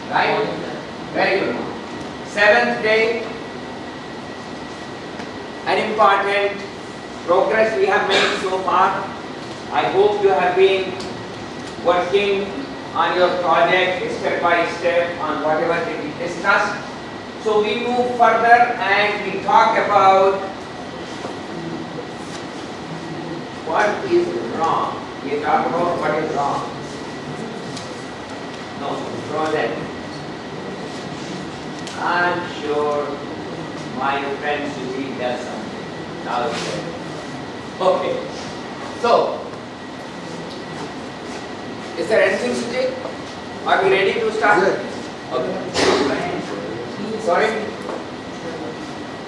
Right? Very good. Seventh day, an important progress we have made so far. I hope you have been working on your project step by step on whatever we discussed. So we move further and we talk about what is wrong. We talk about what is wrong. No, frozen. I'm sure my friend Suji does something. Now it's there. Okay. So, is there anything, Suji? Are we ready to start? Yes. Okay. Sorry?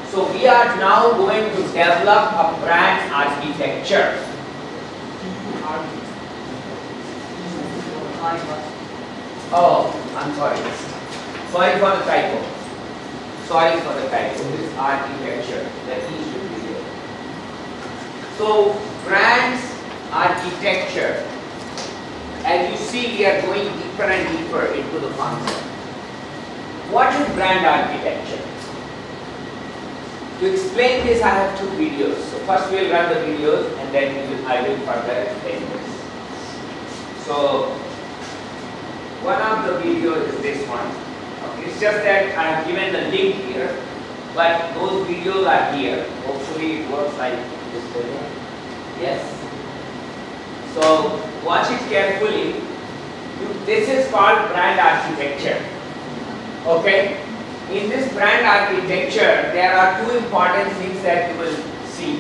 So we are now going to develop a brand architecture. Oh, I'm sorry. Sorry for the typo. Sorry for the typo. This architecture, the E should be there. So brands architecture. As you see, we are going deeper and deeper into the concept. What is brand architecture? To explain this, I have two videos. So first we'll run the videos and then I will further explain this. So one of the videos is this one. Okay, it's just that I have given the link here, but those videos are here. Hopefully it works like this way. Yes. So watch it carefully. This is called brand architecture. Okay. In this brand architecture, there are two important things that you will see.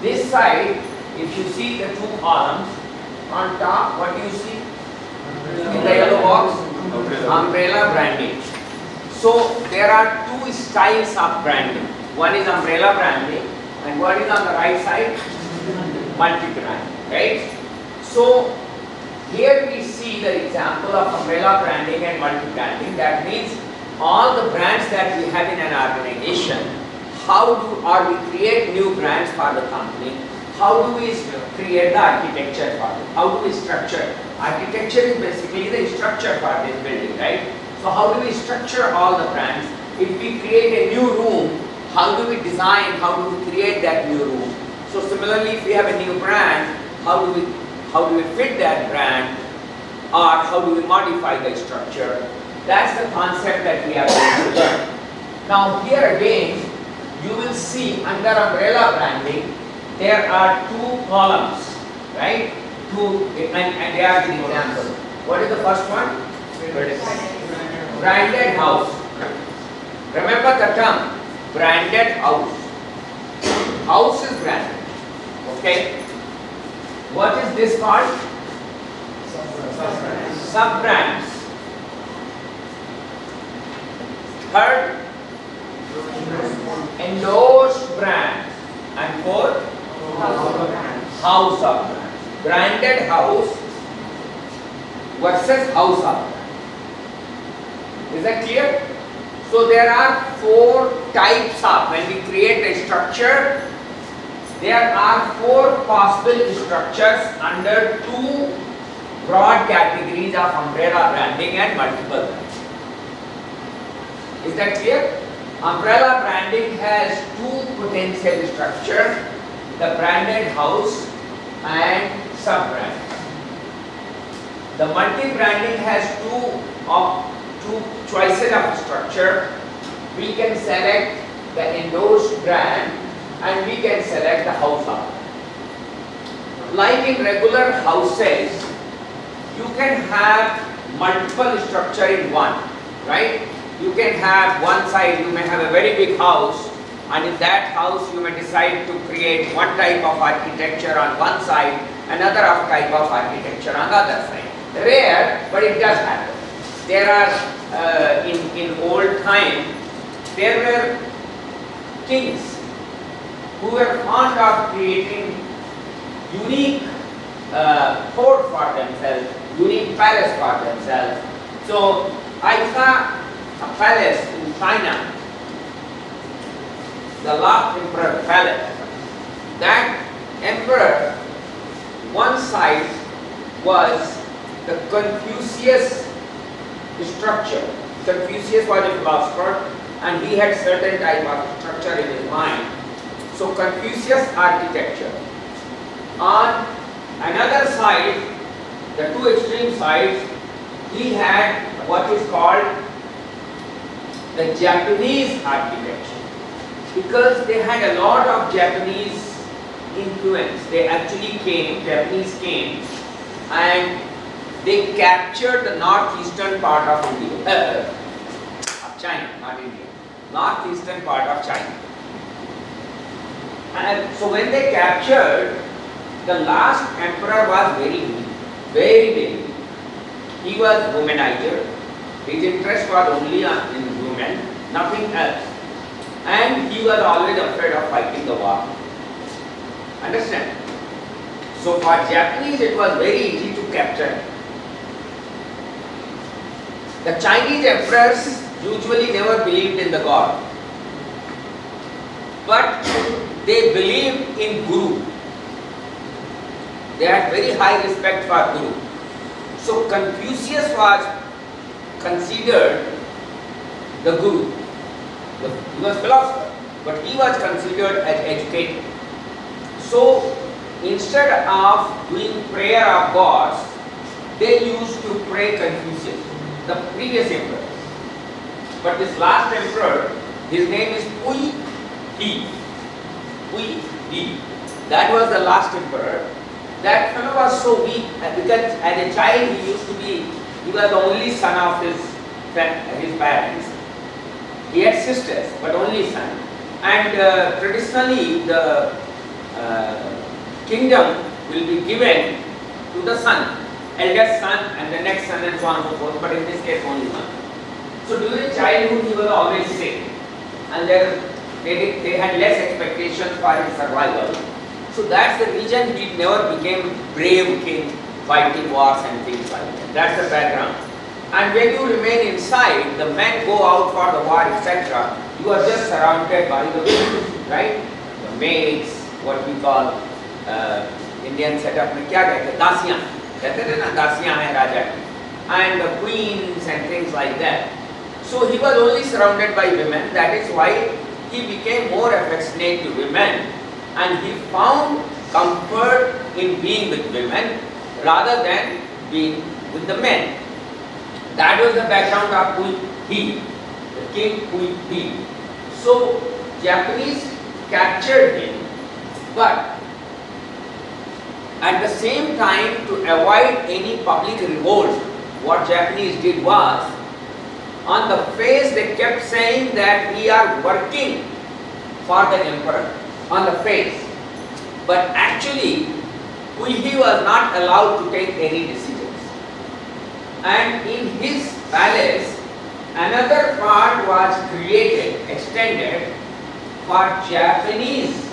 This side, if you see the two columns, on top, what do you see? In the yellow box? Umbrella branding. So there are two styles of branding. One is umbrella branding and what is on the right side? Multi-brand. Right? So here we see the example of umbrella branding and multi-branding. That means all the brands that we have in an organization, or we create new brands for the company, how do we create the architecture for it? How do we structure? Architecture is basically the structure for this building, right? So how do we structure all the brands? If we create a new room, how do we design, how do we create that new room? So similarly, if we have a new brand, how do we fit that brand, or how do we modify the structure? That's the concept that we are going to learn. Now here again, you will see under umbrella branding, there are two columns, right? And they are the example. What is the first one? Branded house. Remember the term, branded house. House is branded. Okay. What is this called? Sub-brands. Third, endorsed brands. And fourth, house of brands. Branded house versus house of brands. Is that clear? So there are four types of, when we create a structure, there are four possible structures under two broad categories of umbrella branding and multiple brands. Is that clear? Umbrella branding has two potential structures, the branded house and sub-brand. The multi-branding has two choices of structure. We can select the endorsed brand and we can select the house of. Like in regular houses, you can have multiple structure in one, right? You can have one side, you may have a very big house, and in that house you may decide to create one type of architecture on one side, another type of architecture on the other side. Rare, but it does happen. There are, in old time, there were kings who were fond of creating unique fort for themselves, unique palace for themselves. So I saw a palace in China, the last emperor palace. That emperor, one side was the Confucius structure. Confucius was a philosopher and he had certain type of structure in his mind. So Confucius architecture. On another side, the two extreme sides, he had what is called the Japanese architecture, because they had a lot of Japanese influence. They actually Japanese came and they captured the northeastern part of India, of China, not India, northeastern part of China. And so when they captured, the last emperor was very weak, very weak. He was womanizer. His interest was only in women, nothing else. And he was always afraid of fighting the war. Understand? So for Japanese it was very easy to capture. The Chinese emperors usually never believed in the God, but they believed in Guru. They had very high respect for Guru. So Confucius was considered the Guru. He was philosopher, but he was considered as educated. So instead of doing prayer of gods, they used to pray Confucius, the previous emperor. But this last emperor, his name is Pui Di. Pui Di. That was the last emperor. That fellow was so weak because as a child he was the only son of his parents. He had sisters, but only son. And traditionally the kingdom will be given to the son, eldest son and the next son and so on and so forth, but in this case only one. So during childhood he was always sick and they had less expectations for his survival. So that's the reason he never became brave king fighting wars and things like that. That's the background. And when you remain inside, the men go out for the war, etc. You are just surrounded by the women, right? The maids, what we call Indian setup में क्या कहते हैं दासियाँ कहते थे ना दासियाँ हैं राजा की, and the queens and things like that. So he was only surrounded by women. That is why he became more affectionate to women, and he found comfort in being with women rather than being with the men. That was the background of Pui Di, the king Pui Di. So Japanese captured him, but at the same time, to avoid any public revolt, what Japanese did was, on the face they kept saying that we are working for the emperor, on the face. But actually, Pui Di was not allowed to take any decisions. And in his palace, another part was created, extended for Japanese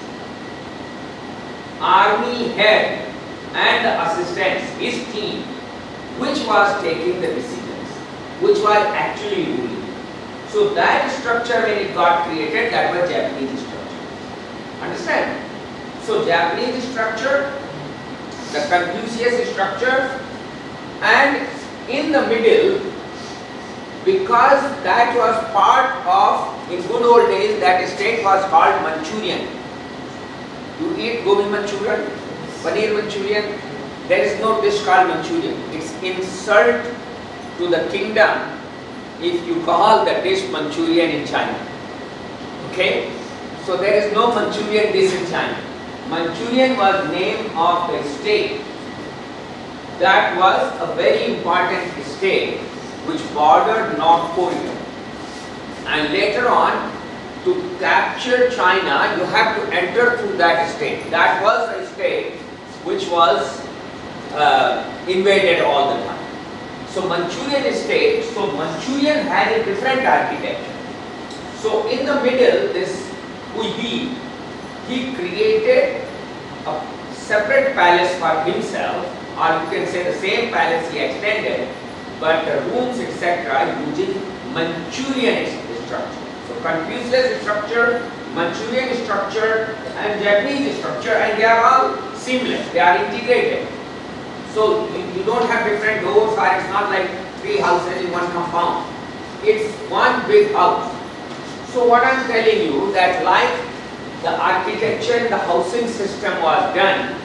army head and the assistants, his team, which was taking the decisions, which was actually ruling. So that structure, when it got created, that was Japanese structure. Understand? So Japanese structure, the Confucius structure, and in the middle, because that was part of, in good old days, that state was called Manchurian. You eat gobi Manchurian, paneer Manchurian, there is no dish called Manchurian. It's insult to the kingdom if you call the dish Manchurian in China. Okay? So there is no Manchurian dish in China. Manchurian was name of a state that was a very important state which bordered North Korea. And later on, to capture China, you have to enter through that state. That was a state which was invaded all the time. So Manchurian state, so Manchurian had a different architecture. So in the middle, this Pui Di, he created a separate palace for himself, or you can say the same palace he extended, but the rooms etc. using Manchurian structure. So Confucius structure, Manchurian structure and Japanese structure, and they are all seamless, they are integrated. So you don't have different doors, or it's not like three houses in one compound. It's one big house. So what I'm telling you that like the architecture and the housing system was done,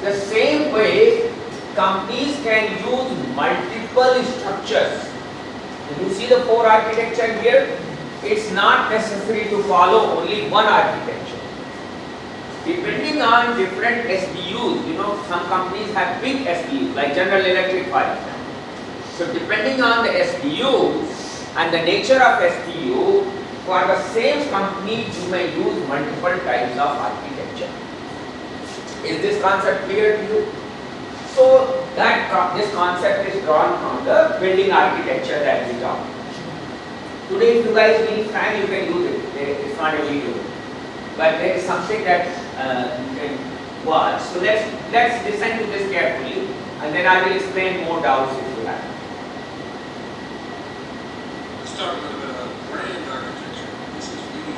the same way companies can use multiple structures. You see the four architecture here? It's not necessary to follow only one architecture. Depending on different SBUs, some companies have big SBUs, like General Electric for example. So depending on the SBU and the nature of SBU, for the same company you may use multiple types of architecture. Is this concept clear to you? So this concept is drawn from the building architecture that we talked. Today if you guys need fan, you can use it. It's not illegal. But there is something that you can watch. So let's listen to this carefully, and then I will explain more doubts if you have. Let's start with brand architecture. This is really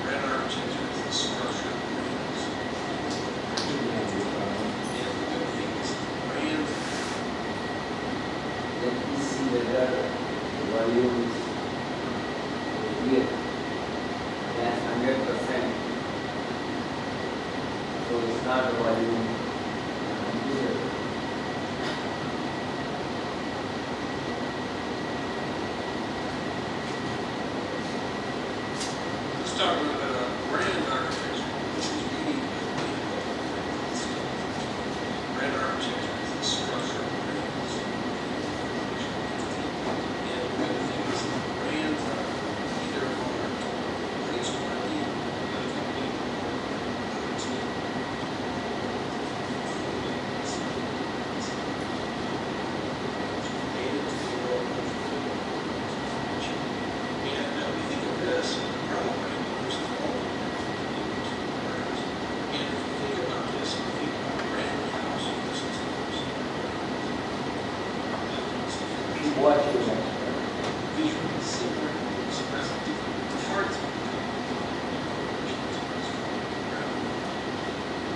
brand architecture is the structure of brands. And the good thing is brands. Let me see whether the volume is here. That's 100%. So it's not the volume here. Let's start with brand architecture. This is really brand architecture is the structure of brands. And the good thing is brands are either produced by the company or it's and we think of this probably versus all brands. And if you think about this, you think about brand house, this is Keep watching. visually similar, express different parts of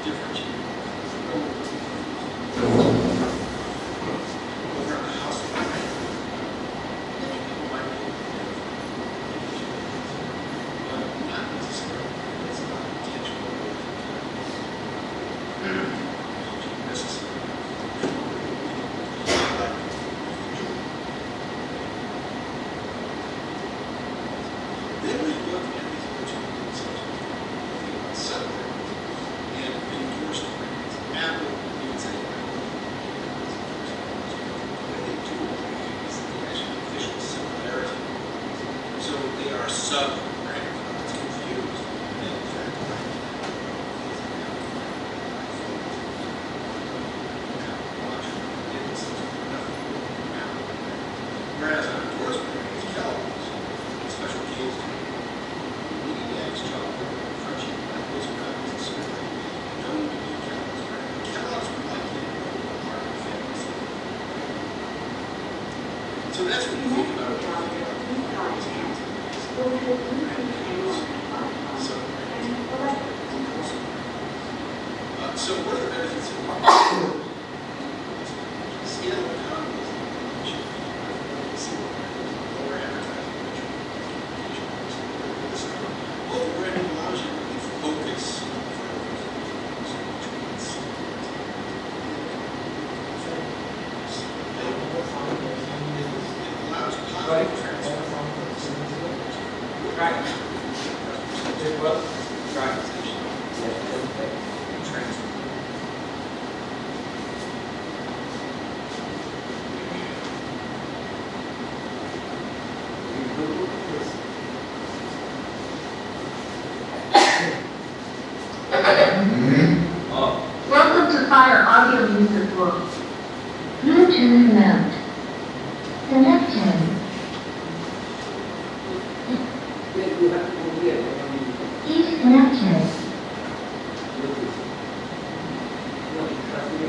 different over a house of brand. Many people might be but not necessarily. It's not intentional. Necessary. Then we look at these original such as celebrate and endorse brands. Apple, you would say what they do is they actually official similarity. So they are sub-brands, not to confuse. And in fact, whereas an endorsement is Kellogg's, special deals, meaty eggs, chocolate, crunchy, apples, crackers, and cinnamon, known to be Kellogg's brand. Kellogg's would like to know part of the family. So that's what you think about so what are the benefits of scale of economy is lower advertising, local branding allows you to really focus it allows positive transfer. Right. Well, right. Transfer. Oh, Welcome to Fire Audio Music World. Bluetooth mode. Connected. then you have to go here. Each connected. No, trust me.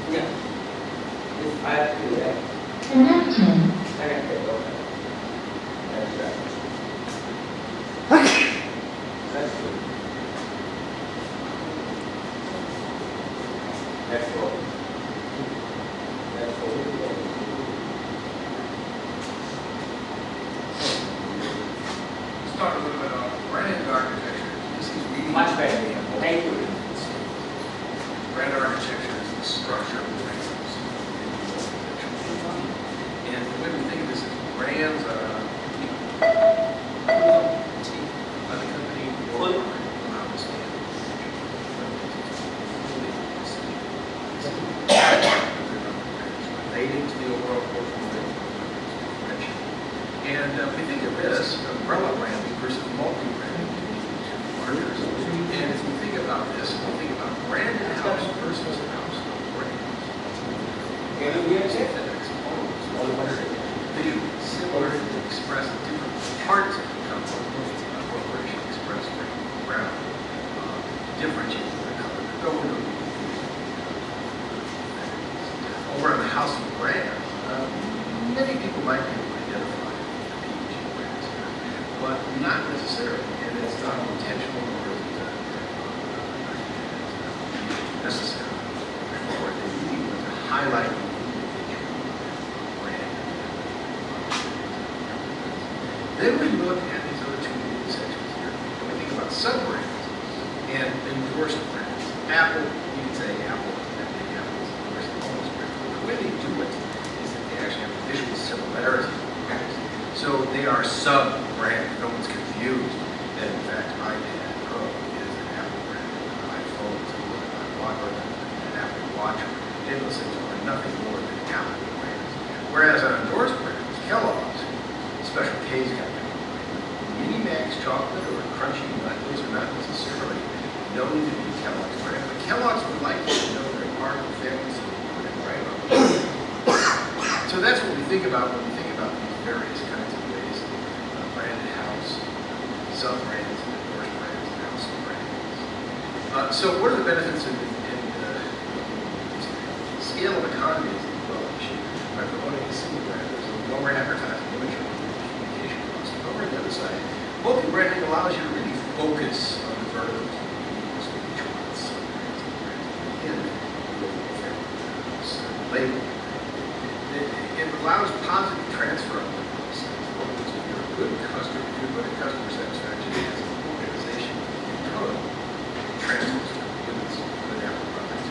Yeah. This 5 2, right? Connecting. Connected, okay. That's right. That's good. Let's go. Let's go. Let's talk a little bit about brand architecture. This is really Much better. Thank you. Brand architecture is the structure of brands. And the way we think of this is brands are by the company or Full. around the stand. Relating to the overall portfolio. And we think of this umbrella branding versus multi-branding. And if we think about this, we think about branded house versus house brand. Can you hear it? Similar to express different parts of the company. Corporation express brown, differentiate the color. Go into over on the house of brand. Many people might be able to identify the PG brands here, but not necessarily, and it's not intentional or necessary. Or they really want to highlight the brand. Then we look at these other two sections here, and we think about sub-brands and endorsed brands. Apple, you can say Apple, that big Apple is endorsed all those brands. But the way they do it is that they actually have visual similarity. So they are sub-brands. No one's confused that in fact iPad Pro is an Apple brand, an iPhone is an iWatch, or an Apple Watch, or those things are nothing more than Apple brands. Whereas on endorsed brands, Kellogg's, Special K's company, Mini Max chocolate or Crunchy Nut, those are not necessarily known to be Kellogg's brand, but Kellogg's would like you to know they're part of the family, so they put it right on. So that's what we think about when we think about these various kinds of ways, branded house, sub-brands, endorsed brands, and house brands. So what are the benefits in scale of economies as well? By promoting a single brand, there's a lower advertising, lower communication costs. But over on the other side, multi-branding allows you to really focus on the verticals. Each one's sub-brands and brands. Again, label. It allows positive transfer of the process. If you're a good customer, if you're good at customer satisfaction as an organization, in total, transfers to goods with Apple products.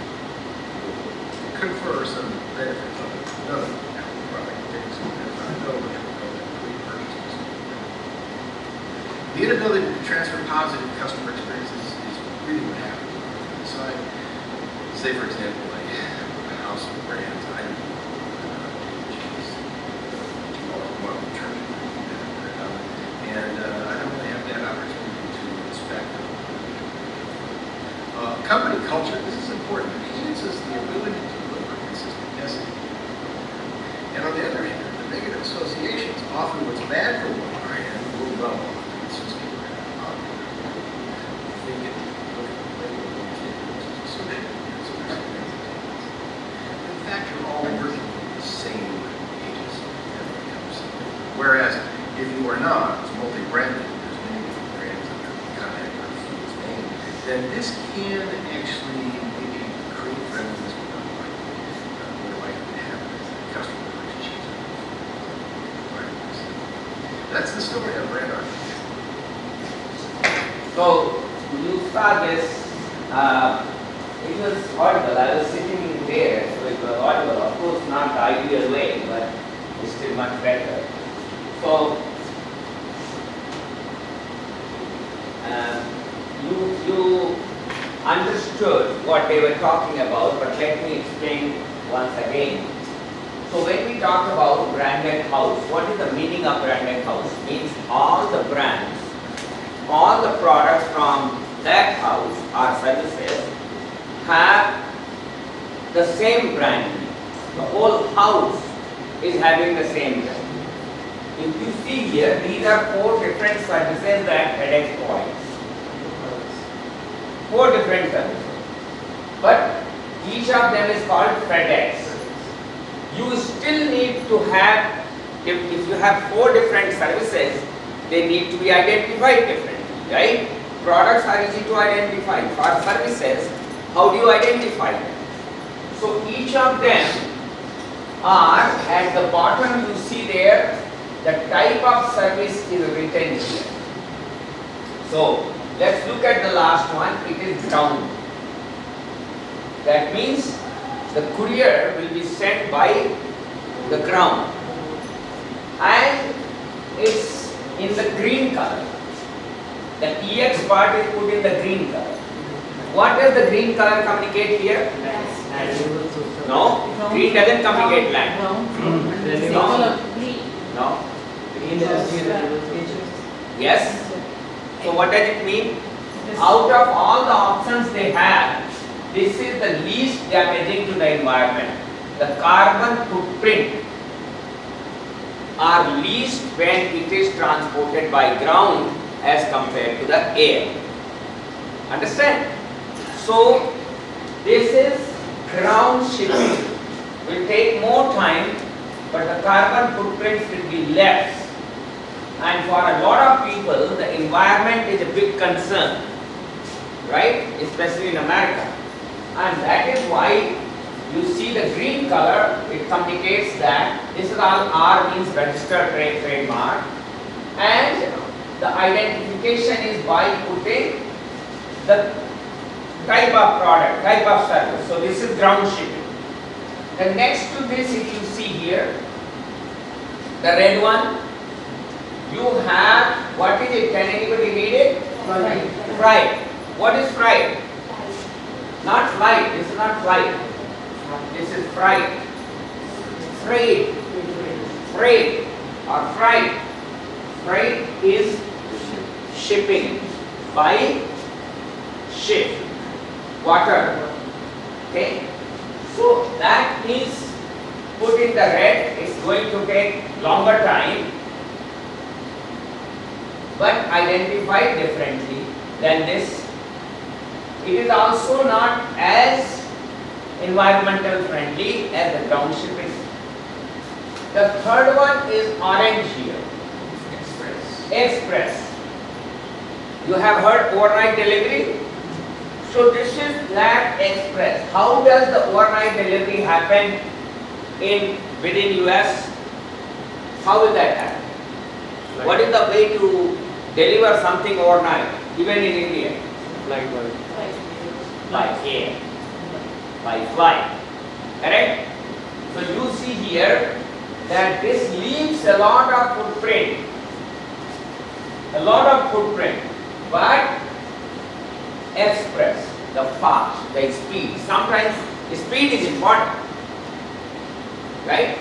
Confer some benefits of another Apple product. Things that I know which will go to complete purchases. The inability to transfer positive customer experiences is really what happens on the side. Say, for example, a house of brands, and I don't really have that opportunity to inspect them. Company culture, this is important, enhances the ability to deliver consistent messaging. And on the other hand, the negative associations, often what's bad for one brand will rub off to its sister brand. Think it, look at the label of the kid which is associated with it, so there's some things that take place. In fact, you're all working with the same agency when it comes to it. Whereas if you are not, it's multi-branded, there's many different brands that are contact or foods name, then this can actually maybe create friendliness with them, like more likely to happen as the customer relationships. That's the story of brand architecture. So you saw this, it was audible. I was sitting there, so it was audible. Of course, not the ideal way, but it's still much better. So you understood what they were talking about, but let me explain once again. So when we talk about branded house, what is the meaning of branded house? Means all the brands, all the products from that house or services have the same brand The whole house is having the same bill. If you see here, these are 4 different services that FedEx provides. 4 different services. But each of them is called FedEx. You still need to have, if you have 4 different services, they need to be identified differently, right? Products are easy to identify. For services, how do you identify them? So each of them are at the bottom, you see there, the type of service is written here. So let's look at the last one, it is ground. That means the courier will be sent by the ground and it's in the green color. The EX part is put in the green color. What does the green color communicate here? No, green doesn't communicate land. No. Yes. So what does it mean? Out of all the options they have, this is the least damaging to the environment. The carbon footprint are least when it is transported by ground as compared to the air. Understand? So this is ground shipping. Will take more time, but the carbon footprint will be less. And for a lot of people, the environment is a big concern, right? Especially in America. And that is why you see the green color, it communicates that this is all R means registered trademark, and the identification is by putting the type of product, type of service. So this is ground shipping. The next to this, if you see here, the red one, you have, what is it? Can anybody read it? Fried. What is fried? Not flight. This is not flight. This is fried. Freight. Freight or fried. Freight is shipping by ship, water. Okay. So that is put in the red. It's going to take longer time, but identified differently than this. It is also not as environmental friendly as the ground shipping. The third one is orange here. Express. You have heard overnight delivery? So this is that express. How does the overnight delivery happen within US? How will that happen? What is the way to deliver something overnight, even in India? By air, by flight. Correct? So you see here that this leaves a lot of footprint. But express, the fast, the speed. Sometimes speed is important, right?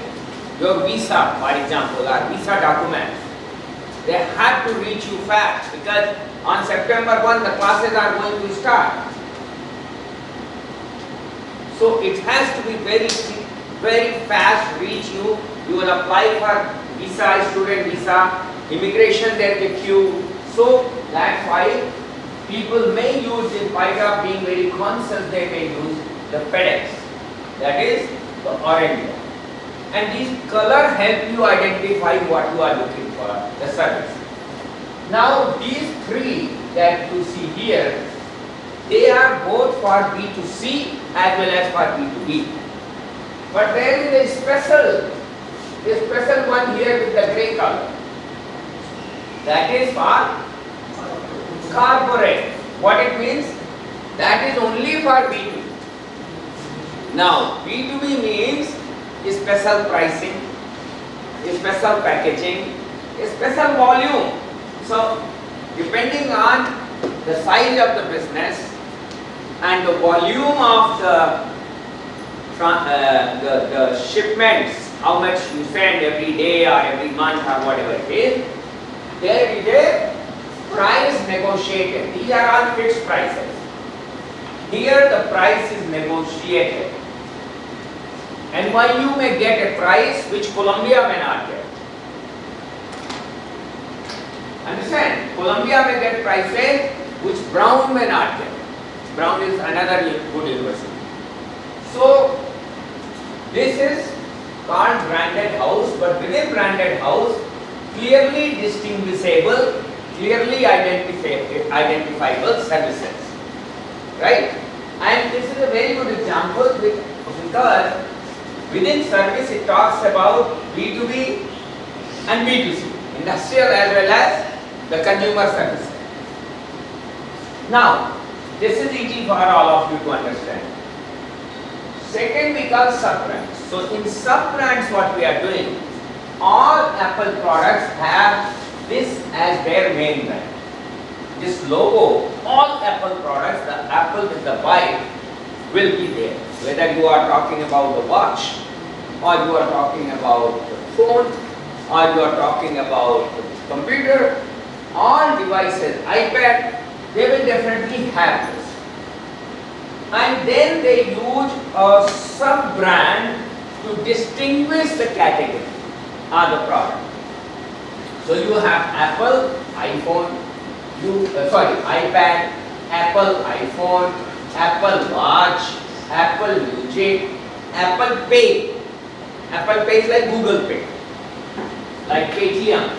Your visa, for example, or visa documents, they have to reach you fast because on September 1 the classes are going to start. So it has to be very fast reach you. You will apply for visa, student visa, immigration there with you. So that's why people may use, in spite of being very conscious, they may use the FedEx. That is the orange one. And these color help you identify what you are looking for, the service. Now these three that you see here, they are both for B2C as well as for B2B. But there is a special one here with the grey color. That is for corporate. What it means? That is only for B2B. Now B2B means special pricing, special packaging, special volume. So depending on the size of the business and the volume of the shipments, how much you send every day or every month or whatever it is, there is a price negotiated. These are all fixed prices. Here the price is negotiated. NYU may get a prize which Columbia may not get. Understand? Columbia may get prizes which Brown may not get. Brown is another good university. So, this is called branded house, but within branded house, clearly distinguishable, clearly identifiable services. Right? And this is a very good example because within service it talks about B2B and B2C, industrial as well as the consumer services. Now, this is easy for all of you to understand. Second, we call sub-brands. So, in sub-brands what we are doing, all Apple products have this as their main brand. This logo, all Apple products, the apple with the bite will be there. Whether you are talking about the watch, or you are talking about the phone, or you are talking about the computer, all devices, iPad, they will definitely have this. And then they use a sub-brand to distinguish the category or the product. So you have Apple, iPhone, iPad, Apple iPhone, Apple Watch, Apple Music, Apple Pay. Apple Pay is like Google Pay, like Paytm.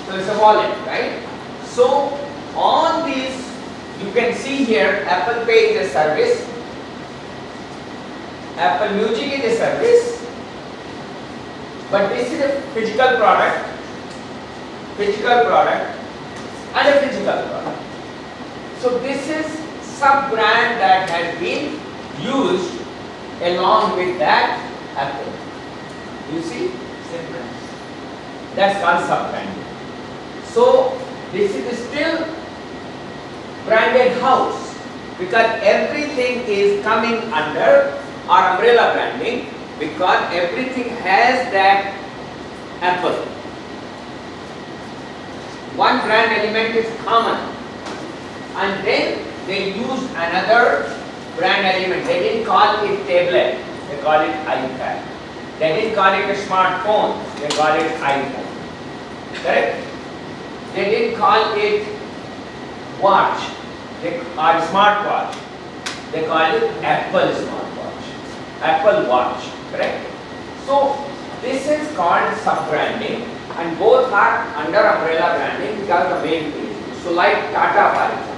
So it's a wallet, right? So all these, you can see here, Apple Pay is a service, Apple Music is a service, but this is a physical product, and a physical product. So this is sub-brand that has been used along with that Apple. You see? Same brand. That's called sub-branding. So this is still branded house because everything is coming under our umbrella branding because everything has that Apple. One brand element is common and then they use another brand element. They didn't call it tablet, they call it iPad. They didn't call it a smartphone, they call it iPhone. Correct? They didn't call it watch or smartwatch. They call it Apple smartwatch, Apple Watch. Correct? So this is called sub-branding. And both are under umbrella branding because the main thing. So like Tata for example.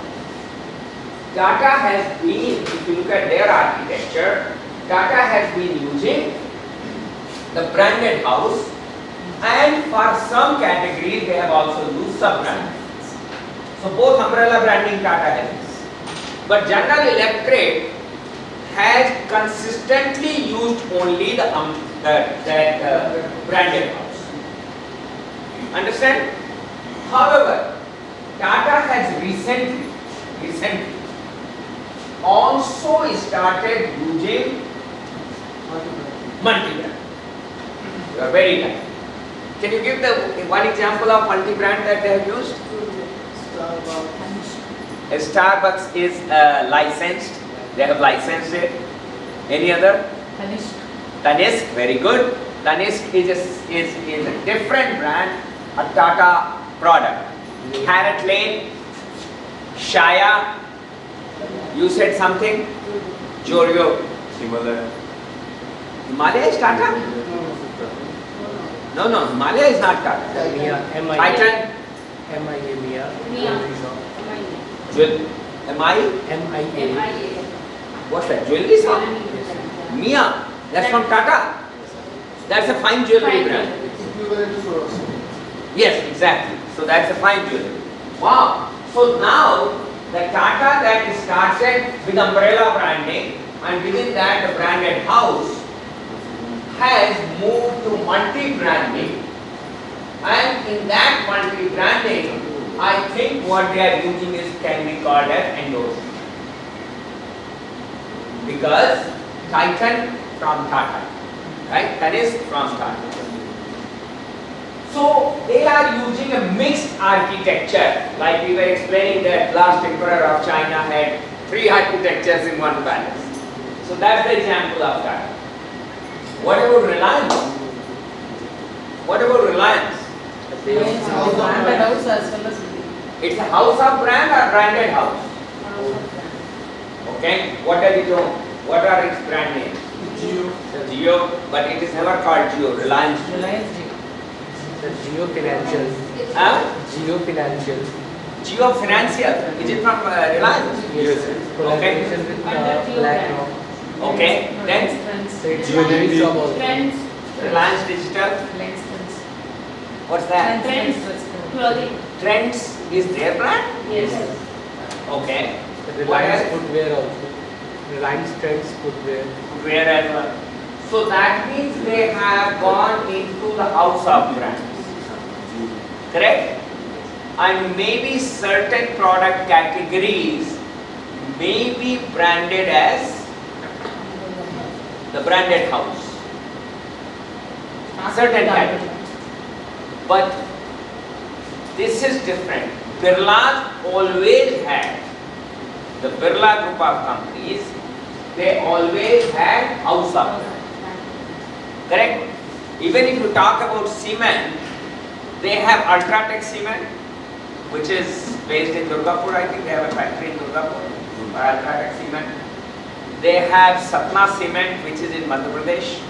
Tata has been, if you look at their architecture, Tata has been using the branded house and for some categories they have also used sub-branding. So both umbrella branding Tata has this. But General Electric has consistently used only the branded house. Understand? However, Tata has recently also started using multi-brand. You are very right. Can you give the one example of multi-brand that they have used? Starbucks is licensed. They have licensed it. Any other? Tanishq, very good. Tanishq is a different brand, a Tata product. Carrot Lane, Shaya, you said something? Jorio. Himalaya is Tata? No, Himalaya is not Tata. Titan? MIA. MIA? What's that? Jewelry shop? Mia. That's from Tata. That's a fine jewelry brand. Yes, exactly. So that's a fine jewelry. Wow. So now the Tata that started with umbrella branding and within that the branded house has moved to multi-branding, and in that multi-branding I think what they are using can be called as endorsement. Because Titan from Tata, right? Tanishq from Tata. So they are using a mixed architecture, like we were explaining that last emperor of China had 3 architectures in one palace. So that's the example of Tata. What about Reliance? What about Reliance? Branded house as well as It's a house of brand or branded house? Okay. What are it own? What are its brand names? Geo, but it is never called Geo. Reliance. Reliance Jio. The Geo Financial. Huh? Geo Financial. Geo Financial. Is it from Reliance? Yes. Collaboration with Under Geo BlackRock. Okay. Then Trends. So it's jewelry shop also. Trends. Reliance Digital. Reliance Trends. What's that? Trends. Clothing. Trends is their brand? Yes. Okay. The What Reliance else? Footwear also. Reliance Trends Footwear. Where as well. So that means they have gone into the house of brands. Correct? And maybe certain product categories may be branded as the branded house. Certain categories. But this is different. Birla always had, the Birla group of companies, they always had house of brands. Correct? Even if you talk about cement, they have Ultratech cement, which is based in Durgapur. I think they have a factory in Durgapur for Ultratech cement. They have Satna cement, which is in Madhya Pradesh.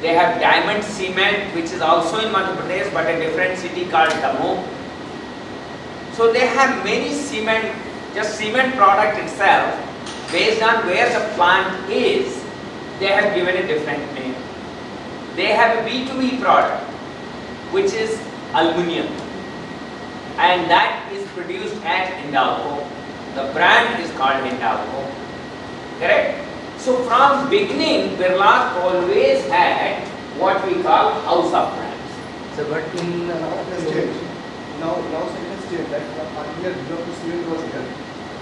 They have Diamond cement, which is also in Madhya Pradesh, but a different city called Damoh. So they have many cement, just cement product itself, based on where the plant is, they have given a different name. They have a B2B product, which is aluminum, and that is produced at Hindalco. The brand is called Hindalco. Correct? So from beginning, Birla always had what we call house of brands. So but in Now it has changed. Now it has changed. Like earlier, Jio cement was here.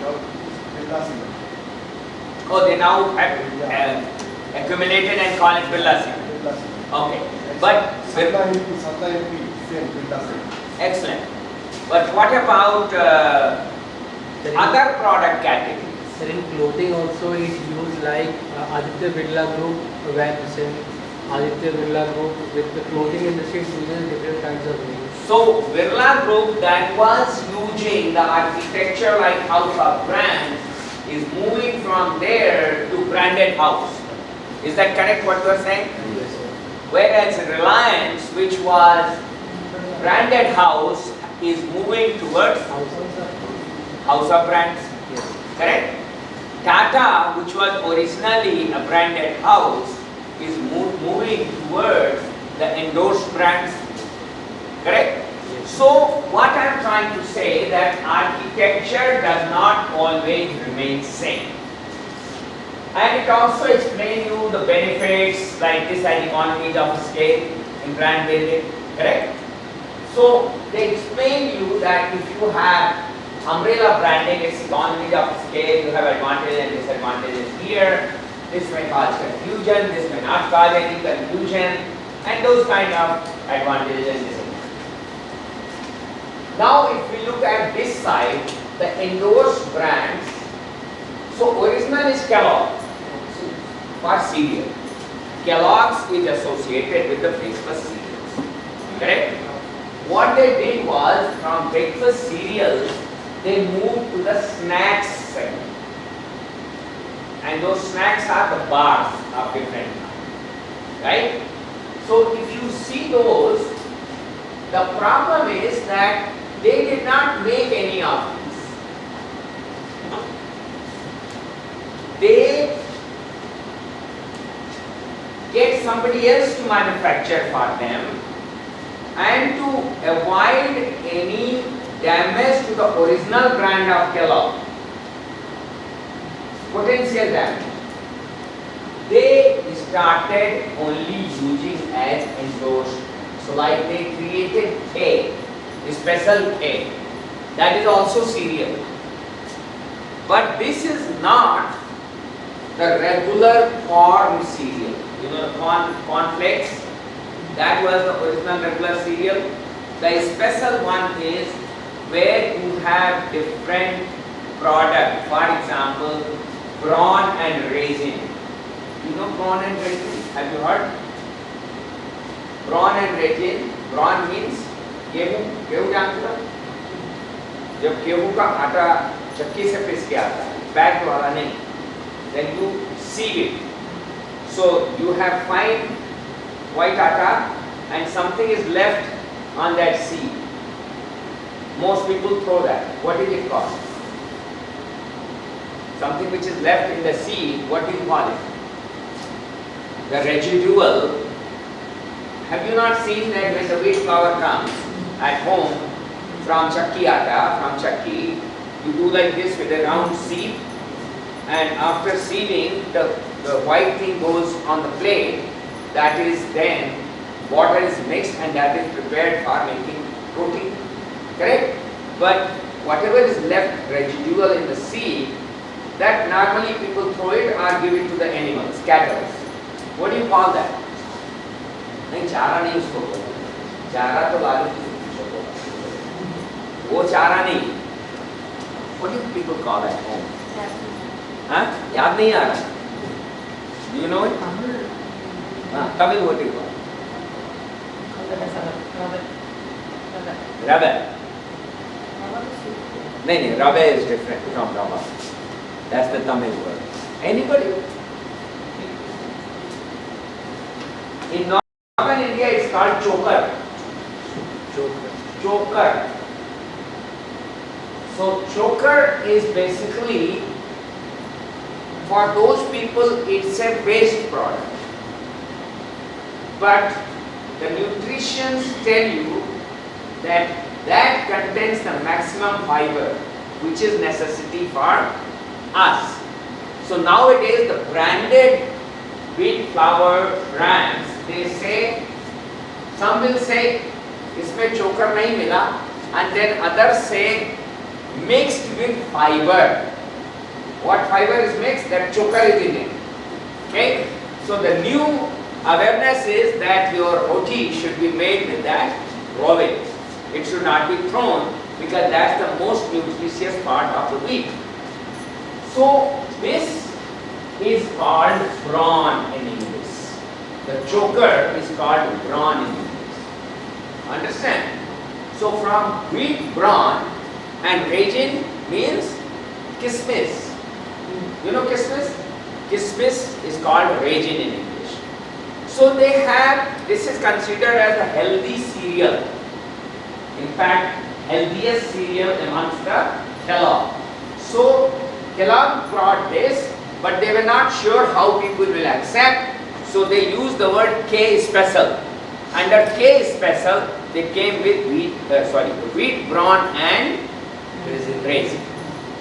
Now it's Birla cement. Oh, they now have accumulated and call it Birla cement. Birla cement. Okay, but Satna MP, same Birla cement. excellent. But what about other product categories? Sir, in clothing also it used like Aditya Birla Group, when Aditya Birla Group with the clothing industry it uses different kinds of names. So Birla Group that was using the architecture like house of brands is moving from there to branded house. Is that correct what you are saying? Yes, sir. Whereas Reliance, which was branded house, is moving towards house of brands. Yes. Correct? Tata, which was originally a branded house, is moving towards the endorsed brands. Correct? Yes. So, what I am trying to say that architecture does not always remain same. And it also explains you the benefits like this and economies of scale in brand building. Correct? So, they explain you that if you have umbrella branding, it's economies of scale, you have advantages and disadvantages here. This may cause confusion, this may not cause any confusion, and those kind of advantages and disadvantages. Now, if we look at this side, the endorsed brands, so original is Kellogg for cereal. Kellogg's is associated with the breakfast cereals. Correct? What they did was from breakfast cereals, they moved to the snacks segment. And those snacks are the bars of different kinds. Right? So if you see those, the problem is that they did not make any of these. They get somebody else to manufacture for them, and to avoid any damage to the original brand of Kellogg, potential damage, they started only using as endorsed. So like they created a special A, that is also cereal. But this is not the regular corn cereal. You know, cornflakes, that was the original regular cereal. The special one is where you have different product, for example, brawn and raisin. You know brawn and resin? Have you heard? Brawn and resin. Brawn means गेहूं. गेहूं जानते हो? जब गेहूं का आटा चक्की से पीस के आता है, पैक्ड वाला नहीं, then you sieve it. So you have fine white atta and something is left on that sieve. Most people throw that. What is it called? Something which is left in the sieve, what do you call it? The residual. Have you not seen that when the wheat flour comes at home from chakki atta, from chakki, you do like this with a round sieve, and after sieving, the white thing goes on the plate, that is then water is mixed and that is prepared for making roti. Correct? But whatever is left residual in the sieve, that normally people throw it or give it to the animals, cattle. What do you call that? नहीं चारा नहीं उसको बोलते, चारा तो लालू की सब्जी को बोलते, वो चारा नहीं. What do people call at home? हाँ याद नहीं आ रहा. Do you know it? हाँ Tamil what do you call? Rubber. नहीं rubber is different from rubber. That's the Tamil word. Anybody? In northern India, it's called choker. Choker. So choker is basically for those people it's a waste product. But the nutritions tell you that that contains the maximum fiber which is necessity for us. So nowadays the branded wheat flour brands, they say, some will say इसमें choker नहीं मिला, and then others say mixed with fiber. What fiber is mixed? That choker is in it. Okay? So the new awareness is that your roti should be made with that raw wheat. It should not be thrown because that's the most nutritious part of the wheat. So this is called brawn in English. The choker is called brawn in English. Understand? So from wheat brawn and raisin means kismis. You know kismis? Kismis is called raisin in English. So they have, this is considered as a healthy cereal. In fact, healthiest cereal amongst the Kellogg. So Kellogg brought this, but they were not sure how people will accept. So they used the word K special. Under K special, they came with wheat brawn and raisin.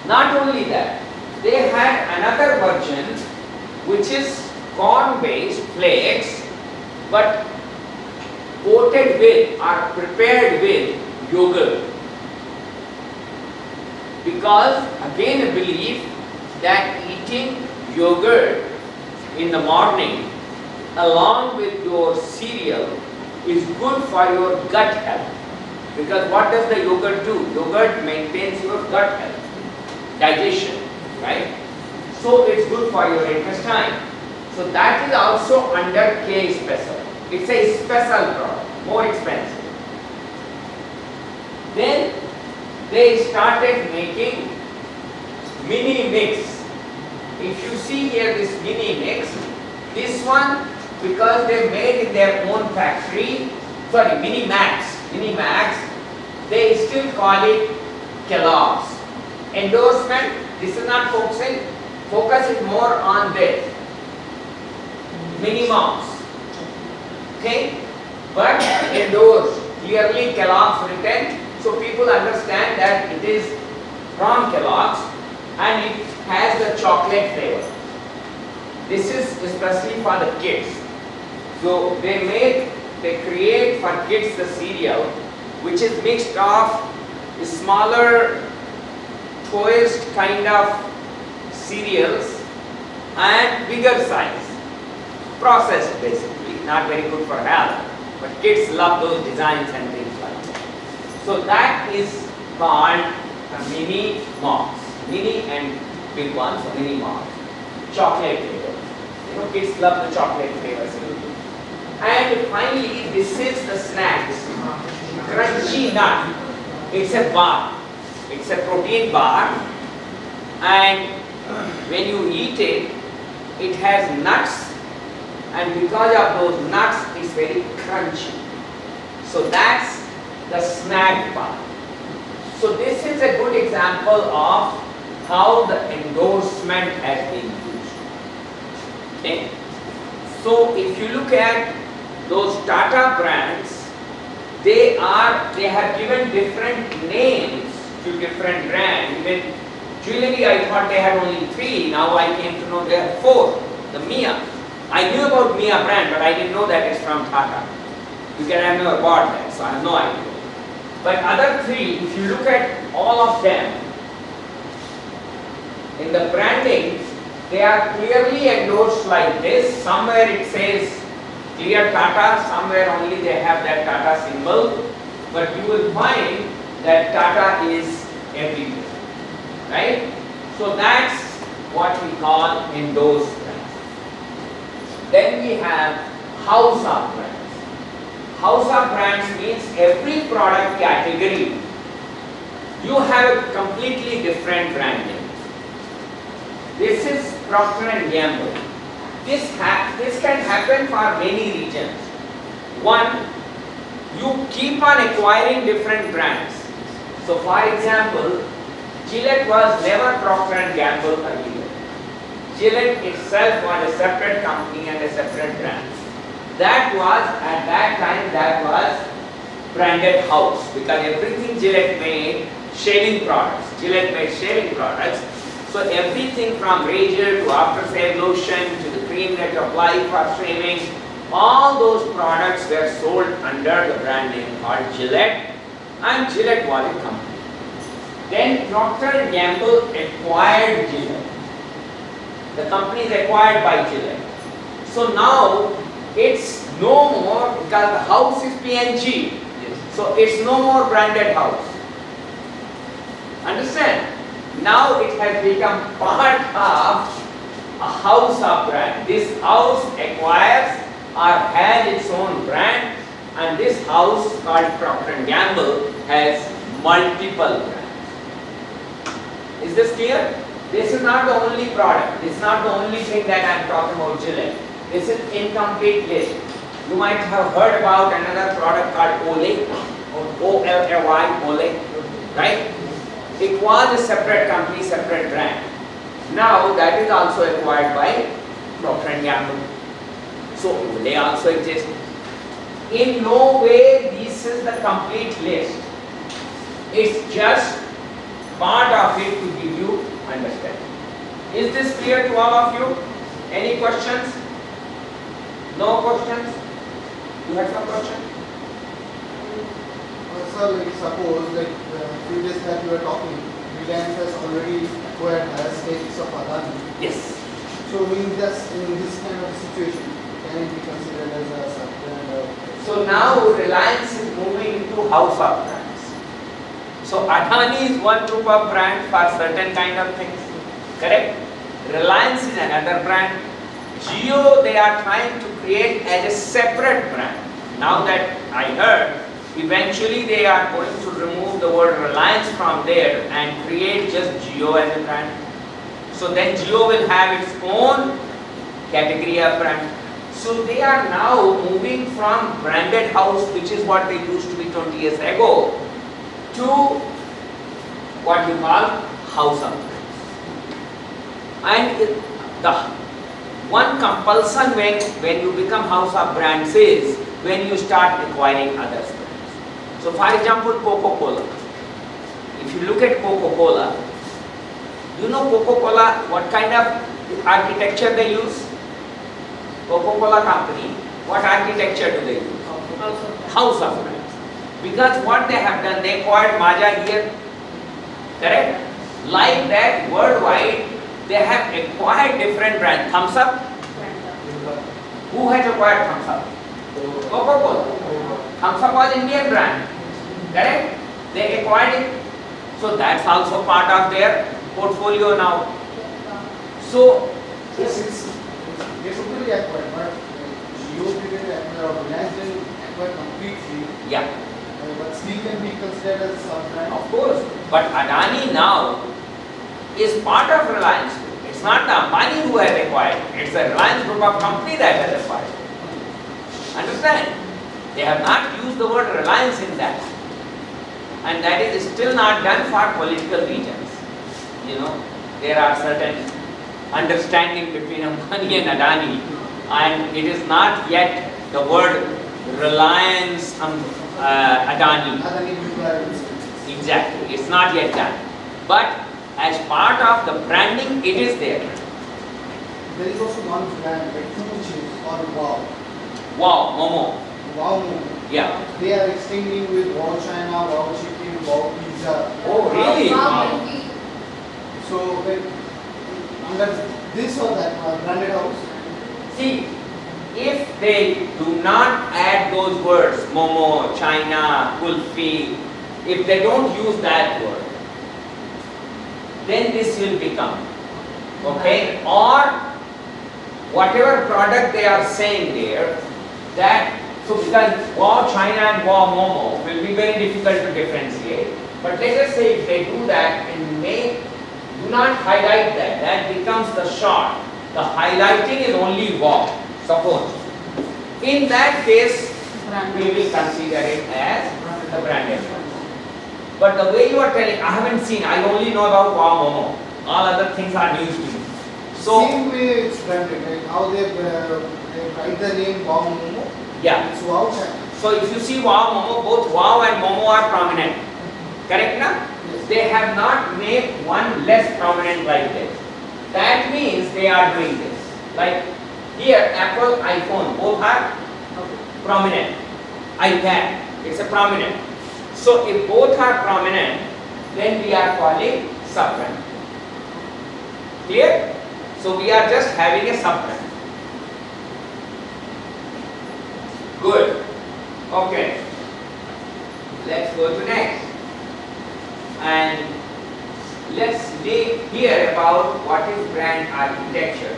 Not only that, they had another version which is corn-based flakes, but coated with or prepared with yogurt. Because again a belief that eating yogurt in the morning along with your cereal is good for your gut health. Because what does the yogurt do? Yogurt maintains your gut health, digestion, right? So it's good for your intestine. So that is also under K special. It's a special product, more expensive. Then they started making mini mix. If you see here this mini mix, this one because they made in their own factory, mini max, they still call it Kellogg's. Endorsement, this is not focusing, focus is more on this. Mini Moms. Okay? But endorsed, clearly Kellogg's written, so people understand that it is from Kellogg's and it has the chocolate flavor. This is especially for the kids. So they create for kids the cereal which is mixed of smaller poised kind of cereals and bigger size. Processed basically, not very good for health, but kids love those designs and things like that. So that is called a mini Moms. Mini and big ones, so mini Moms. Chocolate flavor. You kids love the chocolate flavors. And finally, this is the snacks. Crunchy nut. It's a bar. It's a protein bar. And when you eat it, it has nuts. And because of those nuts, it's very crunchy. So that's the snack bar. So this is a good example of how the endorsement has been used. Okay? So if you look at those Tata brands, they have given different names to different brands. Even jewelry, I thought they had only 3. Now I came to know there are 4. The Mia. I knew about Mia brand, but I didn't know that it's from Tata. You can have never bought that, so I have no idea. But other 3, if you look at all of them, in the branding, they are clearly endorsed like this. Somewhere it says clear Tata, somewhere only they have that Tata symbol. But you will find that Tata is everywhere. Right? So that's what we call endorsed brands. Then we have house of brands. House of brands means every product category you have a completely different branding. This is Procter & Gamble. This can happen for many regions. One, you keep on acquiring different brands. So for example, Gillette was never Procter & Gamble earlier. Gillette itself was a separate company and a separate brand. That was, at that time, that was branded house, because everything Gillette made, shaving products. Gillette made shaving products. So everything from razor to aftershave lotion to the cream that you apply for shaving, all those products were sold under the brand name called Gillette, and Gillette was a company. Then Procter & Gamble acquired Gillette. The company is acquired by Gillette. So now it's no more, because the house is P&G. Yes. So it's no more branded house. Understand? Now it has become part of a house of brand. This house acquires or has its own brand, and this house called Procter & Gamble has multiple brands. Is this clear? This is not the only product. This is not the only thing that I am talking about Gillette. This is incomplete list. You might have heard about another product called Olay, or O-L-A-Y, Olay, right? It was a separate company, separate brand. Now that is also acquired by Procter & Gamble. So Olay also exists. In no way this is the complete list. It's just part of it to give you understanding. Is this clear to all of you? Any questions? No questions? You have some question? Sir, like suppose like few days that you were talking, Reliance has already acquired stakes of Adani. Yes. So in this kind of situation, can it be considered as a sub-brand? So now Reliance is moving into house of brands. So Adani is one group of brand for certain kind of things. Correct? Reliance is another brand. Jio they are trying to create as a separate brand. Now that I heard, eventually they are going to remove the word Reliance from there and create just Jio as a brand. So then Jio will have its own category of brand. So they are now moving from branded house, which is what they used to be 20 years ago, to what you call house of brands. And the one compulsion when you become house of brands is when you start acquiring others. So for example, Coca-Cola. If you look at Coca-Cola, you know Coca-Cola, what kind of architecture they use? Coca-Cola company, what architecture do they use? House of brands. Because what they have done, they acquired Maaza here, correct? Like that, worldwide, they have acquired different brands. Thumbs Up? Who has acquired Thumbs Up? Coca-Cola. Thumbs Up was Indian brand, correct? They acquired it. So that's also part of their portfolio now. So this is considered as sub-brand? Of course, but Adani now is part of Reliance Group. It's not the Ambani who has acquired, it's the Reliance Group of company that has acquired. Understand? They have not used the word Reliance in that. And that is still not done for political reasons. You know, there are certain understanding between Ambani and Adani, and it is not yet the word Reliance Adani. Adani people are Exactly, it's not yet done. But as part of the branding, it is there. There is also one brand like food chips or Wow. Wow, Momo. Wow Momo. Yeah. They are extending with Wow China, Wow Chicken, Wow Pizza. Oh, really? So when under this or that branded house, See, if they do not add those words, Momo, China, Kulfi, if they don't use that word, then this will become, okay? Or whatever product they are saying there, that, so because Wow China and Wow Momo will be very difficult to differentiate. But let us say if they do that and do not highlight that, that becomes the short. The highlighting is only Wow, suppose. In that case, we will consider it as the branded one. But the way you are telling, I haven't seen, I only know about Wow Momo. All other things are news to me. So, same way it's branded. Like how they write the name Wow Momo. yeah. It's Wow China. So if you see Wow Momo, both Wow and Momo are prominent. Correct na? Yes. They have not made one less prominent like this. That means they are doing this. Like here, Apple, iPhone, both are prominent. iPad, it's a prominent. So if both are prominent, then we are calling sub-brand. Clear? So we are just having a sub-brand. Good. Okay. Let's go to next. And let's hear about what is brand architecture.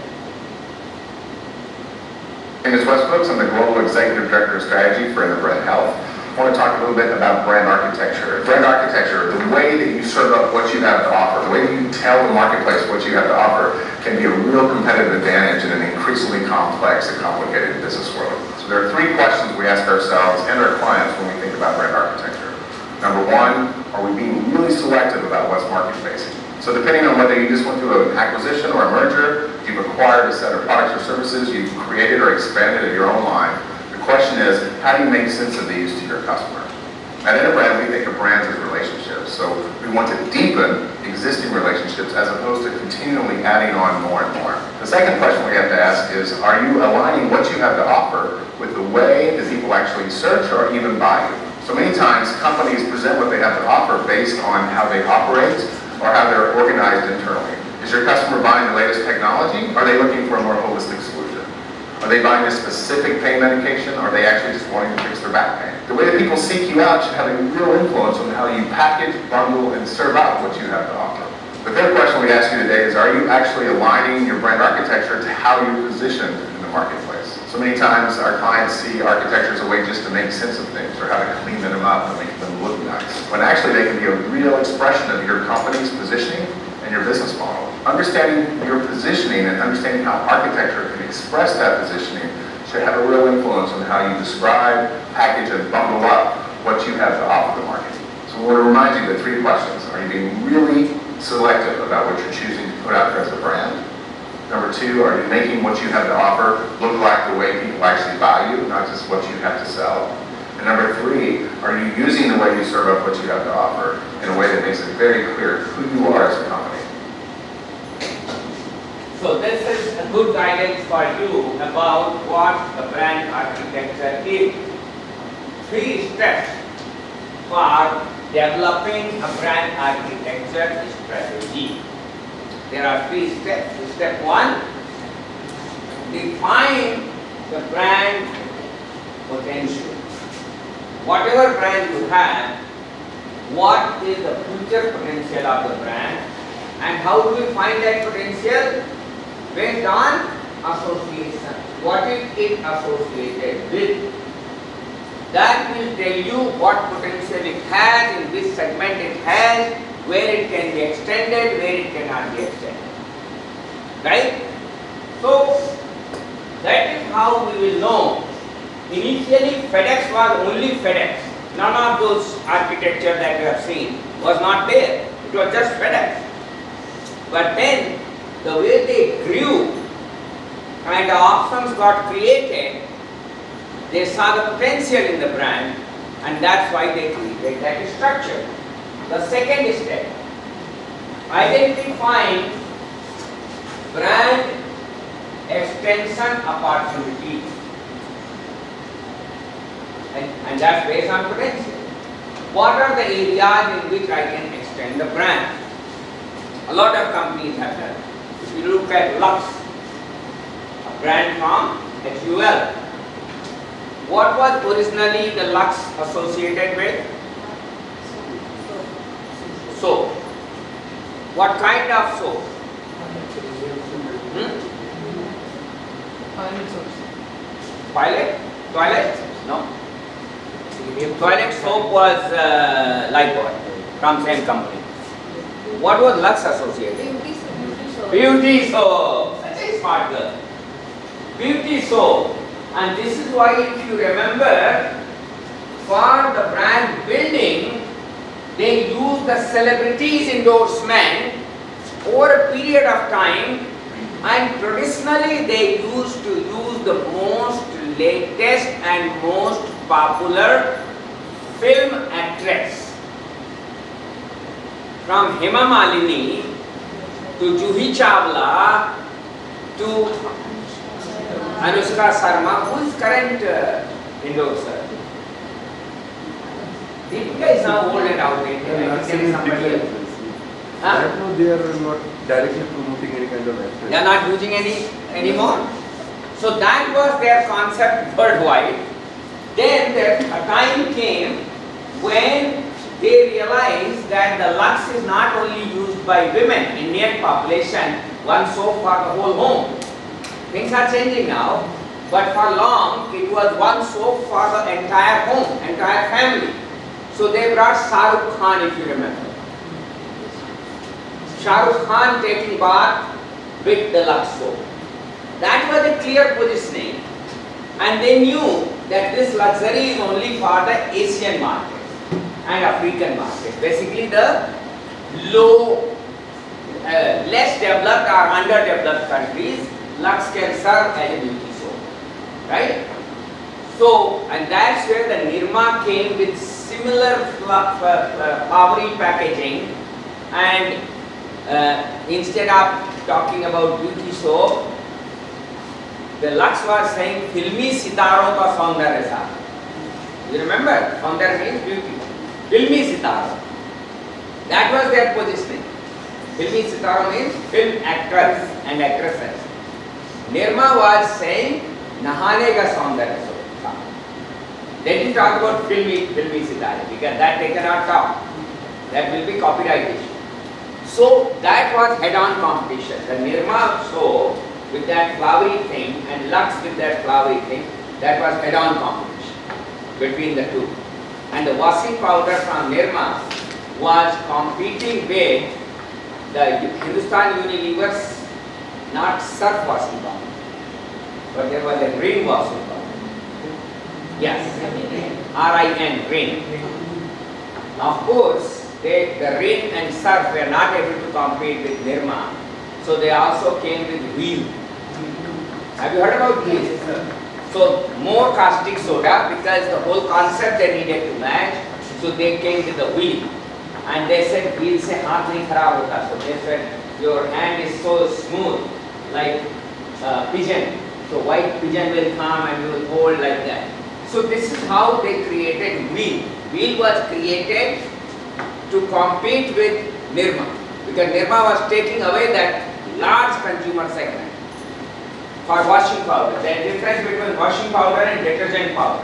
My name is Wes Brooks. I'm the Global Executive Director of Strategy for Interbred Health. I want to talk a little bit about brand architecture. Brand architecture, the way that you serve up what you have to offer, the way that you tell the marketplace what you have to offer can be a real competitive advantage in an increasingly complex and complicated business world. So there are three questions we ask ourselves and our clients when we think about brand architecture. Number one, are we being really selective about what's market facing? So depending on whether you just went through an acquisition or a merger, you've acquired a set of products or services, you've created or expanded in your own line, the question is, how do you make sense of these to your customer? At Interbrand, we think of brands as relationships, so we want to deepen existing relationships as opposed to continually adding on more and more. The second question we have to ask is, are you aligning what you have to offer with the way that people actually search or even buy you? So many times, companies present what they have to offer based on how they operate or how they're organized internally. Is your customer buying the latest technology? Or are they looking for a more holistic solution? Are they buying a specific pain medication, or are they actually just wanting to fix their back pain? The way that people seek you out should have a real influence on how you package, bundle, and serve out what you have to offer. The third question we ask you today is, are you actually aligning your brand architecture to how you're positioned in the marketplace? So many times our clients see architecture as a way just to make sense of things or how to clean them up and make them look nice, when actually they can be a real expression of your company's positioning and your business model. Understanding your positioning and understanding how architecture can express that positioning should have a real influence on how you describe, package, and bundle up what you have to offer the market. So we want to remind you the three questions. Are you being really selective about what you're choosing to put out there as a brand? Number two, are you making what you have to offer look like the way people actually buy you, not just what you have to sell? And number three, are you using the way you serve up what you have to offer in a way that makes it very clear who you are as a company? So this is a good guidance for you about what the brand architecture is. 3 steps for developing a brand architecture strategy. There are 3 steps. Step 1, define the brand potential. Whatever brand you have, what is the future potential of the brand, and how do we find that potential? Based on association. What is it associated with? That will tell you what potential it has, in which segment it has, where it can be extended, where it cannot be extended. Right? So, that is how we will know. Initially, FedEx was only FedEx. None of those architecture that you have seen was not there. It was just FedEx. But then, the way they grew and the options got created, they saw the potential in the brand, and that's why they created that structure. The second step, identifying brand extension opportunities. And that's based on potential. What are the areas in which I can extend the brand? A lot of companies have done. If you look at Lux, a brand from HUL. What was originally the Lux associated with? Soap. What kind of soap? Toilet soaps. Toilet? Toilet? No. Toilet soap was Lifebuoy from same company. What was Lux associated? Beauty soap. Beauty soap. Such a smart girl. Beauty soap. And this is why, if you remember, for the brand building, they use the celebrities endorsement over a period of time, and traditionally they used to use the most latest and most popular film actress. From Hema Malini to Juhi Chawla to Anushka Sharma, who is current endorser? Deepika is now old and outdated. I think there is somebody else. Huh? Right now they are not directly promoting any kind of advertising. They are not using any anymore. So that was their concept worldwide. Then there a time came when they realized that the Lux is not only used by women, Indian population, one soap for the whole home. Things are changing now, but for long it was one soap for the entire home, entire family. So they brought Shah Rukh Khan, if you remember. Shah Rukh Khan taking bath with the Lux soap. That was a clear positioning, and they knew that this luxury is only for the Asian market and African market. Basically the low, less developed or underdeveloped countries, Lux can serve as a beauty soap, right? So, and that's where the Nirma came with similar flowery packaging, and instead of talking about beauty soap, the Lux was saying filmi sitaron ka saundarya sa. You remember? Saundarya means beauty. Filmi sitaron. That was their positioning. Filmi sitaron means film actors and actresses. Nirma was saying nahane ka saundarya sa. They didn't talk about filmi sitaron because that they cannot talk. That will be copyright issue. So that was head-on competition. The Nirma soap with that flowery thing and Lux with that flowery thing, that was head-on competition between the two. And the washing powder from Nirma was competing with the Hindustan Unilever's not surf washing powder, but there was a Rin washing powder. Yes, R-I-N, Rin. Of course, the Rin and surf were not able to compete with Nirma, so they also came with wheel. Have you heard about wheel? So more caustic soda, because the whole concept they needed to match, so they came with the wheel. And they said wheel se haath nahi kharab hota. So they said your hand is so smooth like pigeon. So white pigeon will come and you will hold like that. So this is how they created wheel. Wheel was created to compete with Nirma, because Nirma was taking away that large consumer segment for washing powder. The difference between washing powder and detergent powder.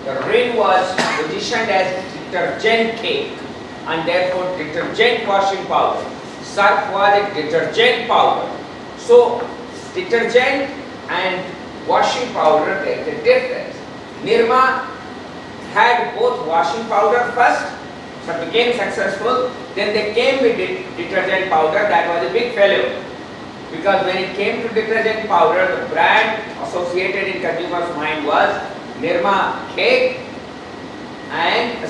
The Rin was positioned as detergent cake and therefore detergent washing powder. Surf was a detergent powder. So detergent and washing powder, there is a difference. Nirma had both washing powder first, but became successful. Then they came with detergent powder. That was a big failure. Because when it came to detergent powder, the brand associated in consumer's mind was Nirma cake and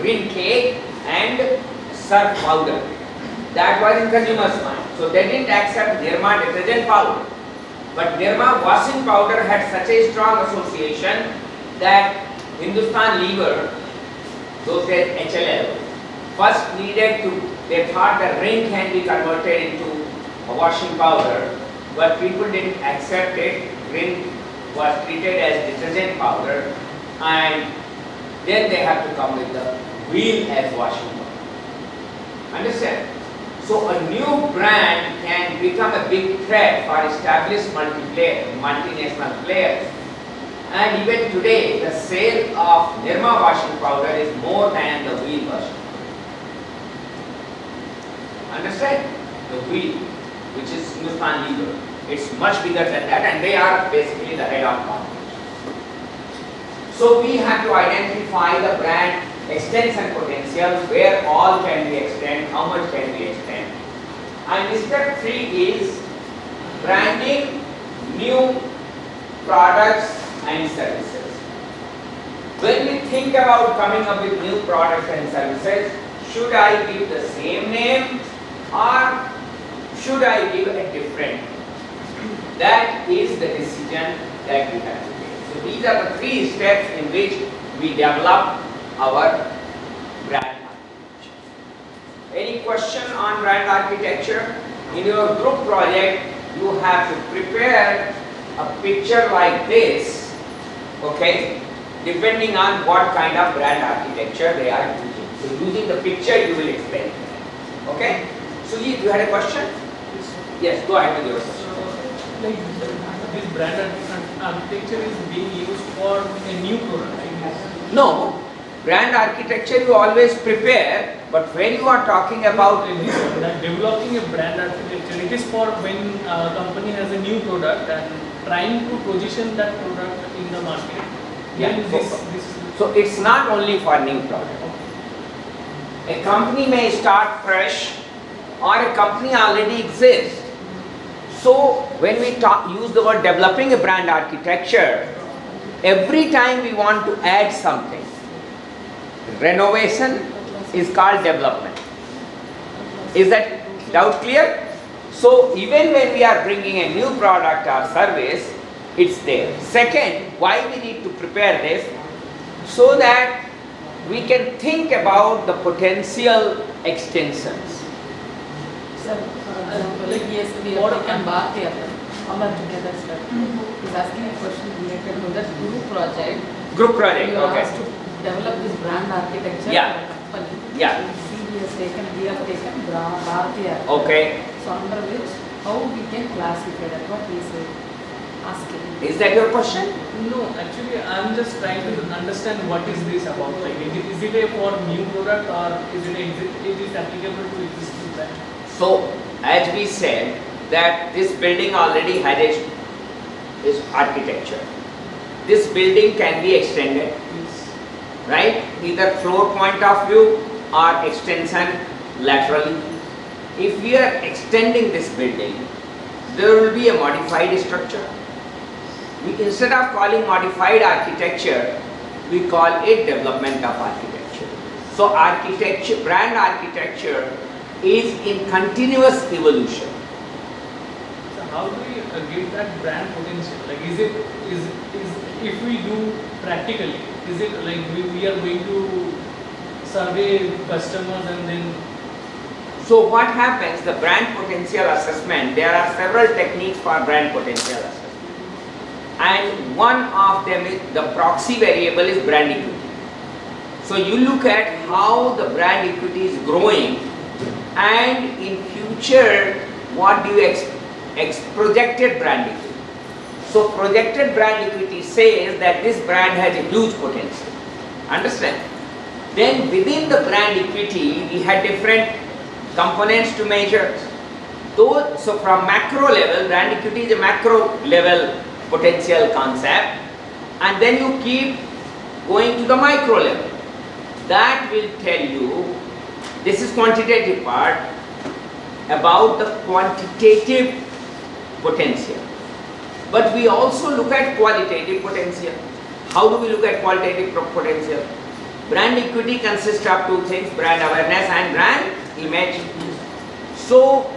Rin cake and Surf powder. That was in consumer's mind. So they didn't accept Nirma detergent powder. But Nirma washing powder had such a strong association that Hindustan Lever, those days HLL, first needed to, they thought that Rin can be converted into a washing powder, but people didn't accept it. Rin was treated as detergent powder, and then they have to come with the wheel as washing powder. Understand? So a new brand can become a big threat for established multinational players. And even today, the sale of Nirma washing powder is more than the wheel washing powder. Understand? The wheel, which is Hindustan Lever, it's much bigger than that, and they are basically the head-on competition. So we have to identify the brand extension potential, where all can we extend, how much can we extend. And step 3 is branding new products and services. When we think about coming up with new products and services, should I give the same name or should I give a different name? That is the decision that we have to take. So these are the 3 steps in which we develop our brand architecture. Any question on brand architecture? In your group project, you have to prepare a picture like this, okay, depending on what kind of brand architecture they are using. So using the picture, you will explain that. Okay? Sujit, you had a question? Yes, go ahead with your question. Like this brand architecture is being used for a new product, I guess. No, brand architecture you always prepare, but when you are talking about That developing a brand architecture, it is for when a company has a new product and trying to position that product in the market. Yeah, Then so it's not only for new product. A company may start fresh or a company already exists. So when we use the word developing a brand architecture, every time we want to add something, renovation is called development. Is that doubt clear? So even when we are bringing a new product or service, it's there. Second, why we need to prepare this? So that we can think about the potential extensions. Sir, for example, like yes, we have taken Bharti all are together, sir. He's asking a question related to that group project. Group project, You are okay. asked to develop this brand architecture Yeah. for a company. Yeah. See, we have taken Bharti. Okay. So under which, how we can classify that, what he is asking. Is that your question? No, actually, I'm just trying to understand what is this about. Like, is it a for new product or is it applicable to existing brand? So, as we said, that this building already has its architecture. This building can be extended, Yes. right? Either floor point of view or extension laterally. If we are extending this building, there will be a modified structure. Instead of calling modified architecture, we call it development of architecture. So architecture, brand architecture is in continuous evolution. So how do we get that brand potential? Like, is if we do practically, is it like we are going to survey customers and then? So what happens, the brand potential assessment, there are several techniques for brand potential assessment. And one of them is, the proxy variable is brand equity. So you look at how the brand equity is growing, and in future, what do you projected brand equity. So projected brand equity says that this brand has a huge potential. Understand? Then within the brand equity, we had different components to measure. So from macro level, brand equity is a macro level potential concept, and then you keep going to the micro level. That will tell you, this is quantitative part, about the quantitative potential. But we also look at qualitative potential. How do we look at qualitative potential? Brand equity consists of two things, brand awareness and brand image. So,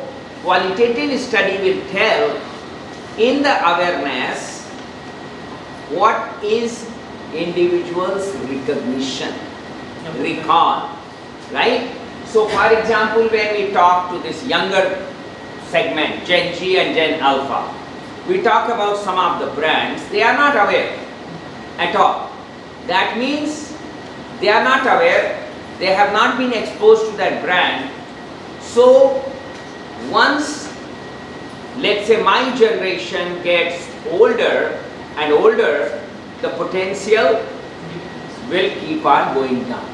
qualitative study will tell in the awareness what is individual's recognition, recall, right? So, for example, when we talk to this younger segment, Gen Z and Gen Alpha, we talk about some of the brands, they are not aware at all. That means they are not aware, they have not been exposed to that brand. So, once, let's say my generation gets older and older, the potential will keep on going down,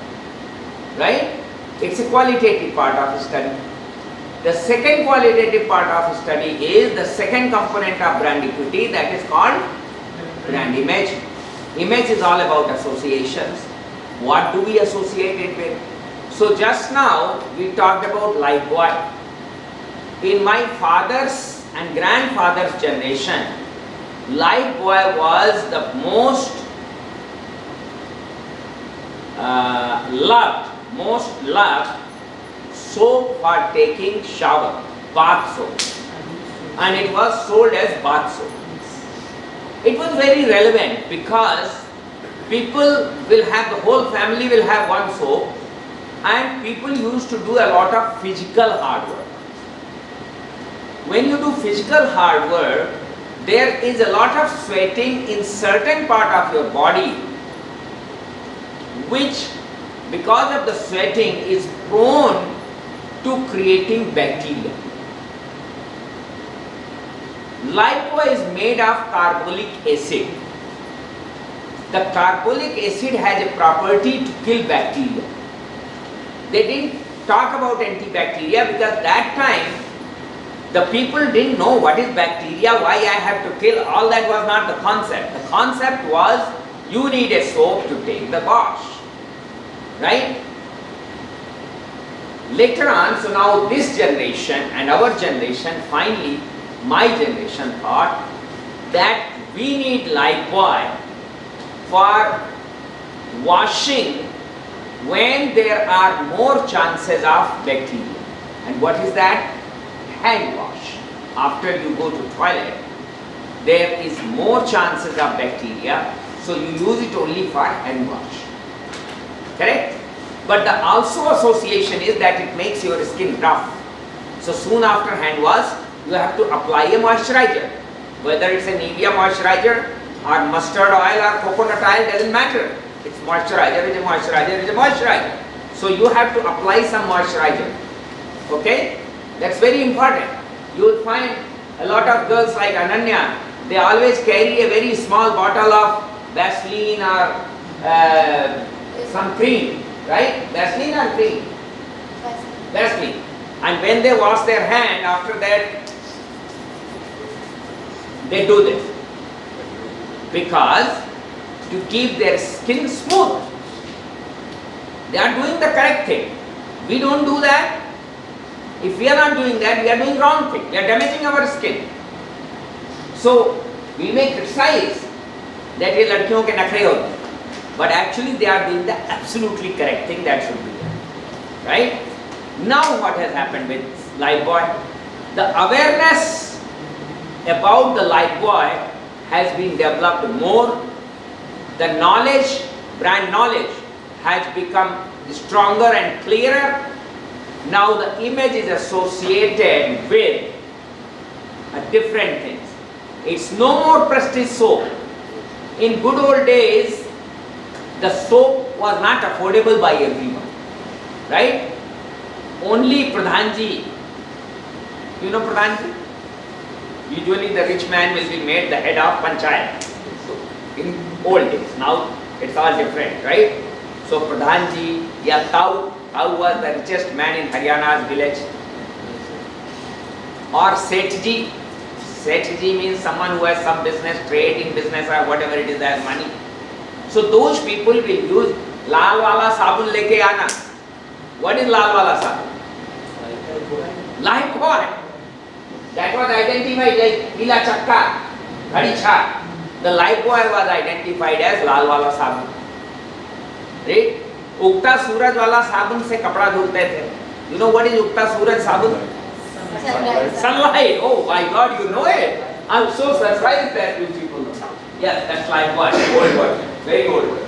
right? It's a qualitative part of the study. The second qualitative part of the study is the second component of brand equity, that is called brand image. Image is all about associations. What do we associate it with? So just now we talked about Lifebuoy. In my father's and grandfather's generation, Lifebuoy was the most loved soap for taking shower, bath soap, and it was sold as bath soap. It was very relevant because people will have, the whole family will have one soap, and people used to do a lot of physical hard work. When you do physical hard work, there is a lot of sweating in certain part of your body, which because of the sweating is prone to creating bacteria. Lifebuoy is made of carbolic acid. The carbolic acid has a property to kill bacteria. They didn't talk about antibacteria because that time the people didn't know what is bacteria, why I have to kill, all that was not the concept. The concept was you need a soap to take the wash, right? Later on, so now this generation and our generation, finally my generation thought that we need Lifebuoy for washing when there are more chances of bacteria. And what is that? Hand wash. After you go to toilet, there is more chances of bacteria, so you use it only for hand wash. Correct? But the also association is that it makes your skin rough. So soon after hand wash, you have to apply a moisturizer. Whether it's a Nivea moisturizer or mustard oil or coconut oil, doesn't matter. It's moisturizer, it's a moisturizer, it's a moisturizer. So you have to apply some moisturizer. Okay? That's very important. You will find a lot of girls like Ananya, they always carry a very small bottle of Vaseline or some cream, right? Vaseline or cream? Vaseline. And when they wash their hand, after that, they do this. Because to keep their skin smooth. They are doing the correct thing. We don't do that. If we are not doing that, we are doing wrong thing. We are damaging our skin. So, we may criticize that ये लड़कियों के नखरे होते हैं. But actually they are doing the absolutely correct thing that should be done. Right? Now what has happened with Lifebuoy? The awareness about the Lifebuoy has been developed more. The knowledge, brand knowledge, has become stronger and clearer. Now the image is associated with different things. It's no more prestige soap. In good old days, the soap was not affordable by everyone, right? Only Pradhanji. You know Pradhanji? Usually the rich man will be made the head of panchayat. So in old days, now it's all different, right? So Pradhanji, ya Tau was the richest man in Haryana's village. Or Sethji. Sethji means someone who has some business, trade in business or whatever it is, that has money. So those people will use लाल वाला साबुन लेके आना. What is लाल वाला साबुन? Lifebuoy. That was identified like Pila Chakka, Hadi Cha. The Lifebuoy was identified as लाल वाला साबुन. Right? उगता सूरज वाला साबुन से कपड़ा धुलते थे. You know what is उगता सूरज साबुन? Sunlight. Oh my God, you know it. I'm so surprised that you people know. Yes, that's Lifebuoy. Old word. Very old word.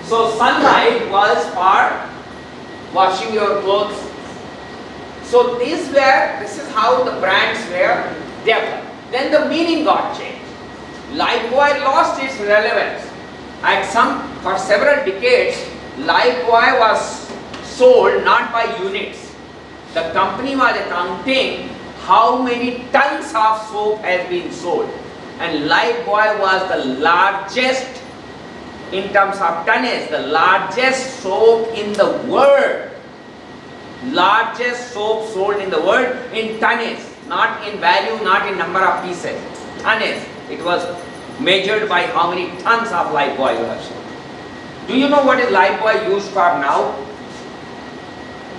So sunlight was for washing your clothes. So this is how the brands were developed. Then the meaning got changed. Lifebuoy lost its relevance. For several decades, Lifebuoy was sold not by units. The company was counting how many tons of soap has been sold. And Lifebuoy was the largest, in terms of tonnage, the largest soap in the world. Largest soap sold in the world in tonnage, not in value, not in number of pieces. Tonnage. It was measured by how many tons of Lifebuoy you have sold. Do you know what is Lifebuoy used for now?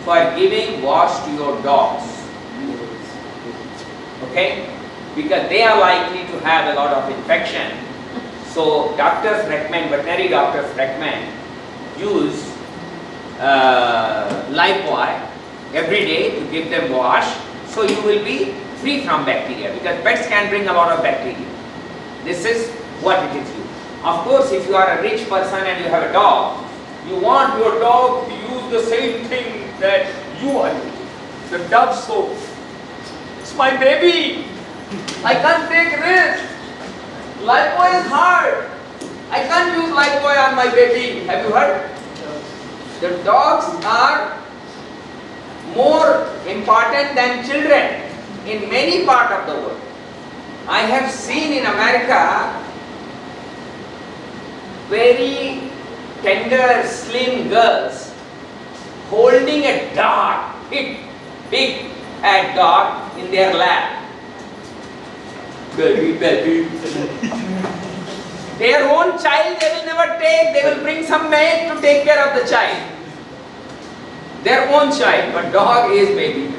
For giving wash to your dogs. Okay? Because they are likely to have a lot of infection. So doctors recommend, veterinary doctors recommend, use Lifebuoy every day to give them wash, so you will be free from bacteria, because pets can bring a lot of bacteria. This is what it is used. Of course, if you are a rich person and you have a dog, you want your dog to use the same thing that you are using. The Dove soap. It's my baby. I can't take risk. Lifebuoy is hard. I can't use Lifebuoy on my baby. Have you heard? The dogs are more important than children in many parts of the world. I have seen in America very tender, slim girls holding a dog, big dog in their lap. Baby, baby. Their own child they will never take, they will bring some maid to take care of the child. Their own child, but dog is baby.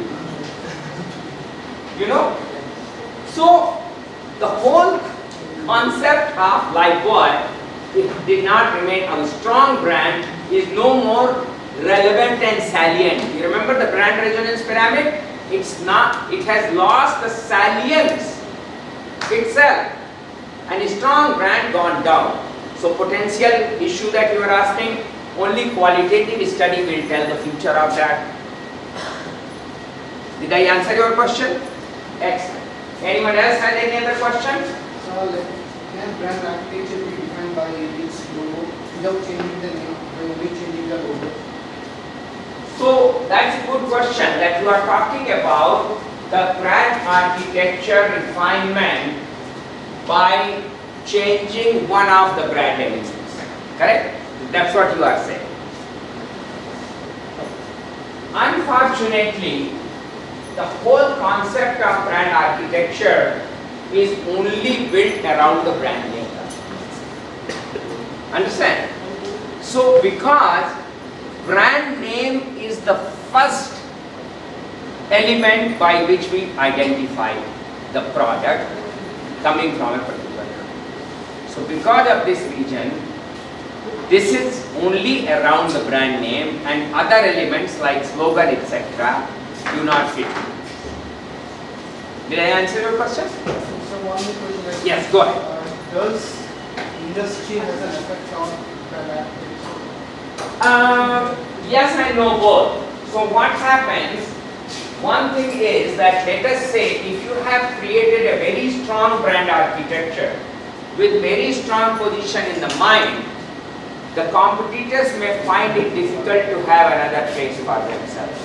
You know? So, the whole concept of Lifebuoy, it did not remain a strong brand, is no more relevant and salient. You remember the brand resonance pyramid? It has lost the salience itself, and a strong brand gone down. So potential issue that you are asking, only qualitative study will tell the future of that. Did I answer your question? Excellent. Anyone else has any other questions? Can brand architecture be defined by its logo without changing the name, by only changing the logo? So that's a good question, that you are talking about the brand architecture refinement by changing one of the brand elements. Correct? That's what you are saying. Unfortunately, the whole concept of brand architecture is only built around the brand name. Understand? So because brand name is the first element by which we identify the product coming from a particular country. So because of this reason, this is only around the brand name, and other elements like slogan, etc. do not fit. Did I answer your question? So one more question. Yes, go ahead. Does industry has an effect on brand architecture? Yes and no, both. So what happens, one thing is that, let us say, if you have created a very strong brand architecture with very strong position in the mind, the competitors may find it difficult to have another place for themselves.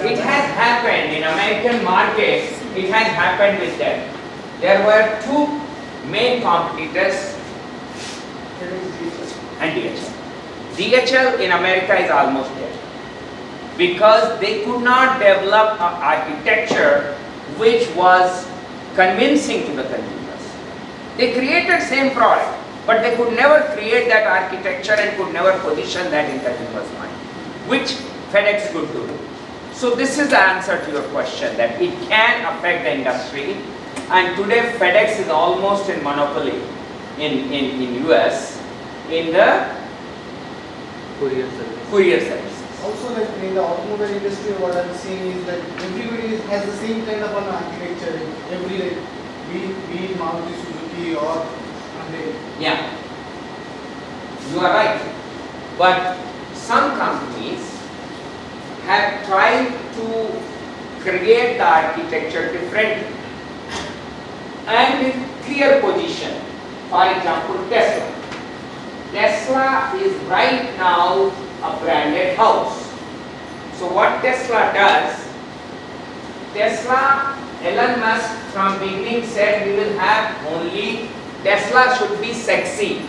It has happened in American markets, it has happened with them. There were two main competitors and DHL. DHL in America is almost dead because they could not develop an architecture which was convincing to the consumers. They created same product, But they could never create that architecture and could never position that in consumer's mind, which FedEx could do. So this is the answer to your question, that it can affect the industry. And today FedEx is almost in monopoly in US in the Courier service. courier services. Also, like in the automobile industry, what I'm seeing is that everybody has the same kind of an architecture. Every like, be it Maruti Suzuki or Hyundai. Yeah, you are right. But some companies have tried to create the architecture differently and with clear position. For example, Tesla. Tesla is right now a branded house. So what Tesla does, Elon Musk from beginning said we will have only, Tesla should be sexy.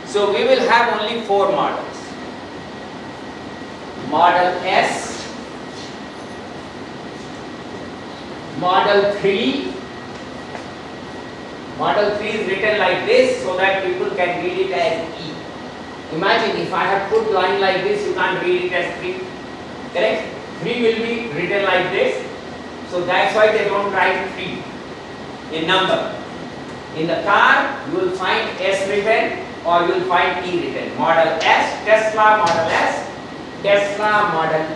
So we will have only 4 models. Model S, Model 3. Model 3 is written like this so that people can read it as E. Imagine if I have put line like this, you can't read it as 3. Correct? 3 will be written like this. So that's why they don't write 3 in number. In the car, you will find S written or you will find E written. Model S, Tesla Model S, Tesla Model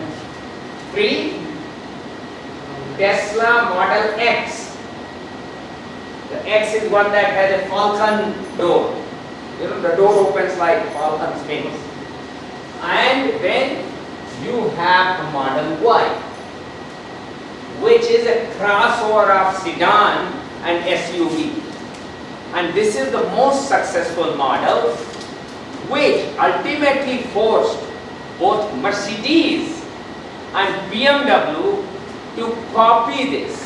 3, Tesla Model X. The X is one that has a falcon door. You know, the door opens like falcon's wings. And then you have a Model Y, which is a crossover of sedan and SUV. And this is the most successful model, which ultimately forced both Mercedes and BMW to copy this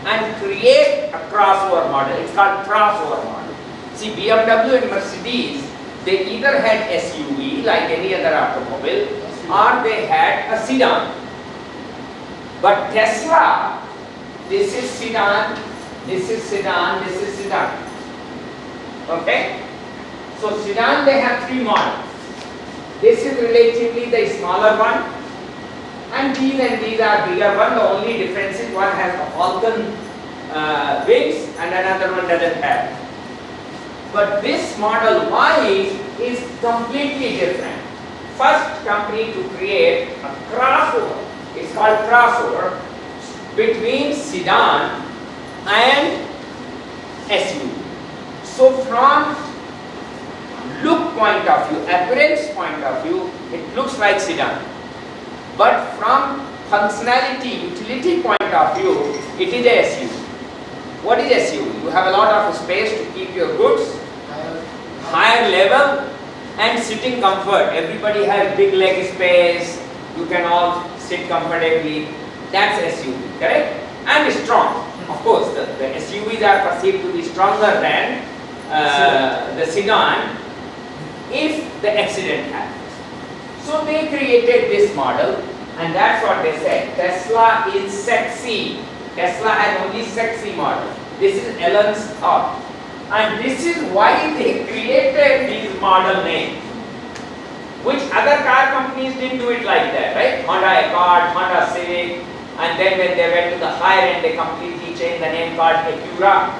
and create a crossover model. It's called crossover model. See, BMW and Mercedes, they either had SUV like any other automobile, or they had a sedan. But Tesla, this is sedan, this is sedan, this is sedan. Okay? So sedan, they have 3 models. This is relatively the smaller one, and these are bigger one. The only difference is one has a falcon wings and another one doesn't have. But this Model Y is completely different. First company to create a crossover, it's called crossover, between sedan and SUV. So from look point of view, appearance point of view, it looks like sedan. But from functionality, utility point of view, it is a SUV. What is SUV? You have a lot of space to keep your goods, higher level, and sitting comfort. Everybody has big leg space, you can all sit comfortably. That's SUV, correct? And strong. Of course, the SUVs are perceived to be stronger than the sedan if the accident happens. So they created this model, and that's what they said. Tesla is sexy. Tesla has only sexy model. This is Elon's thought. And this is why they created these model names, which other car companies didn't do it like that, right? Honda Accord, Honda Civic, and then when they went to the higher end, they completely changed the name called Acura.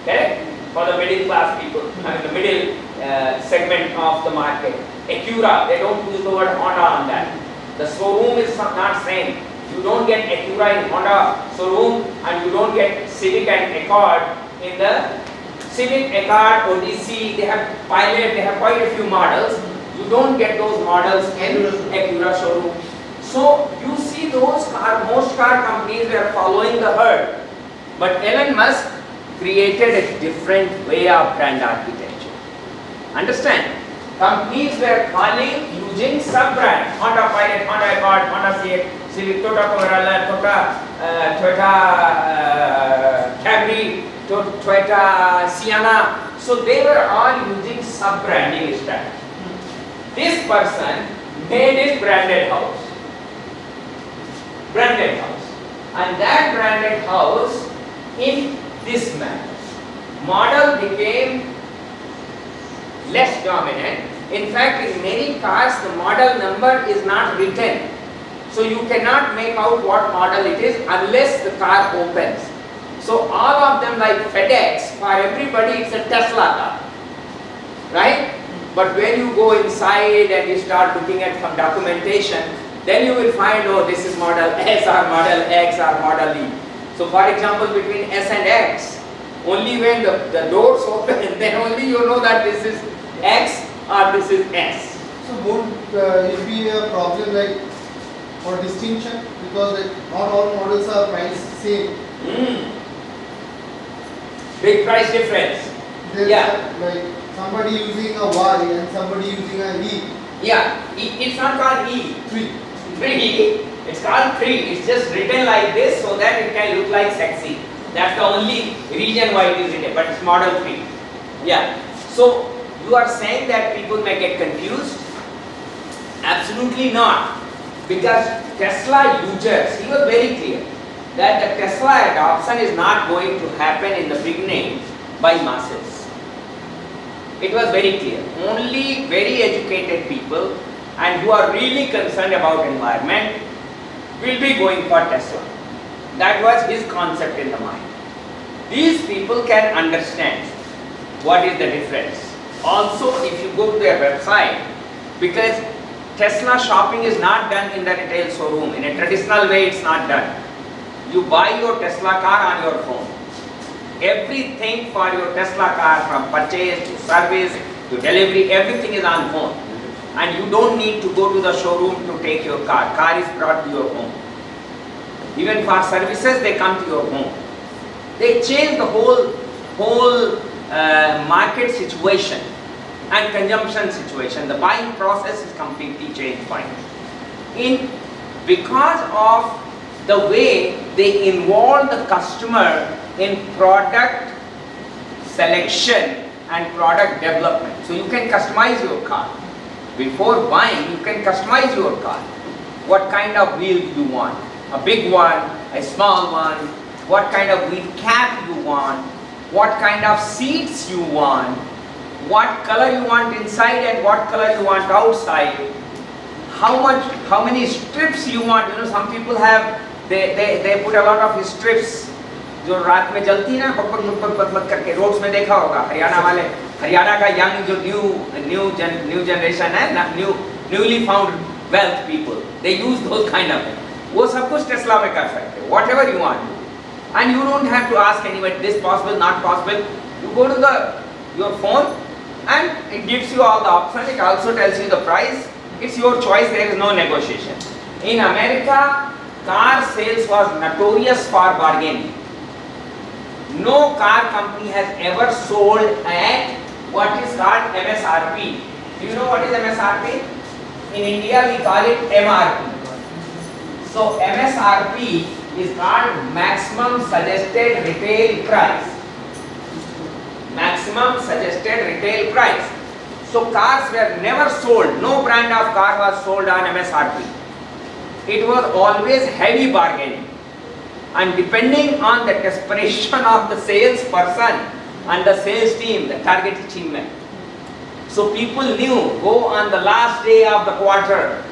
Correct? For the middle class people, I mean the middle segment of the market. Acura, they don't use the word Honda on that. The showroom is not same. You don't get Acura in Honda showroom, and you don't get Civic and Accord in the Civic, Accord, Odyssey. They have Pilot, they have quite a few models. You don't get those models in Acura showroom. So you see most car companies were following the herd. But Elon Musk created a different way of brand architecture. Understand? Companies were calling using sub-brands, Honda Pilot, Honda Accord, Honda Civic, Toyota Corolla, Toyota Camry, Toyota Sienna. So they were all using sub-branding strategy. This person made his branded house. Branded house. And that branded house in this manner. Model became dominant. In fact, in many cars, the model number is not written. So you cannot make out what model it is unless the car opens. So all of them, like FedEx, for everybody it's a Tesla car, right? But when you go inside and you start looking at some documentation, then you will find, oh, this is model S or model X or model E. So for example, between S and X, only when the doors open, then only you know that this is X or this is S. So would it be a problem like for distinction, because like not all models are priced same? Big price difference. There's Yeah. like somebody using a Y and somebody using a E. Yeah, it's not called E. 3. 3, it's called 3. It's just written like this so that it can look like sexy. That's the only reason why it is written, but it's model 3. Yeah. So you are saying that people may get confused? Absolutely not. Because Tesla users, he was very clear that the Tesla adoption is not going to happen in the beginning by masses. It was very clear. Only very educated people and who are really concerned about environment will be going for Tesla. That was his concept in the mind. These people can understand what is the difference. Also, if you go to their website, because Tesla shopping is not done in the retail showroom. In a traditional way, it's not done. You buy your Tesla car on your phone. Everything for your Tesla car, from purchase to service to delivery, everything is on phone. And you don't need to go to the showroom to take your car. Car is brought to your home. Even for services, they come to your home. They change the whole market situation and consumption situation. The buying process is completely changed by it. Because of the way they involve the customer in product selection and product development. So you can customize your car. Before buying, you can customize your car. What kind of wheel do you want? A big one, a small one? What kind of wheel cap you want? What kind of seats you want? What color you want inside and what color you want outside? How many strips you want? You know, some people have, they put a lot of strips जो रात में जलती है ना, बक करके roads में देखा होगा, हरियाणा वाले, हरियाणा का यंग जो न्यू जनरेशन है ना, newly found wealth people, they use those kind of things. वो सब कुछ टेस्ला में कर सकते हो, whatever you want, and you don't have to ask anybody this possible, not possible. You go to your phone and it gives you all the options. It also tells you the price. It's your choice. There is no negotiation. In America, car sales was notorious for bargaining. No car company has ever sold at what is called MSRP. Do you know what is MSRP? In India, we call it MRP. So MSRP is called maximum suggested retail price. Maximum suggested retail price. So cars were never sold. No brand of car was sold on MSRP. It was always heavy bargaining. And depending on the desperation of the salesperson and the sales team, the target achievement. So people knew, go on the last day of the quarter,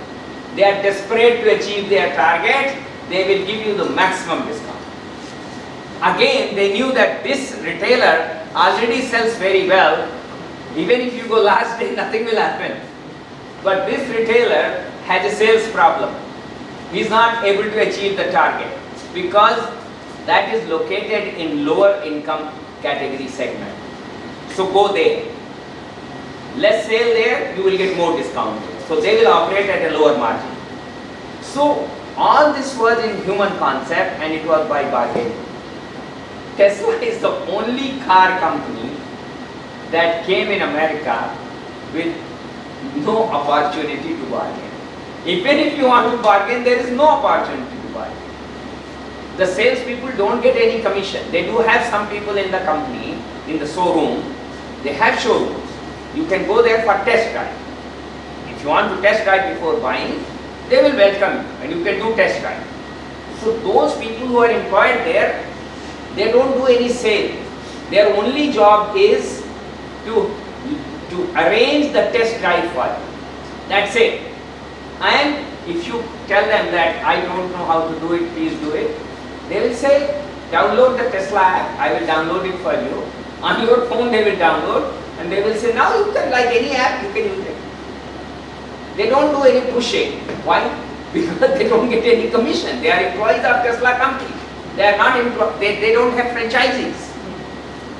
they are desperate to achieve their target, they will give you the maximum discount. Again, they knew that this retailer already sells very well. Even if you go last day, nothing will happen. But this retailer has a sales problem. He is not able to achieve the target because that is located in lower income category segment. So go there. Less sale there, you will get more discount. So they will operate at a lower margin. So all this was in human concept and it was by bargaining. Tesla is the only car company that came in America with no opportunity to bargain. Even if you want to bargain, there is no opportunity to bargain. The salespeople don't get any commission. They do have some people in the company, in the showroom. They have showrooms. You can go there for test drive. If you want to test drive before buying, they will welcome you and you can do test drive. So those people who are employed there, they don't do any sale. Their only job is to to arrange the test drive for you. That's it. And if you tell them that I don't know how to do it, please do it, they will say, download the Tesla app, I will download it for you. On your phone they will download, and they will say, now you can, like any app, you can use it. They don't do any pushing. Why? Because they don't get any commission. They are employees of Tesla company. They are not they don't have franchises.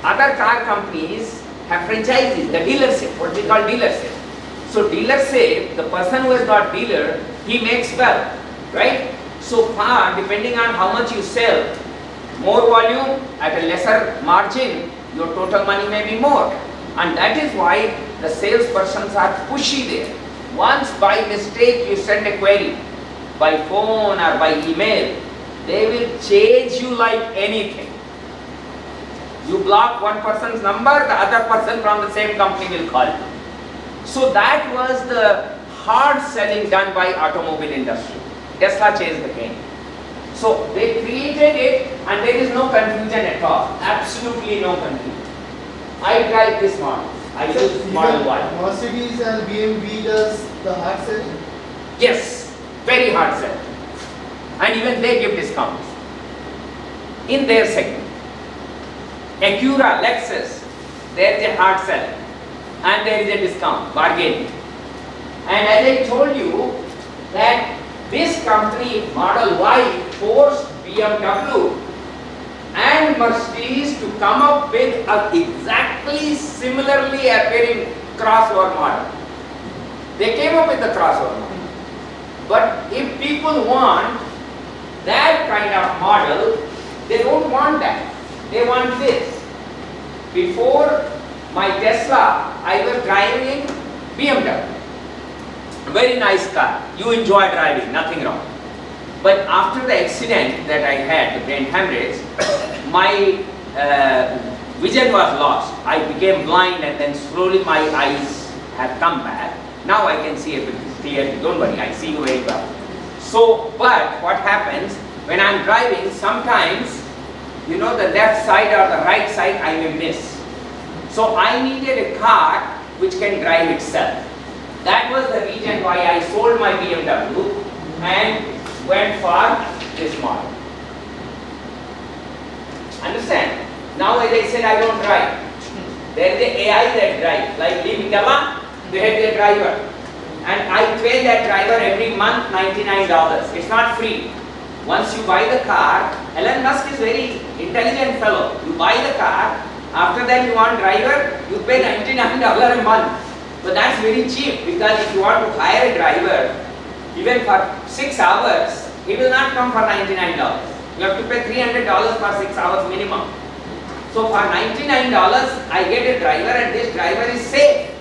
Other car companies have franchises, the dealership, what we call dealership. So dealership, the person who has got dealer, he makes well, right? So far, depending on how much you sell, more volume at a lesser margin, your total money may be more. And that is why the salespersons are pushy there. Once by mistake you send a query by phone or by email, they will change you like anything. You block one person's number, the other person from the same company will call you. So that was the hard selling done by automobile industry. Tesla changed the game. So they created it and there is no confusion at all. Absolutely no confusion. I drive this model. I use Model Y. Mercedes and BMW does the hard selling? Yes, very hard sell. And even they give discounts in their segment. Acura, Lexus, there is a hard sell and there is a discount, bargain. And as I told you that this company Model Y forced BMW and Mercedes to come up with a exactly similarly appearing crossover model. They came up with the crossover model. But if people want that kind of model, they don't want that. They want this. Before my Tesla, I was driving BMW. Very nice car. You enjoy driving, nothing wrong. But after the accident that I had, the brain hemorrhage, my vision was lost. I became blind and then slowly my eyes have come back. Now I can see everything clearly. Don't worry, I see you very well. So, but what happens when I'm driving, sometimes, you know, the left side or the right side I may miss. So I needed a car which can drive itself. That was the reason why I sold my BMW and went for this model. Understand? Now as I said, I don't drive. There is the AI that drives, like Lee Mitterrand, they have their driver. And I pay that driver every month $99. It's not free. Once you buy the car, Elon Musk is very intelligent fellow. You buy the car, after that you want driver, you pay $99 a month. But that's very cheap because if you want to hire a driver, even for 6 hours, he will not come for $99. You have to pay $300 for 6 hours minimum. So for $99, I get a driver and this driver is safe.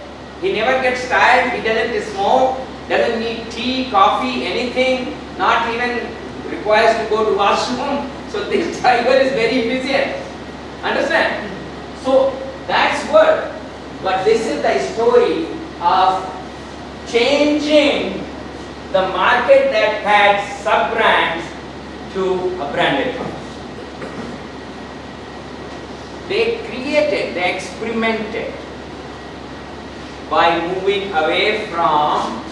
He never gets tired, he doesn't smoke, doesn't need tea, coffee, anything, not even requires to go to washroom. So this driver is very efficient. Understand? So that's what. But this is the story of changing the market that had sub-brands to a branded house. They created, they experimented by moving away from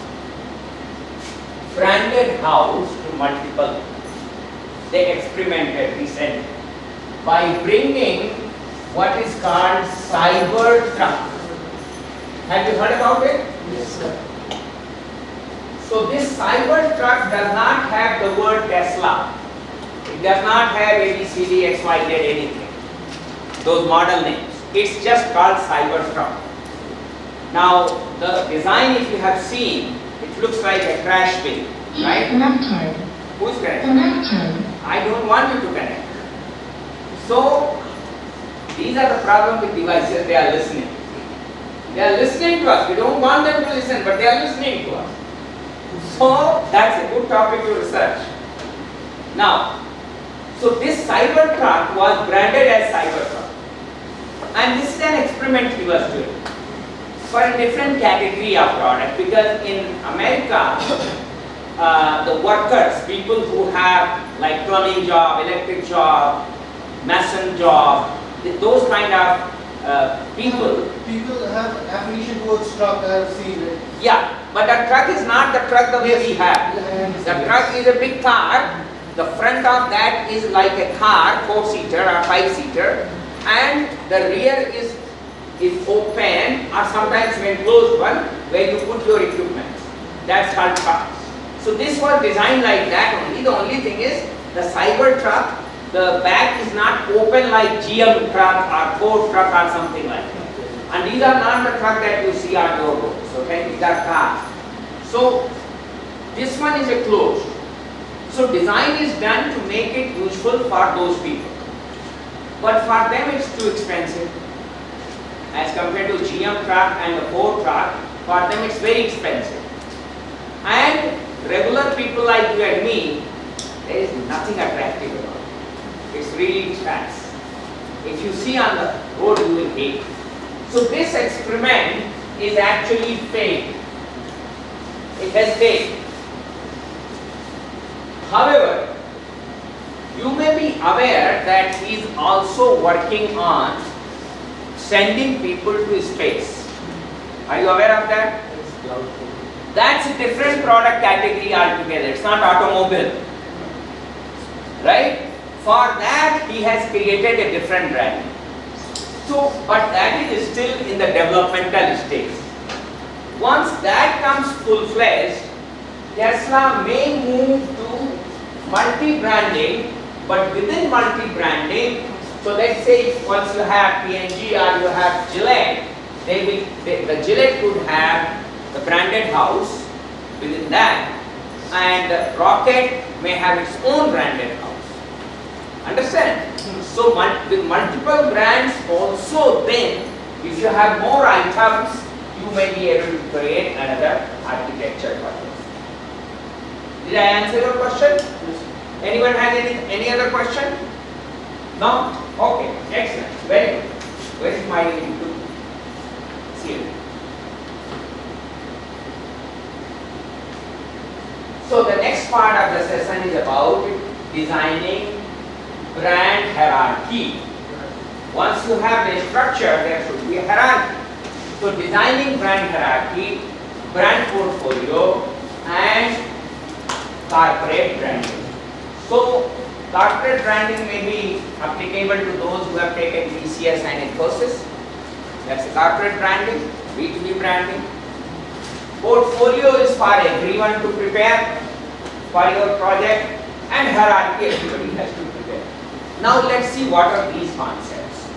branded house to multiple. They experimented recently by bringing what is called Cybertruck. Have you heard about it? Yes, sir. So this Cybertruck does not have the word Tesla. It does not have ABCD, XYZ, anything. Those model names. It's just called Cybertruck. Now the design, if you have seen, it looks like a trash bin, right? Connected. Who's connected? Connected. I don't want you to connect. So these are the problem with devices. They are listening. They are listening to us. We don't want them to listen, but they are listening to us. So that's a good topic to research. Now, so this Cybertruck was branded as Cybertruck. And this is an experiment he was doing for a different category of product, because in America, the workers, people who have like plumbing job, electric job, mason job, those kind of people. People have affiliation towards truck, I have seen it. Yeah, but the truck is not the truck the way we have. The truck is a big car. The front of that is like a car, 4-seater or 5-seater, and the rear is open or sometimes when closed one where you put your equipment. That's called truck. So this was designed like that only. The only thing is the cyber truck, the back is not open like GM truck or Ford truck or something like that. And these are not the truck that you see on your roads, okay? These are cars. So this one is a closed. So design is done to make it useful for those people. But for them it's too expensive. As compared to GM truck and the Ford truck, for them it's very expensive. And regular people like you and me, there is nothing attractive about it. It's really expensive. If you see on the road, you will hate it. So this experiment is actually failed. It has failed. However, you may be aware that he is also working on sending people to space. Are you aware of that? That's a different product category altogether. It's not automobile. Right? For that, he has created a different brand. So, but that is still in the developmental stage. Once that comes full-fledged, Tesla may move to multi-branding, but within multi-branding, so let's say once you have P&G or you have Gillette, the Gillette could have the branded house within that, and Rocket may have its own branded house. Understand? So with multiple brands also, then if you have more items, you may be able to create another architecture for this. Did I answer your question? Anyone has any other question? No? Okay, excellent. Very good. Where is my seal? So the next part of the session is about designing brand hierarchy. Once you have a structure, there should be a hierarchy. So designing brand hierarchy, brand portfolio, and corporate branding. So corporate branding may be applicable to those who have taken TCS and Infosys. That's corporate branding, B2B branding. Portfolio is for everyone to prepare for your project, and hierarchy everybody has to prepare. Now let's see what are these concepts.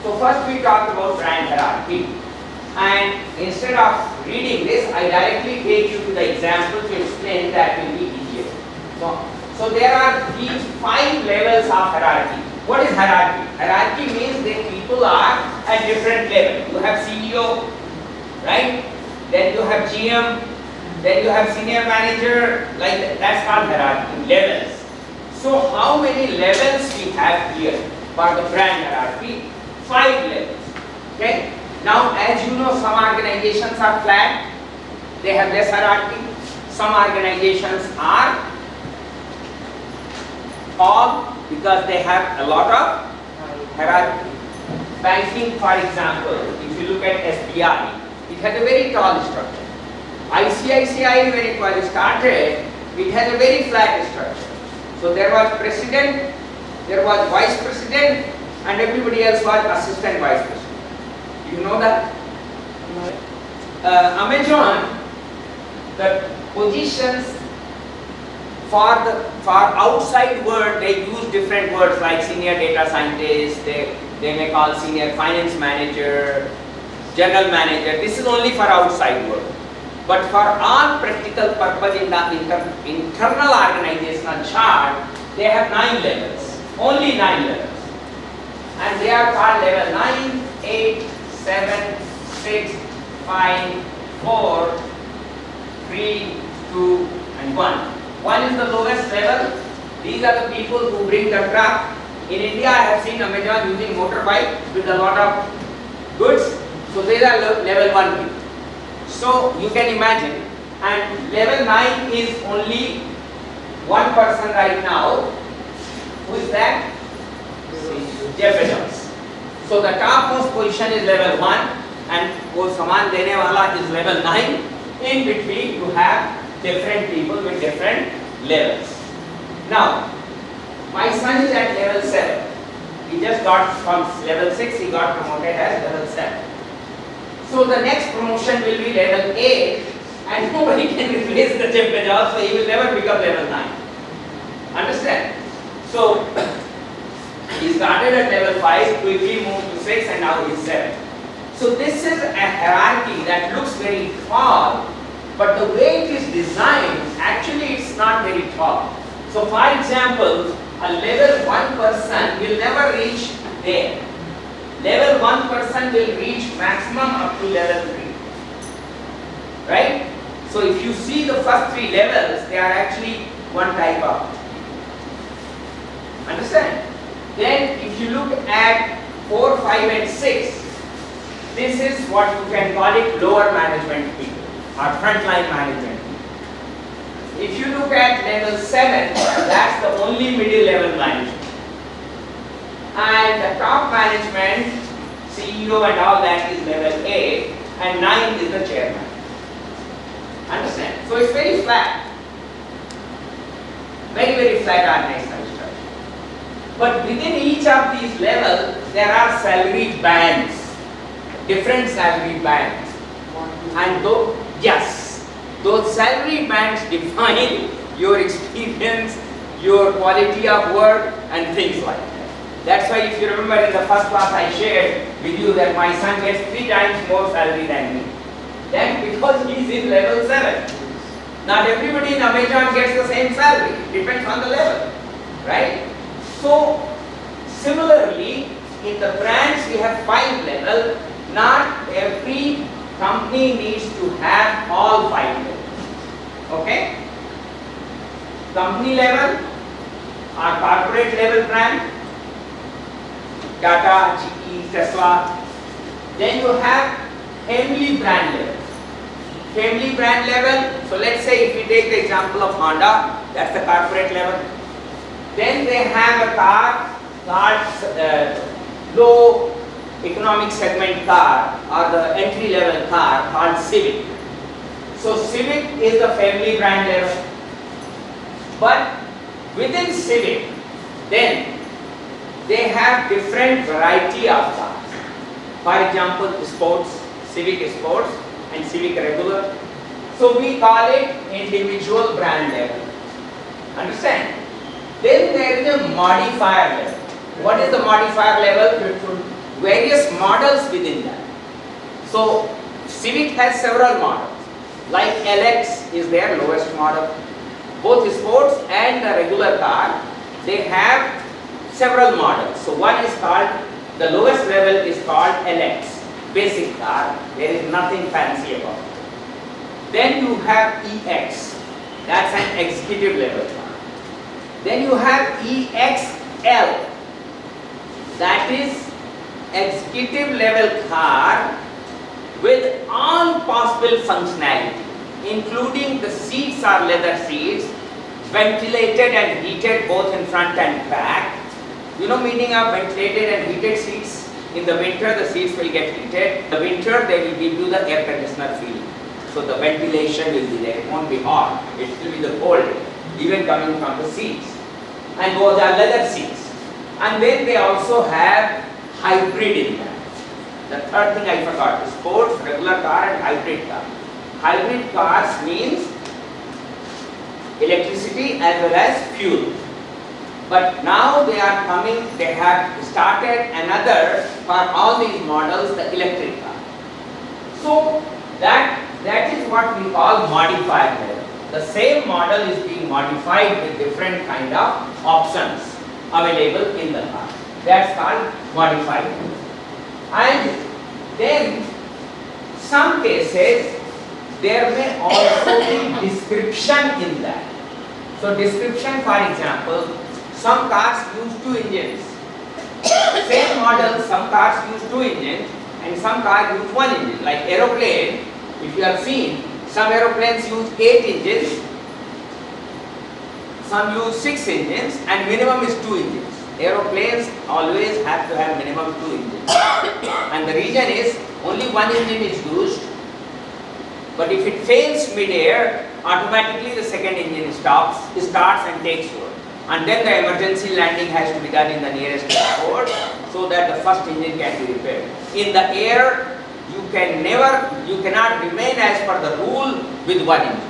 So first we talked about brand hierarchy, and instead of reading this, I directly take you to the example to explain. That will be easier. So there are these 5 levels of hierarchy. What is hierarchy? Hierarchy means that people are at different levels. You have CEO, right? Then you have GM, then you have senior manager, like that. That's called hierarchy, levels. So how many levels we have here for the brand hierarchy? 5 levels. Okay? Now as you know, some organizations are flat, they have less hierarchy. Some organizations are tall because they have a lot of hierarchy. Banking, for example, if you look at SBI, it has a very tall structure. ICICI, when it was started, it has a very flat structure. So there was president, there was vice president, and everybody else was assistant vice president. You know that? Amazon, the positions for outside world, they use different words like senior data scientist, they may call senior finance manager, general manager. This is only for outside world. But for all practical purpose in the internal organizational chart, they have 9 levels, only 9 levels. And they are called level 9, 8, 7, 6, 5, 4, 3, 2, and 1. 1 is the lowest level. These are the people who bring the truck. In India, I have seen Amazon using motorbike with a lot of goods. So these are level 1 people. So you can imagine, and level 9 is only one person right now. Who is that? Jeff Bezos. So the topmost position is level 1 and वो सामान देने वाला is level 9. In between you have different people with different levels. Now, my son is at level 7. He just got from level 6, he got promoted as level 7. So the next promotion will be level 8 and nobody can replace the temperature, so he will never become level 9. Understand? So he started at level 5, quickly moved to 6 and now he is 7. So this is a hierarchy that looks very tall, but the way it is designed, actually it's not very tall. So for example, a level 1 person will never reach there. Level 1 person will reach maximum up to level 3. Right? So if you see the first 3 levels, they are actually one type up. Understand? Then if you look at 4, 5 and 6, this is what you can call it lower management people or frontline management people. If you look at level 7, that's the only middle level management. And the top management, CEO and all that is level 8 and 9 is the chairman. Understand? So it's very flat. Very, very flat organizational structure. But within each of these levels, there are salary bands. Different salary bands. And those salary bands define your experience, your quality of work and things like that. That's why if you remember in the first class I shared with you that my son gets 3 times more salary than me. That's because he's in level 7. Not everybody in Amazon gets the same salary. It depends on the level. Right? So similarly, in the brands we have 5 levels. Not every company needs to have all 5 levels. Okay? Company level or corporate level brand, Tata, GE, Tesla. Then you have family brand level. Family brand level, so let's say if we take the example of Honda, that's the corporate level. Then they have a car called low economic segment car or the entry level car called Civic. So Civic is the family brand level. But within Civic, then they have different variety of cars. For example, sports, Civic Sports and Civic Regular. So we call it individual brand level. Understand? Then there is a modifier level. What is the modifier level? Various models within that. So Civic has several models. Like LX is their lowest model. Both sports and the regular car, they have several models. So one is called, the lowest level is called LX, basic car. There is nothing fancy about it. Then you have EX, that's an executive level car. Then you have EXL, that is executive level car with all possible functionality, including the seats are leather seats, ventilated and heated both in front and back. You know meaning of ventilated and heated seats? In the winter the seats will get heated. In the winter they will give you the air conditioner feeling. So the ventilation will be there, it won't be hot, it will be the cold, even coming from the seats. And those are leather seats. And then they also have hybrid in that. The third thing I forgot, sports, regular car and hybrid car. Hybrid cars means electricity as well as fuel. But now they are coming, they have started another for all these models, the electric car. So that is what we call modified level. The same model is being modified with different kind of options available in the car. That's called modified level. And then some cases there may also be description in that. So description, for example, some cars use 2 engines. Same model, some cars use 2 engines and some cars use 1 engine. Like aeroplane, if you have seen, some aeroplanes use 8 engines, some use 6 engines and minimum is 2 engines. Aeroplanes always have to have minimum 2 engines. And the reason is only one engine is used, but if it fails mid-air, automatically the second engine starts and takes over. And then the emergency landing has to be done in the nearest airport so that the first engine can be repaired. In the air, you cannot remain as per the rule with one engine.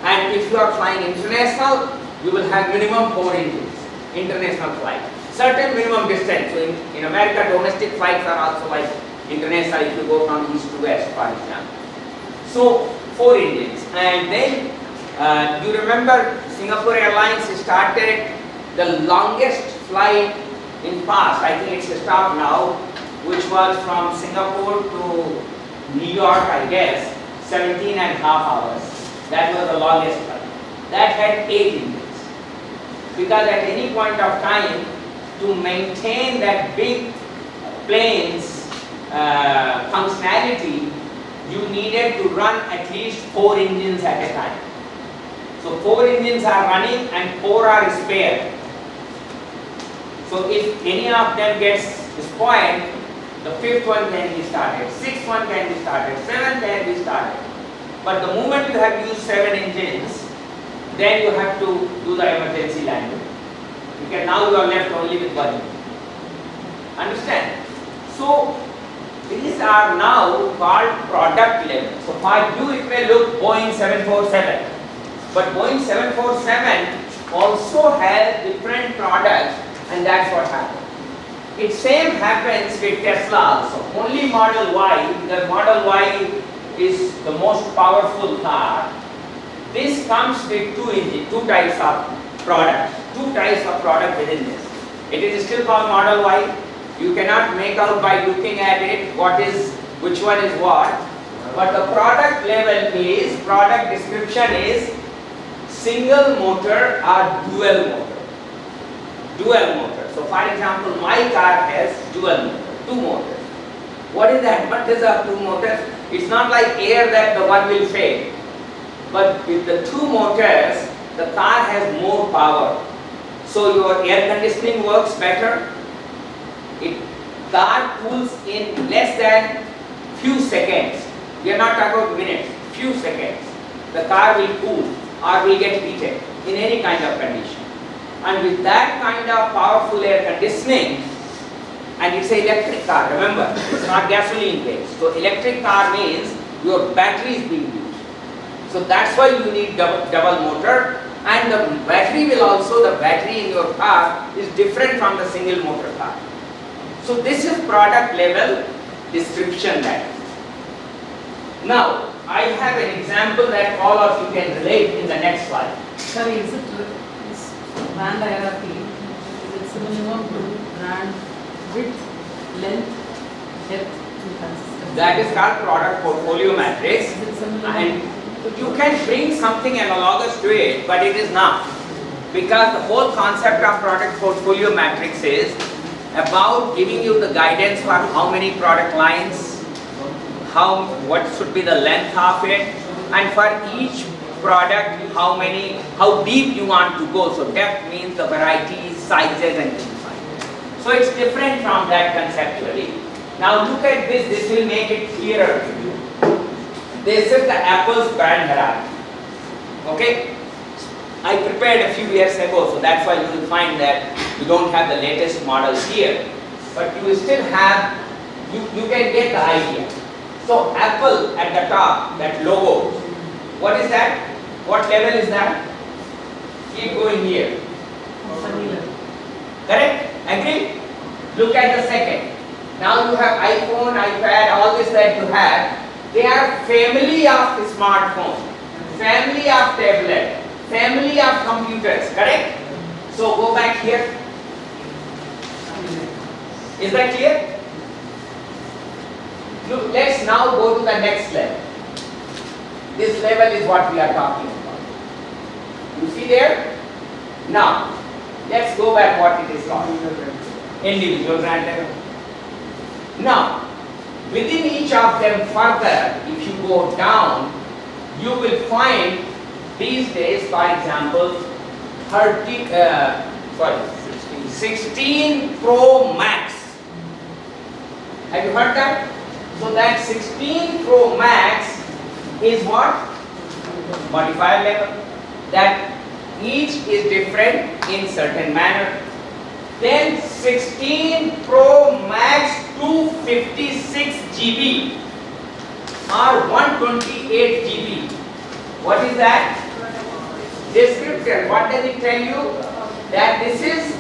And if you are flying international, you will have minimum 4 engines, international flight. Certain minimum distance. So in America, domestic flights are also like international if you go from east to west, for example. So 4 engines. And then you remember Singapore Airlines started the longest flight in past. I think it's stopped now, which was from Singapore to New York, I guess, 17 and a half hours. That was the longest flight. That had 8 engines. Because at any point of time, to maintain that big plane's functionality, you needed to run at least 4 engines at a time. So 4 engines are running and 4 are spare. So if any of them gets spoiled, the 5th one can be started, 6th one can be started, 7th can be started. But the moment you have used 7 engines, then you have to do the emergency landing. Because now you are left only with 1 engine. Understand? So these are now called product level. So for you it may look Boeing 747. But Boeing 747 also has different products, and that's what happens. It same happens with Tesla also. Only Model Y, because Model Y is the most powerful car. This comes with 2 engines, 2 types of product, 2 types of product within this. It is still called Model Y. You cannot make out by looking at it which one is what. But the product level is, product description is single motor or dual motor. Dual motor. So for example, my car has dual motor, 2 motors. What is the advantage of 2 motors? It's not like air that the one will fail. But with the 2 motors, the car has more power. So your air conditioning works better. Car cools in less than few seconds. We are not talking about minutes, few seconds. The car will cool or will get heated in any kind of condition. And with that kind of powerful air conditioning, and it's an electric car, remember, it's not gasoline based. So electric car means your battery is being used. So that's why you need double motor, and the battery in your car is different from the single motor car. So this is product level description that. Now, I have an example that all of you can relate in the next slide. Sorry, is brand hierarchy, is it minimum to brand width, length, depth, and consistency? That is called product portfolio matrix, Is it similar? and you can bring something analogous to it, but it is not. Because the whole concept of product portfolio matrix is about giving you the guidance for how many product lines, what should be the length of it, and for each product how deep you want to go. So depth means the varieties, sizes and things like that. So it's different from that conceptually. Now look at this, this will make it clearer to you. This is the Apple's brand hierarchy. Okay? I prepared a few years ago, so that's why you will find that you don't have the latest models here. But you will still have, you can get the idea. So Apple at the top, that logo, what is that? What level is that? Keep going here. Vanilla. Correct? Agree? Look at the second. Now you have iPhone, iPad, all this that you have. They are family of smartphone, family of tablet, family of computers, correct? So go back here. Is that clear? Look, let's now go to the next level. This level is what we are talking about. You see there? Now, let's go back what it is called. Individual brand level. Now, within each of them further, if you go down, you will find these days, for example, 60 16 Pro Max. Have you heard that? So that 16 Pro Max is what? Modifier level. That each is different in certain manner. Then 16 Pro Max 256 GB or 128 GB. What is that? Description. What does it tell you? That this is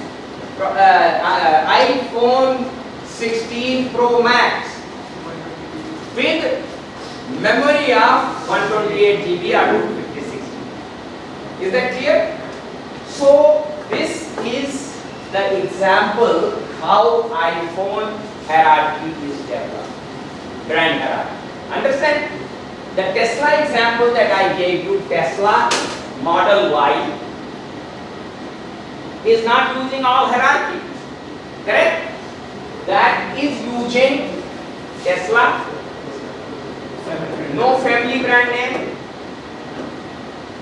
iPhone 16 Pro Max with memory of 128 GB or 256 GB. Is that clear? So this is the example how iPhone hierarchy is developed, brand hierarchy. Understand? The Tesla example that I gave you, Tesla Model Y, is not using all hierarchy. Correct? That is using Tesla, no family brand name.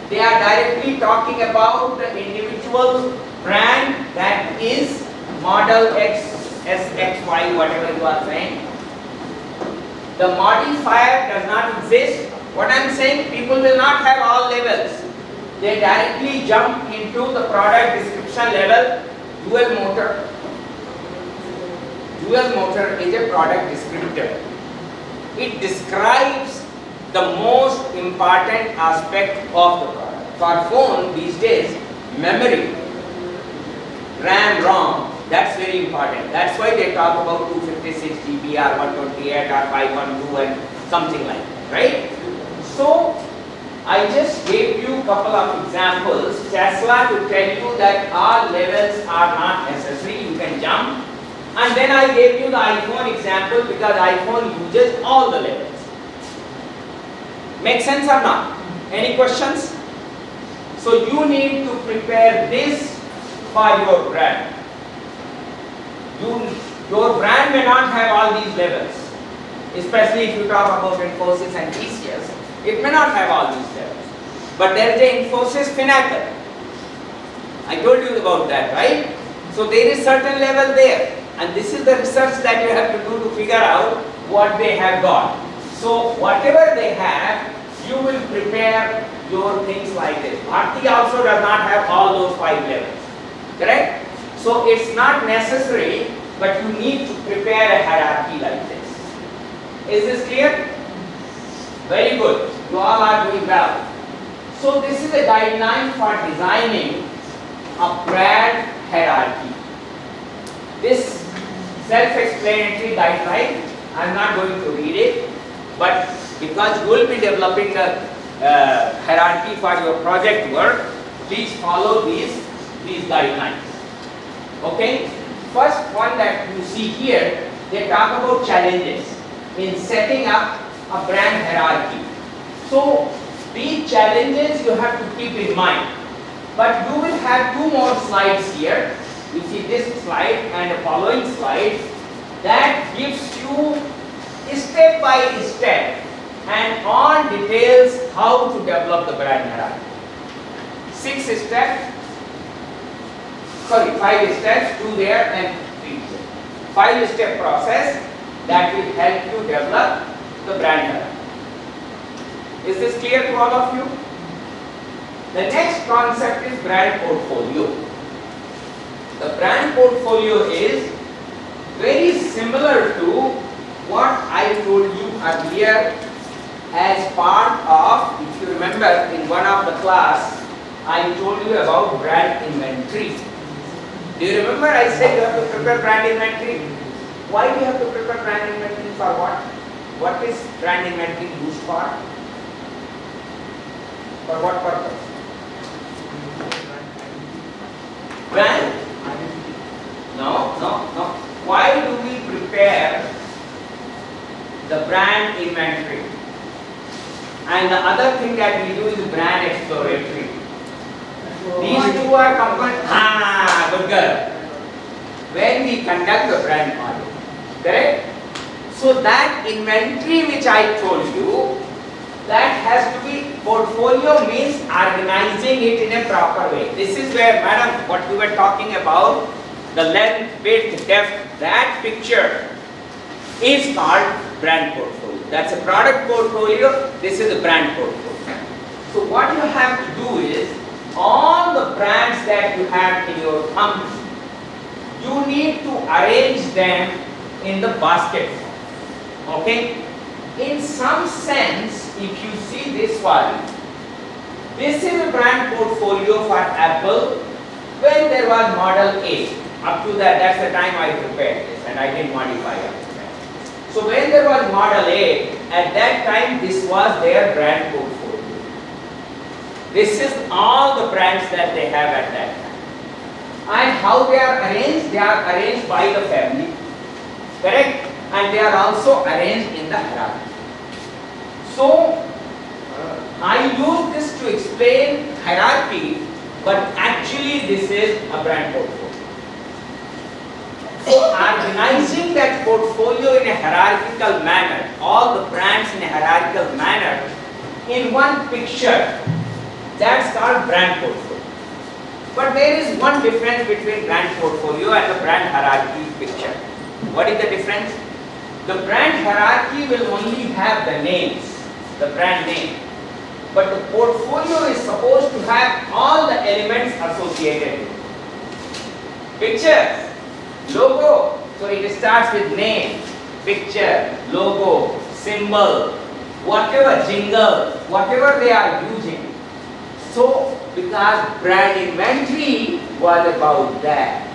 They are directly talking about the individual brand that is Model X, S, X, Y, whatever you are saying. The modifier does not exist. What I am saying, people will not have all levels. They directly jump into the product description level. Dual motor. Dual motor is a product descriptor. It describes the most important aspect of the product. For phone these days, memory, RAM, ROM, that's very important. That's why they talk about 256 GB or 128 or 512 and something like that, right? So I just gave you a couple of examples, Tesla, to tell you that all levels are not necessary, you can jump. And then I gave you the iPhone example because iPhone uses all the levels. Make sense or not? Any questions? So you need to prepare this for your brand. Your brand may not have all these levels, especially if you talk about Infosys and TCS. It may not have all these levels. But there is a Infosys Finacle. I told you about that, right? So there is certain level there. And this is the research that you have to do to figure out what they have got. So whatever they have, you will prepare your things like this. Bharti also does not have all those 5 levels. Correct? So it's not necessary, but you need to prepare a hierarchy like this. Is this clear? Very good. You all are doing well. So this is a guideline for designing a brand hierarchy. This self-explanatory guideline, I am not going to read it, but because you will be developing the hierarchy for your project work, please follow these guidelines. Okay? First one that you see here, they talk about challenges in setting up a brand hierarchy. So these challenges you have to keep in mind. But you will have 2 more slides here. You see this slide and the following slide that gives you step by step and all details how to develop the brand hierarchy. 5 steps, 2 there and 3 there. 5-step process that will help you develop the brand hierarchy. Is this clear to all of you? The next concept is brand portfolio. The brand portfolio is very similar to what I told you earlier as part of, if you remember in one of the class, I told you about brand inventory. Do you remember I said you have to prepare brand inventory? Why do you have to prepare brand inventory for what? What is brand inventory used for? For what purpose? Brand? No. Why do we prepare the brand inventory? And the other thing that we do is brand exploratory. These 2 are combined. Good girl. When we conduct the brand audit, correct? So that inventory which I told you, that has to be, portfolio means organizing it in a proper way. This is where, madam, what we were talking about, the length, width, depth, that picture is called brand portfolio. That's a product portfolio, this is a brand portfolio. So what you have to do is, all the brands that you have in your company, you need to arrange them in the basket form. Okay? In some sense, if you see this one, this is a brand portfolio for Apple when there was Model A. Up to that, that's the time I prepared this and I didn't modify it. So when there was Model A, at that time this was their brand portfolio. This is all the brands that they have at that time. And how they are arranged? They are arranged by the family, correct? And they are also arranged in the hierarchy. So, I use this to explain hierarchy, but actually this is a brand portfolio. So, organizing that portfolio in a hierarchical manner, all the brands in a hierarchical manner, in one picture, that's called brand portfolio. But there is one difference between brand portfolio and the brand hierarchy picture. What is the difference? The brand hierarchy will only have the names, the brand name. But the portfolio is supposed to have all the elements associated with it. Pictures, logo, so it starts with name, picture, logo, symbol, whatever, jingle, whatever they are using. So, because brand inventory was about that.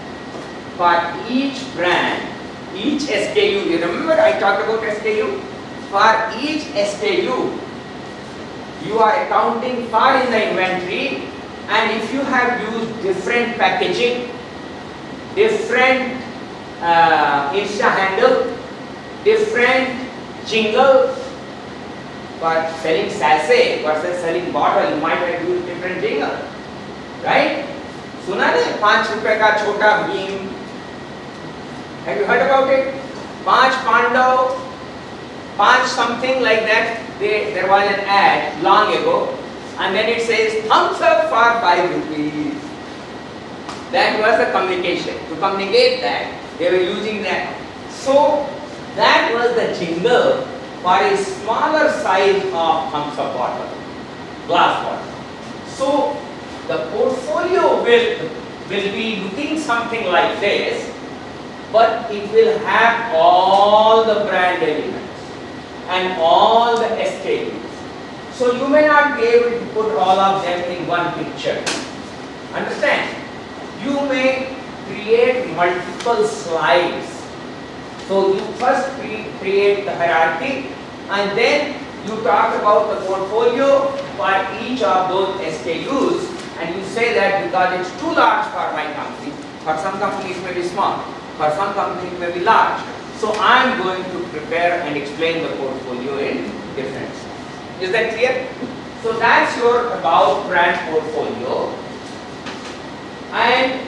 For each brand, each SKU, you remember I talked about SKU? For each SKU, you are accounting for in the inventory, and if you have used different packaging, different Insta handle, different jingle, for selling sachet versus selling bottle, you might have used different jingle, right? Suna ne? 5 rupees ka chota beam. Have you heard about it? 5 Pandav, 5 something like that. There was an ad long ago, and then it says thumbs up for 5 rupees. That was the communication. To communicate that, they were using that. So that was the jingle for a smaller size of thumbs up bottle, glass bottle. So the portfolio will be looking something like this, but it will have all the brand elements and all the SKUs. So you may not be able to put all of them in one picture. Understand? You may create multiple slides. So you first create the hierarchy, and then you talk about the portfolio for each of those SKUs, and you say that because it's too large for my company, for some companies it may be small, for some companies it may be large. So I'm going to prepare and explain the portfolio in different slides. Is that clear? So that's your about brand portfolio. And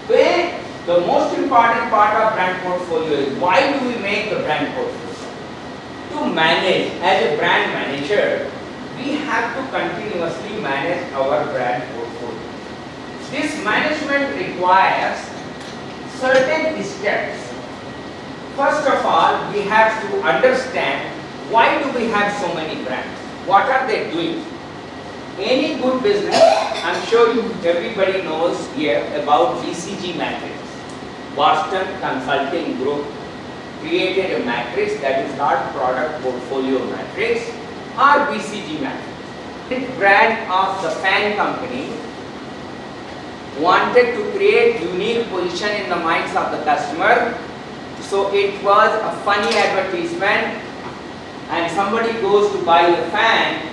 where the most important part of brand portfolio is, why do we make the brand portfolio? To manage, as a brand manager, we have to continuously manage our brand portfolio. This management requires certain steps. First of all, we have to understand why do we have so many brands? What are they doing? Any good business, I'm sure everybody knows here about BCG matrix. Boston Consulting Group created a matrix that is called Product Portfolio Matrix or BCG matrix. The brand of the fan company wanted to create unique position in the minds of the customer. So it was a funny advertisement, and somebody goes to buy the fan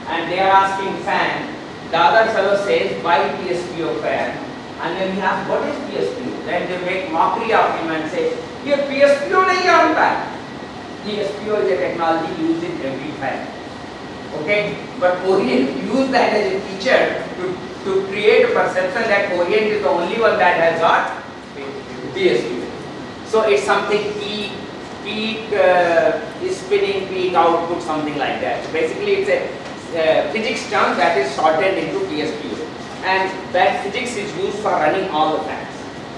and they are asking fan. The other fellow says buy PSPO fan, and then he asks what is PSPO? Then they make mockery of him and say, "Ye PSPO nahi aata." PSPO is a technology used in every fan. Okay, but Orient used that as a feature to create a perception that Orient is the only one that has got PSPO. So it's something peak spinning, peak output, something like that. So basically it's a physics term that is shortened into PSPO, and that physics is used for running all the fans.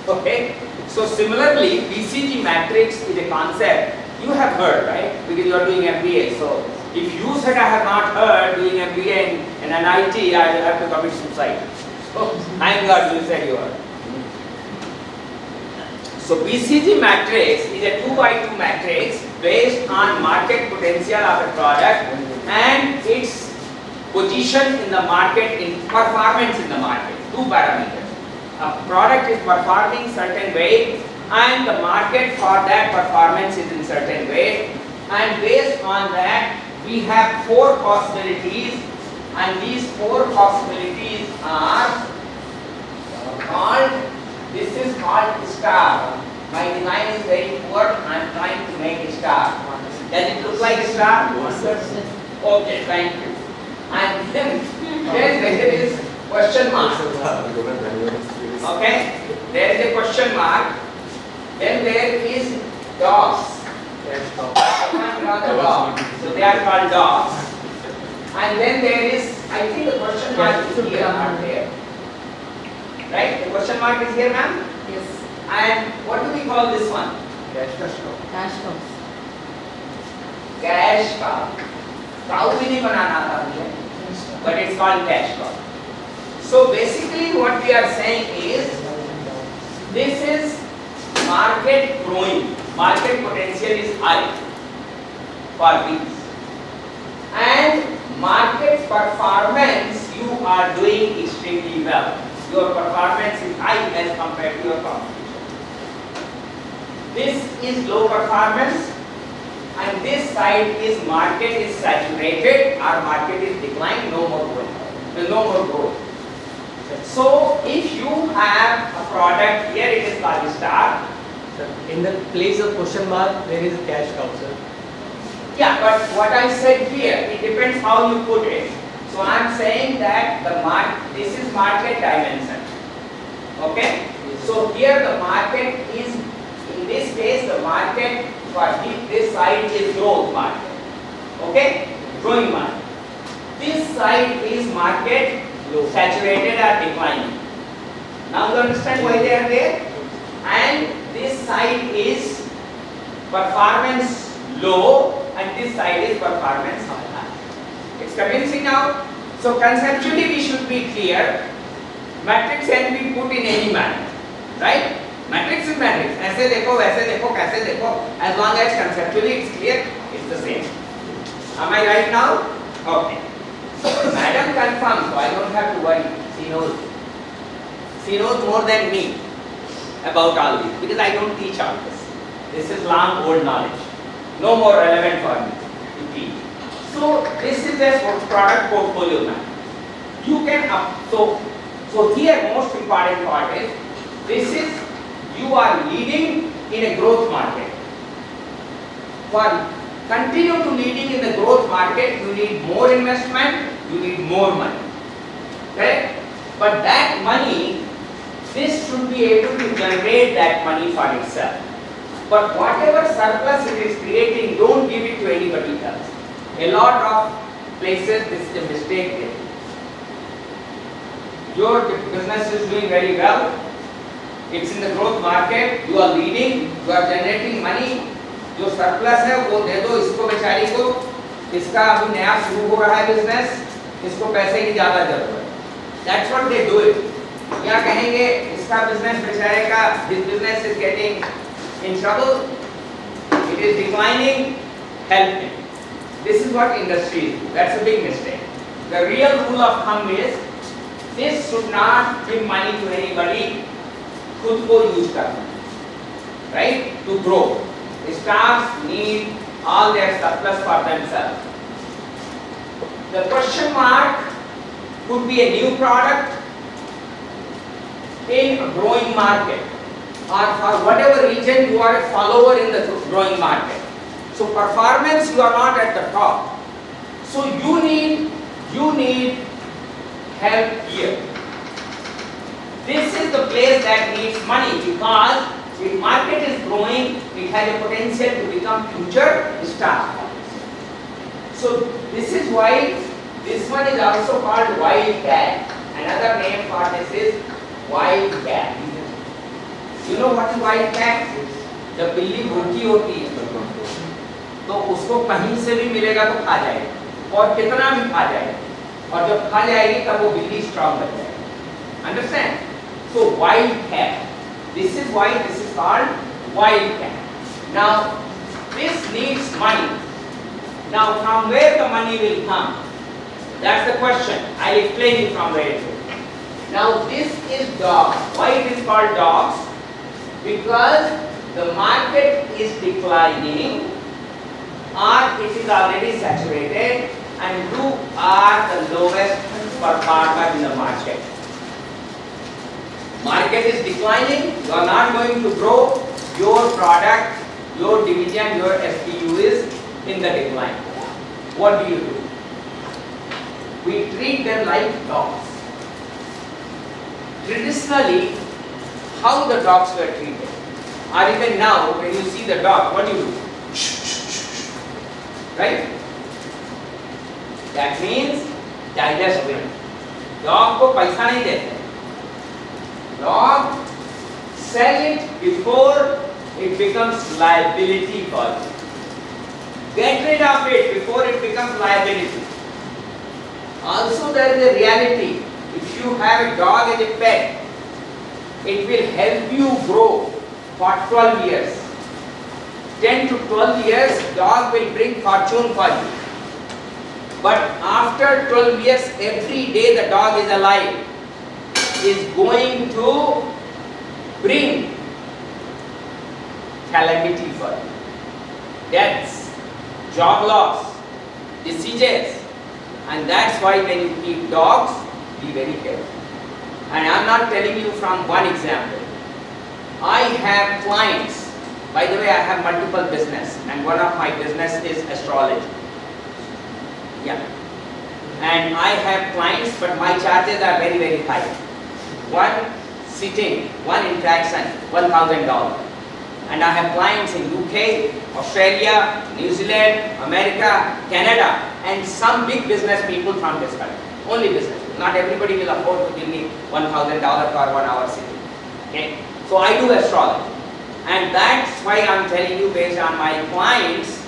Okay, So similarly, BCG matrix is a concept you have heard, right? Because you are doing MBA. So if you said I have not heard doing MBA in NIT, I will have to commit suicide. So thank God you said you are. So BCG matrix is a 2x2 matrix based on market potential of a product and its position in the market, in performance in the market. Two parameters. A product is performing certain way and the market for that performance is in certain way, and based on that we have four possibilities, and these four possibilities are called, this is called star. My design is very poor, I am trying to make a star. Does it look like a star? Okay, thank you. And then there is question mark. Okay, there is a question mark. Then there is dogs. So they are called dogs. And then there is, I think the question mark is here, not there. Right? The question mark is here, ma'am? Yes. And what do we call this one? Cash cows. Cash cow. Cow भी नहीं बनाना था मुझे, but it's called cash cow. So basically what we are saying is, this is market growing, market potential is high for these, and market performance you are doing extremely well. Your performance is high as compared to your competition. This is low performance, and this side is market is saturated or market is declined, no more growth, no more growth. So if you have a product, here it is called star. In the place of question mark, there is a cash cow, sir. Yeah, but what I said here, it depends how you put it. So I am saying that this is market dimension. Okay? So here the market is, in this case the market for this side is growth market. Okay? Growing market. This side is market saturated or declining. Now you understand why they are there? And this side is performance low and this side is performance high. It's convincing now? So conceptually we should be clear. Matrix can be put in any manner. Right? Matrix is matrix. ऐसे देखो, वैसे देखो, कैसे देखो. As long as conceptually it's clear, it's the same. Am I right now? Okay. Madam confirms, so I don't have to worry. She knows. She knows more than me about all this because I don't teach all this. This is long old knowledge. No more relevant for me to teach. So this is a product portfolio map. You can so here most important part is, this is, you are leading in a growth market. For continue to leading in the growth market, you need more investment, you need more money. Correct? But that money, this should be able to generate that money for itself. But whatever surplus it is creating, don't give it to anybody else. A lot of places this is a mistake there. Your business is doing very well. It's in the growth market, you are leading, you are generating money. जो surplus है वो दे दो इसको बेचारी को, इसका अभी नया शुरू हो रहा है बिजनेस, इसको पैसे की ज़्यादा जरूरत है. That's what they do it. या कहेंगे इसका बिजनेस बेचारे का, this business is getting in trouble, it is declining, help him. This is what industries do. That's a big mistake. The real rule of thumb is, this should not give money to anybody, खुद को use करना, right? To grow. Stars need all their surplus for themselves. The question mark could be a new product in a growing market, or for whatever region you are a follower in the growing market. So performance, you are not at the top. So you need help here. This is the place that needs money, because if market is growing, it has a potential to become future star. So this is why this one is also called wildcat. Another name for this is wildcat. You know what is wildcat? जब बिल्ली भूखी होती है तो उसको कहीं से भी मिलेगा तो खा जाएगी और कितना भी खा जाएगी और जब खा जाएगी तब वो बिल्ली स्ट्रांग बन जाएगी. Understand? So wildcat. This is why this is called wildcat. Now this needs money. Now from where the money will come? That's the question. I'll explain you from where it will. Now this is dog. Why it is called dogs? Because the market is declining or it is already saturated and you are the lowest performer in the market. Market is declining, you are not going to grow, your product, your division, your SKU is in the decline. What do? We treat them like dogs. Traditionally, how the dogs were treated, or even now when you see the dog, what do you do? Right? That means digest will. Dog को पैसा नहीं देते. Dog, sell it before it becomes liability for you. Get rid of it before it becomes liability. Also there is a reality. If you have a dog as a pet, it will help you grow for 12 years. 10 to 12 years, dog will bring fortune for you. But after 12 years, every day the dog is alive is going to bring calamity for you. Deaths, job loss, diseases. And that's why when you keep dogs, be very careful. And I'm not telling you from one example. I have clients. By the way, I have multiple business, and one of my business is astrology. Yeah. And I have clients, but my charges are very, very high. One sitting, one interaction, $1,000. And I have clients in UK, Australia, New Zealand, America, Canada, and some big business people from this country. Only business. Not everybody will afford to give me $1,000 for 1 hour sitting. Okay? So I do astrology. And that's why I'm telling you based on my clients,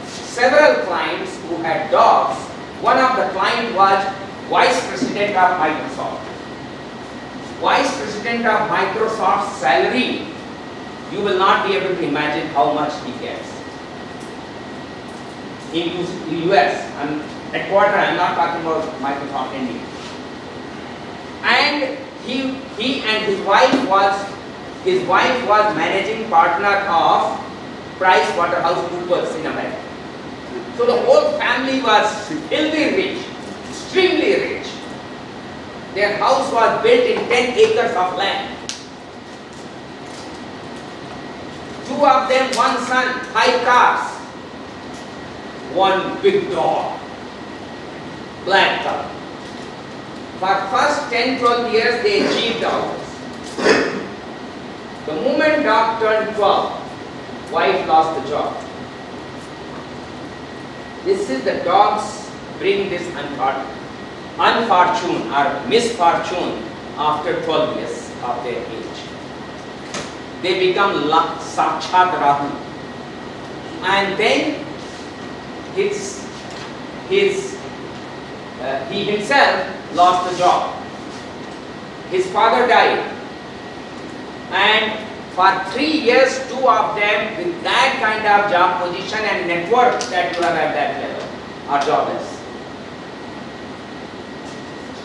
several clients who had dogs. One of the clients was Vice President of Microsoft. Vice President of Microsoft's salary, you will not be able to imagine how much he gets. In US, headquarters, I'm not talking about Microsoft India. And he and his wife was managing partner of PricewaterhouseCoopers in America. So the whole family was filthy rich, extremely rich. Their house was built in 10 acres of land. 2 of them, one son, 5 cars, one big dog, black dog. For first 10-12 years they achieved all this. The moment dog turned 12, wife lost the job. This is the dogs bring this unfortune or misfortune after 12 years of their age. They become Sakshat Rahu. And then he himself lost the job. His father died. And for 3 years, 2 of them with that kind of job position and network that you have at that level are jobless.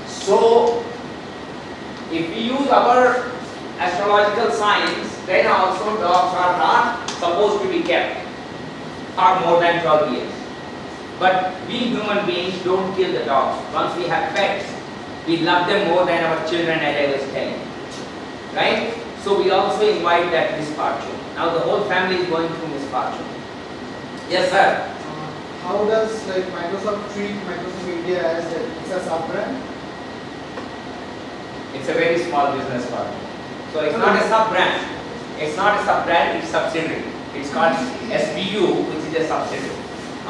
So, if we use our astrological science, then also dogs are not supposed to be kept for more than 12 years. But we human beings don't kill the dogs. Once we have pets, we love them more than our children, as I was telling. Right? So we also invite that misfortune. Now the whole family is going through misfortune. Yes, sir. How does Microsoft treat Microsoft India as it's a sub-brand? It's a very small business for me. So it's not a sub-brand. It's not a sub-brand, it's subsidiary. It's called SBU, which is a subsidiary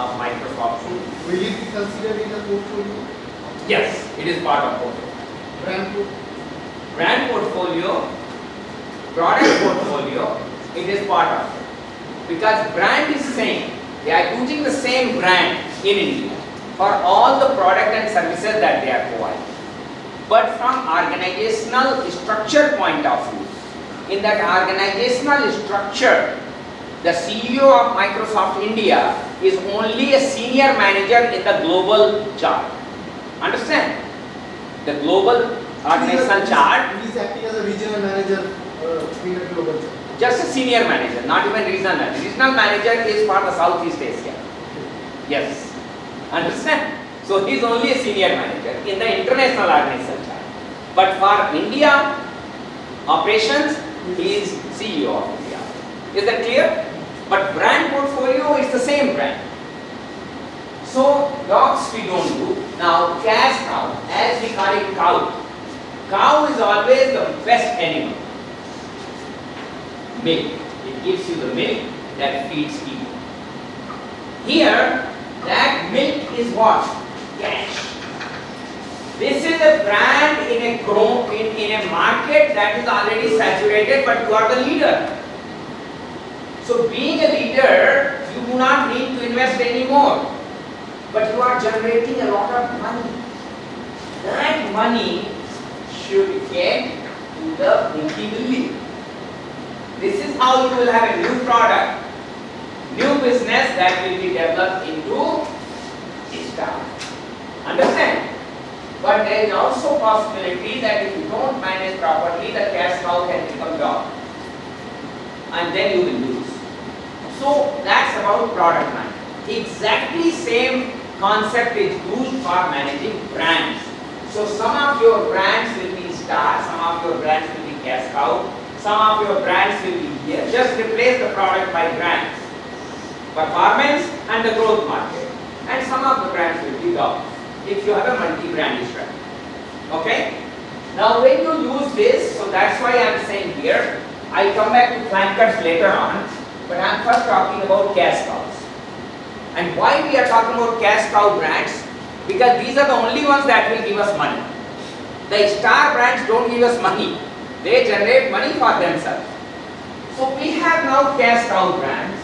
of Microsoft. Will it be considered in the portfolio? Yes, it is part of portfolio. Brand portfolio? Brand portfolio, product portfolio, it is part of it. Because brand is same. They are using the same brand in India for all the product and services that they are providing. But from organizational structure point of view, in that organizational structure, the CEO of Microsoft India is only a senior manager in the global chart. Understand? The global organizational chart, He is acting as a regional manager in the global chart. just a senior manager, not even regional manager. Regional manager is for the Southeast Asia. Yes. Understand? So he is only a senior manager in the international organizational chart. But for India operations, he is CEO of India. Is that clear? But brand portfolio is the same brand. So dogs we don't do. Now cash cow, as we call it cow. Cow is always the best animal. Milk. It gives you the milk that feeds people. Here, that milk is what? Cash. This is a brand in a market that is already saturated, but you are the leader. So being a leader, you do not need to invest anymore. But you are generating a lot of money. That money should get to the multi-million. This is how you will have a new product, new business that will be developed into star. Understand? But there is also possibility that if you don't manage properly, the cash cow can become dog. And then you will lose. So that's about product management. Exactly same concept is used for managing brands. So some of your brands will be star, some of your brands will be cash cow, some of your brands will be here. Just replace the product by brands. Performance and the growth market. And some of the brands will be dog. If you have a multi-brand strategy. Okay? Now when you use this, so that's why I am saying here, I'll come back to flankers later on, but I am first talking about cash cows. And why we are talking about cash cow brands? Because these are the only ones that will give us money. The star brands don't give us money. They generate money for themselves. So we have now cash cow brands.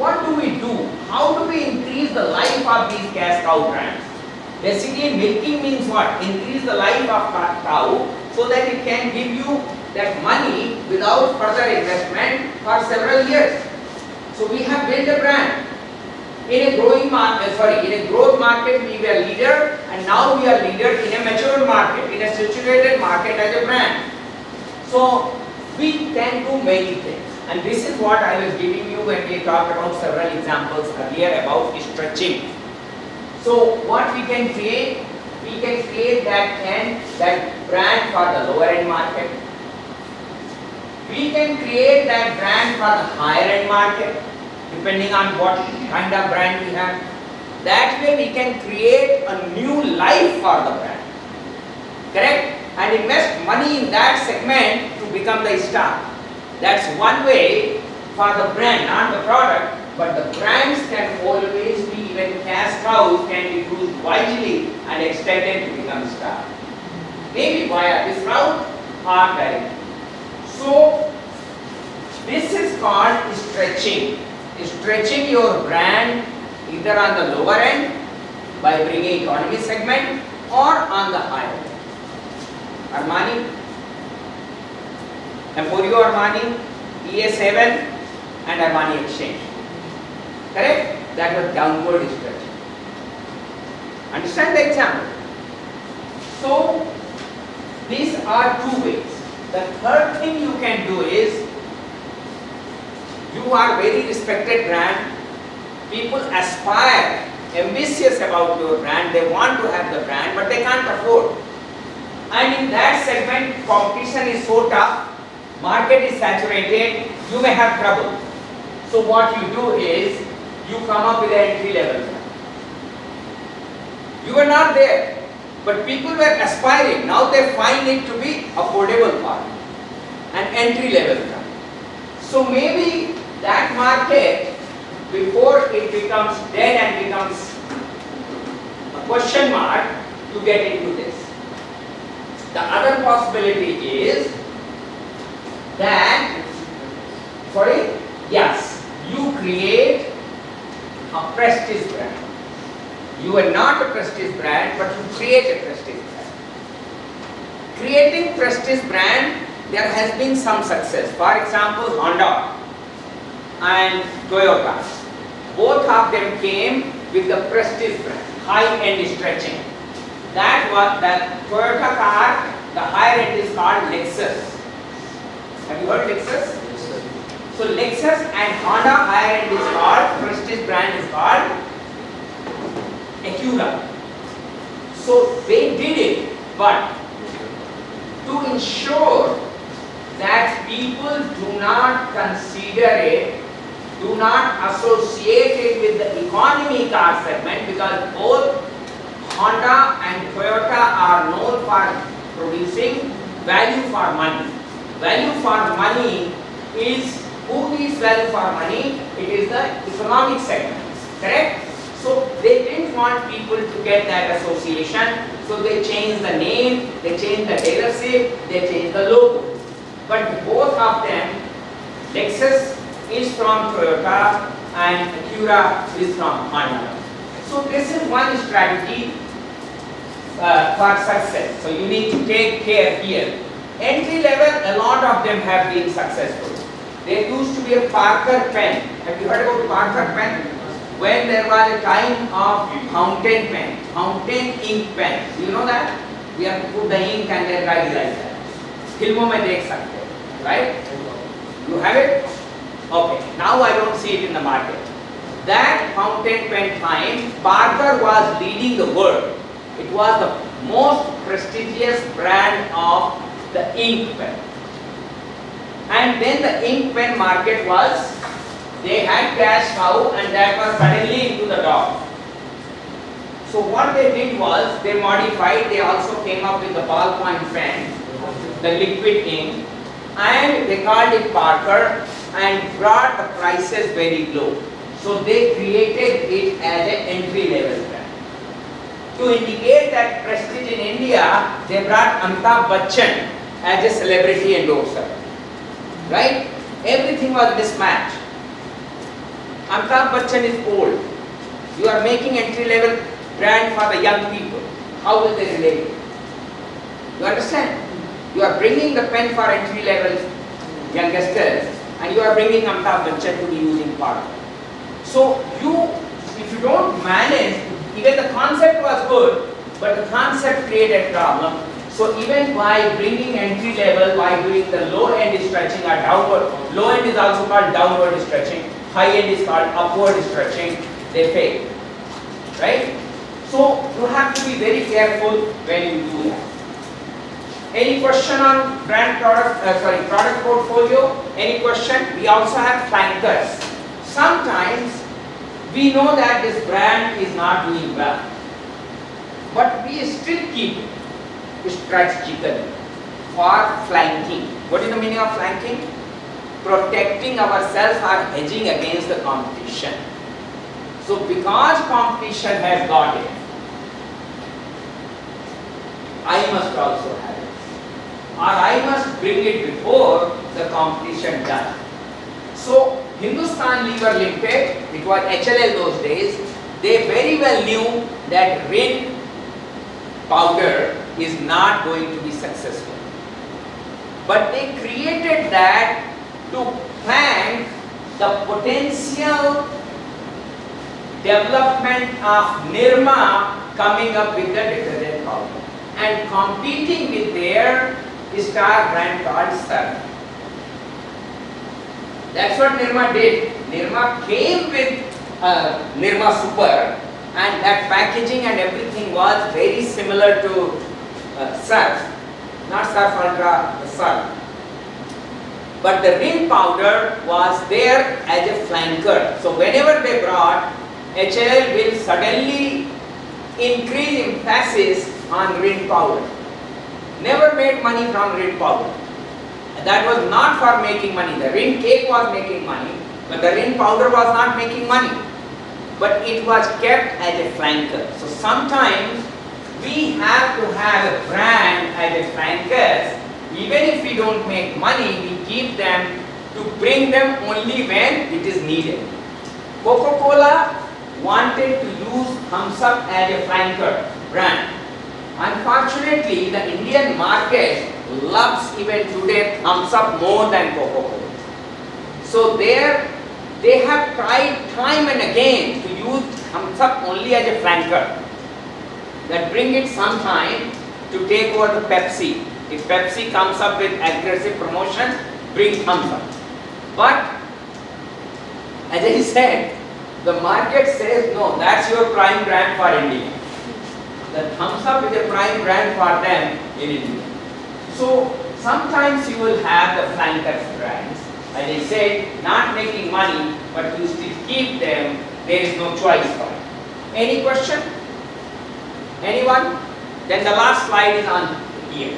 What do we do? How do we increase the life of these cash cow brands? Basically, milking means what? Increase the life of cow so that it can give you that money without further investment for several years. So we have built a brand. In a growing market, in a growth market we were leader, and now we are leader in a mature market, in a saturated market as a brand. So we can do many things. And this is what I was giving you when we talked about several examples earlier about stretching. So what we can create? We can create that brand for the lower end market. We can create that brand for the higher end market, depending on what kind of brand we have. That way we can create a new life for the brand. Correct? And invest money in that segment to become the star. That's one way for the brand, not the product. But the brands can always be, even cash cows can be used wisely and extended to become star. Maybe via this route or directly. So this is called stretching. Stretching your brand either on the lower end by bringing economy segment or on the higher end. Armani, Emporio Armani, EA7 and Armani Exchange. Correct? That was downward stretching. Understand the example? So these are two ways. The third thing you can do is, you are very respected brand, people aspire, ambitious about your brand, they want to have the brand but they can't afford. And in that segment competition is so tough, market is saturated, you may have trouble. So what you do is, you come up with an entry level brand. You were not there, but people were aspiring, now they find it to be affordable for them, an entry level brand. So maybe that market, before it becomes dead and becomes a question mark, you get into this. The other possibility is, that, sorry, yes, you create a prestige brand. You are not a prestige brand, but you create a prestige brand. Creating prestige brand, there has been some success. For example, Honda and Toyota. Both of them came with the prestige brand, high-end stretching. That was that Toyota car, the higher end is called Lexus. Have you heard Lexus? So Lexus and Honda higher end is called, prestige brand is called Acura. So they did it, but to ensure that people do not consider it, do not associate it with the economy car segment, because both Honda and Toyota are known for producing value for money. Value for money is, who is value for money? It is the economic segment, correct? So they didn't want people to get that association, so they changed the name, they changed the dealership, they changed the logo. But both of them, Lexus is from Toyota and Acura is from Honda. So this is one strategy for success. So you need to take care here. Entry level, a lot of them have been successful. There used to be a Parker pen. Have you heard about Parker pen? When there was a time of fountain pen, fountain ink pen. Do you know that? We have to put the ink and then write like that. फिल्मों में देख सकते हैं, right? You have it? Okay. Now I don't see it in the market. That fountain pen time, Parker was leading the world. It was the most prestigious brand of the ink pen. And then the ink pen market was, they had cash cow and that was suddenly into the top. So what they did was, they modified, they also came up with the ballpoint pen, the liquid ink, and they called it Parker and brought the prices very low. So they created it as an entry level brand. To indicate that prestige in India, they brought Amitabh Bachchan as a celebrity endorser. Right? Everything was mismatched. Amitabh Bachchan is old. You are making entry level brand for the young people. How will they relate? You understand? You are bringing the pen for entry level youngsters and you are bringing Amitabh Bachchan to be using Parker. So if you don't manage, even the concept was good, but the concept created problem. So even by bringing entry level, by doing the low end stretching or downward, low end is also called downward stretching, high end is called upward stretching, they fail. Right? So you have to be very careful when you do that. Any question on product portfolio? Any question? We also have flankers. Sometimes we know that this brand is not doing well, but we still keep it strategically for flanking. What is the meaning of flanking? Protecting ourselves or hedging against the competition. So because competition has got it, I must also have it. Or I must bring it before the competition does. So Hindustan Lever Limited, it was HLL those days, they very well knew that Rin powder is not going to be successful. But they created that to flank the potential development of Nirma coming up with the detergent powder and competing with their star brand called Surf. That's what Nirma did. Nirma came with Nirma Super, and that packaging and everything was very similar to Surf, not Surf Ultra, the Surf. But the Rin powder was there as a flanker. So whenever they brought, HLL will suddenly increase emphasis on Rin powder. Never made money from Rin powder. That was not for making money. The Rin cake was making money, but the Rin powder was not making money. But it was kept as a flanker. So sometimes we have to have a brand as a flanker Even if we don't make money, we keep them to bring them only when it is needed. Coca-Cola wanted to use Thums Up as a flanker brand. Unfortunately, the Indian market loves even today Thums Up more than Coca-Cola. So they have tried time and again to use Thums Up only as a flanker. That bring it some time to take over the Pepsi. If Pepsi comes up with aggressive promotion, bring Thums Up. But as I said, the market says no, that's your prime brand for India. The Thums Up is a prime brand for them in India. So sometimes you will have the flankers brands, as I said, not making money, but you still keep them, there is no choice for it. Any question? Anyone? Then the last slide is on here.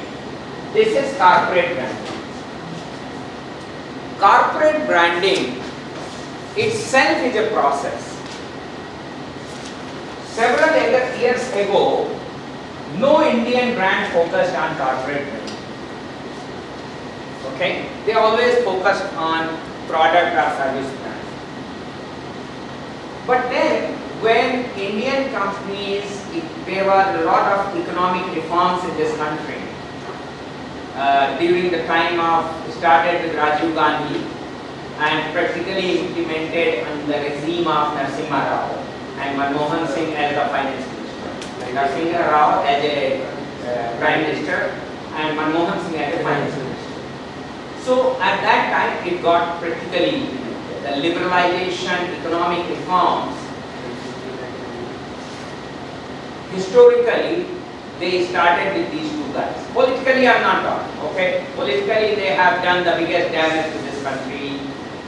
This is corporate branding. Corporate branding itself is a process. Several years ago, no Indian brand focused on corporate branding. Okay? They always focused on product or service brand. But then, when Indian companies, there were a lot of economic reforms in this country. During the time of, started with Rajiv Gandhi and practically implemented under the regime of Narasimha Rao and Manmohan Singh as the finance minister. Narasimha Rao as a prime minister and Manmohan Singh as a finance minister. So at that time it got practically implemented. The liberalization, economic reforms, historically they started with these two guys. Politically I am not talking, okay? Politically they have done the biggest damage to this country,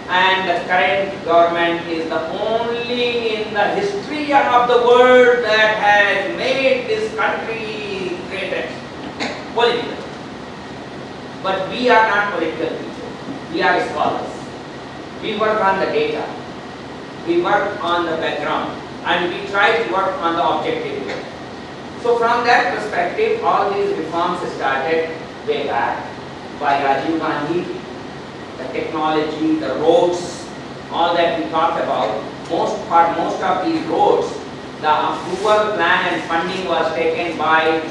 and the current government is the only in the history of the world that has made this country greatest politically. But we are not political people. We are scholars. We work on the data. We work on the background, and we try to work on the objective way. So from that perspective, all these reforms started way back by Rajiv Gandhi. The technology, the roads, all that we talked about, most of these roads, the approval plan and funding was taken by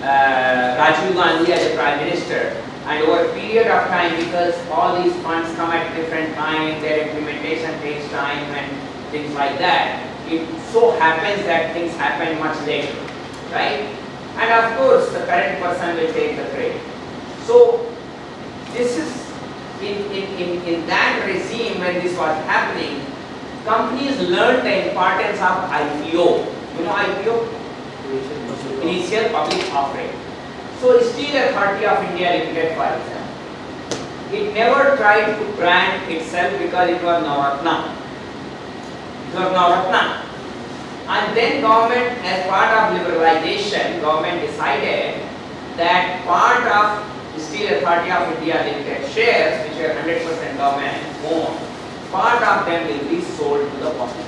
Rajiv Gandhi as a prime minister. And over a period of time, because all these funds come at different times, their implementation takes time and things like that, it so happens that things happen much later, right? And of course, the current person will take the credit. So this is in that regime when this was happening, companies learned the importance of IPO. You know IPO? Initial public offering. So Steel Authority of India Limited, for example, it never tried to brand itself because it was Navratna. It was Navratna. And then government, as part of liberalization, government decided that part of Steel Authority of India Limited shares, which are 100% government owned, part of them will be sold to the public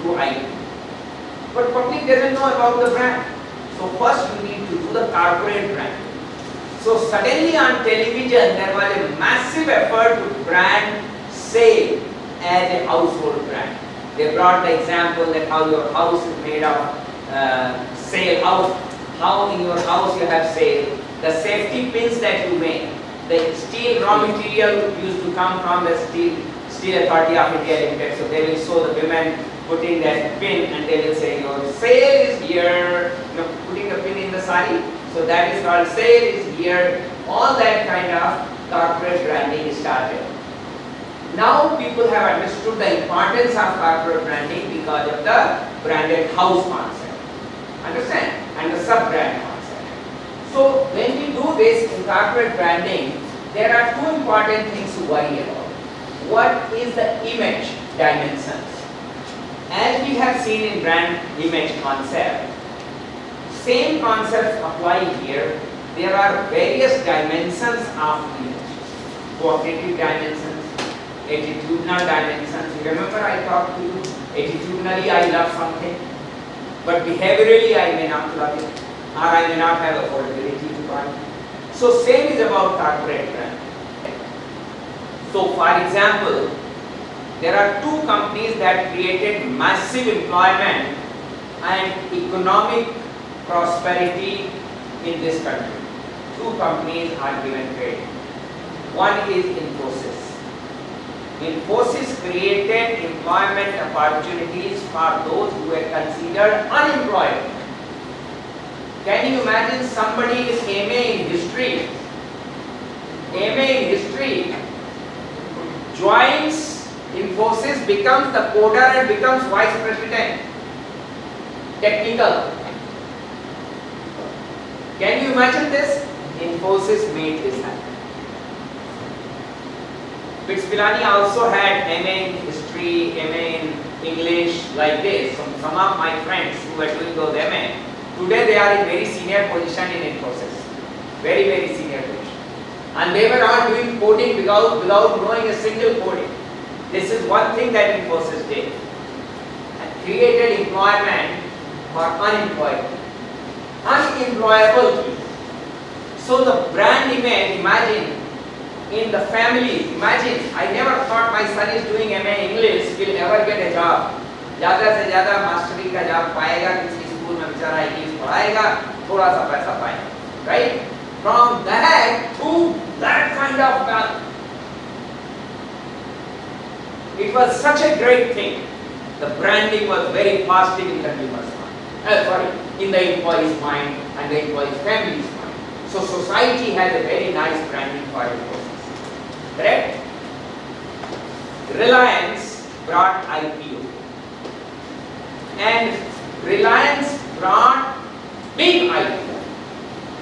through IPO. But public doesn't know about the brand. So first we need to do the corporate brand. So suddenly on television there was a massive effort to brand SAIL as a household brand. They brought the example that how your house is made of SAIL house, how in your house you have SAIL, the safety pins that you make, the steel raw material used to come from the Steel Authority of India Limited. So they will show the women putting that pin and they will say your SAIL is here, putting the pin in the sari. So that is called SAIL is here. All that kind of corporate branding started. Now people have understood the importance of corporate branding because of the branded house concept. Understand? And the sub-brand concept. So when we do this in corporate branding, there are two important things to worry about. What is the image dimensions? As we have seen in brand image concept, same concepts apply here. There are various dimensions of image. Qualitative dimensions, attitudinal dimensions. You remember I talked to you, attitudinally I love something, but behaviorally I may not love it, or I may not have affordability to buy it. So same is about corporate brand. So for example, there are two companies that created massive employment and economic prosperity in this country. Two companies are given credit. One is Infosys. Infosys created employment opportunities for those who were considered unemployed. Can you imagine somebody with MA in history, joins Infosys, becomes the coder and becomes vice president, technical. Can you imagine this? Infosys made this happen. BITS Pilani also had MA in history, MA in English, like this. Some of my friends who were doing those MA, today they are in very senior position in Infosys. Very, very senior position. And they were not doing coding without knowing a single coding. This is one thing that Infosys did. And created employment for unemployed, unemployable people. So the brand image, imagine, in the family, imagine, I never thought my son is doing MA English will ever get a job. ज़्यादा से ज़्यादा mastery का job पाएगा, किसी school में बेचारा English पढ़ाएगा, थोड़ा सा पैसा पाएगा, right? From that to that kind of wealth. It was such a great thing. The branding was very positive in consumers' mind. In the employee's mind and the employee's family's mind. So society has a very nice branding for Infosys. Correct? Reliance brought IPO. And Reliance brought big IPO.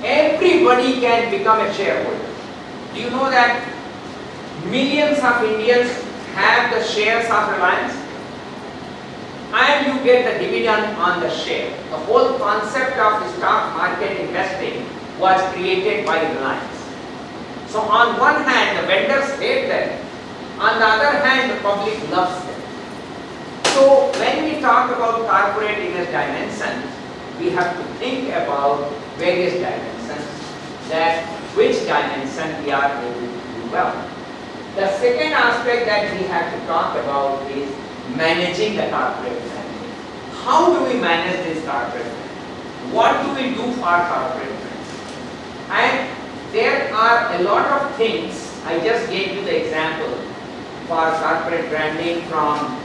Everybody can become a shareholder. Do you know that millions of Indians have the shares of Reliance? And you get the dividend on the share. The whole concept of stock market investing was created by Reliance. So on one hand, the vendors hate them. On the other hand, the public loves them. So when we talk about corporate image dimensions, we have to think about various dimensions, that which dimension we are able to do well. The second aspect that we have to talk about is managing the corporate brand. How do we manage this corporate brand? What do we do for corporate brand? And there are a lot of things. I just gave you the example for corporate branding from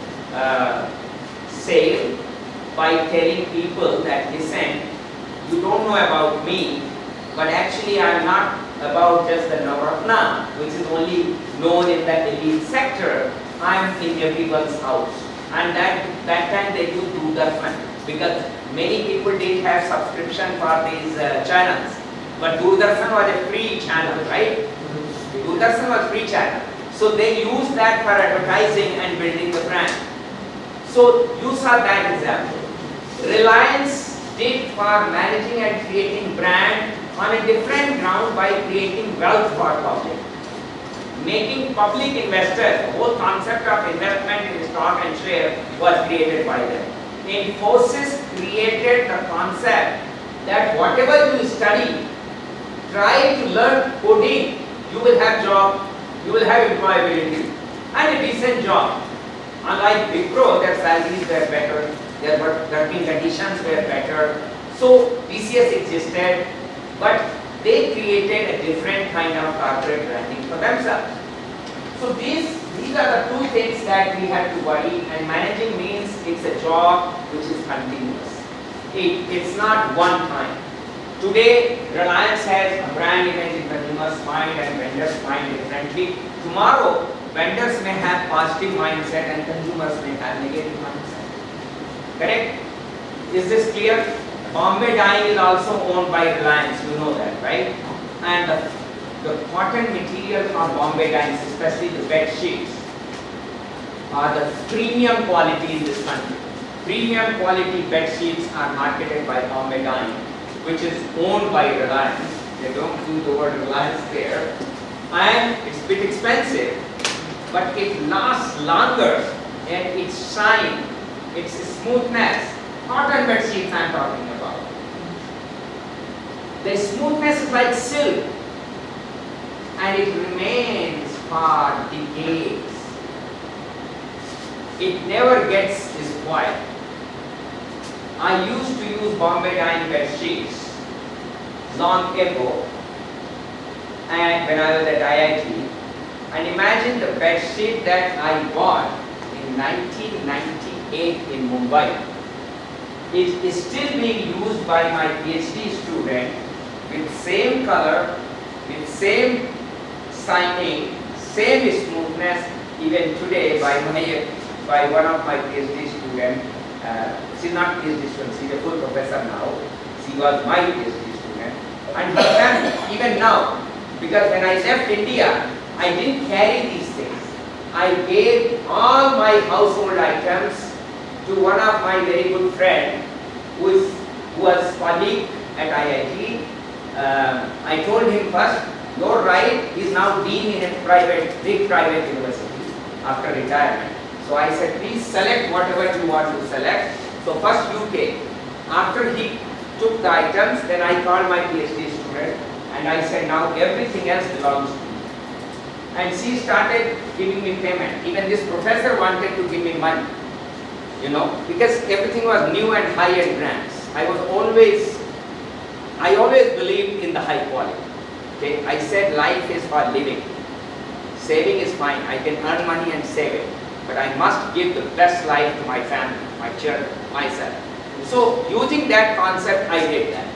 sale, by telling people that, listen, you don't know about me, but actually I am not about just the Navratna, which is only known in the elite sector. I am in everyone's house. And that time they do Doordarshan, because many people didn't have subscription for these channels. But Doordarshan was a free channel, right? Doordarshan was free channel. So they used that for advertising and building the brand. So you saw that example. Reliance did for managing and creating brand on a different ground by creating wealth for public. Making public investors, the whole concept of investment in stock and share was created by them. Infosys created the concept that whatever you study, try to learn coding, you will have job, you will have employability and a decent job. Unlike Wipro, their salaries were better, their working conditions were better. So TCS existed, but they created a different kind of corporate branding for themselves. So these are the two things that we have to worry, and managing means it's a job which is continuous. It's not one time. Today, Reliance has a brand image in consumers' mind and vendors' mind differently. Tomorrow, vendors may have positive mindset and consumers may have negative mindset. Correct? Is this clear? Bombay Dyeing is also owned by Reliance, you know that, right? And the cotton material from Bombay Dyeing, especially the bed sheets, are the premium quality in this country. Premium quality bed sheets are marketed by Bombay Dyeing, which is owned by Reliance. They don't use the word Reliance there. And it's a bit expensive, but it lasts longer, and its shine, its smoothness. Cotton bed sheets I am talking about. The smoothness is like silk. and it remains for decades. It never gets spoiled. I used to use Bombay Dyeing bed sheets long ago, and when I was at IIT, and imagine the bed sheet that I bought in 1998 in Mumbai. It is still being used by my PhD student with same color, with same signing, same smoothness, even today by one of my PhD students. She's not PhD student, she's a full professor now. She was my PhD student. And her family, even now, because when I left India, I didn't carry these things. I gave all my household items to one of my very good friends who was colleague at IIT. I told him first, you're right, he's now dean in a big private university after retirement. So I said, please select whatever you want to select. So first you take. After he took the items, then I called my PhD student and I said, now everything else belongs to you. And she started giving me payment. Even this professor wanted to give me money, because everything was new and high-end brands. I always believed in the high quality. Okay, I said life is for living. Saving is fine. I can earn money and save it, but I must give the best life to my family, my children, myself. So using that concept, I did that.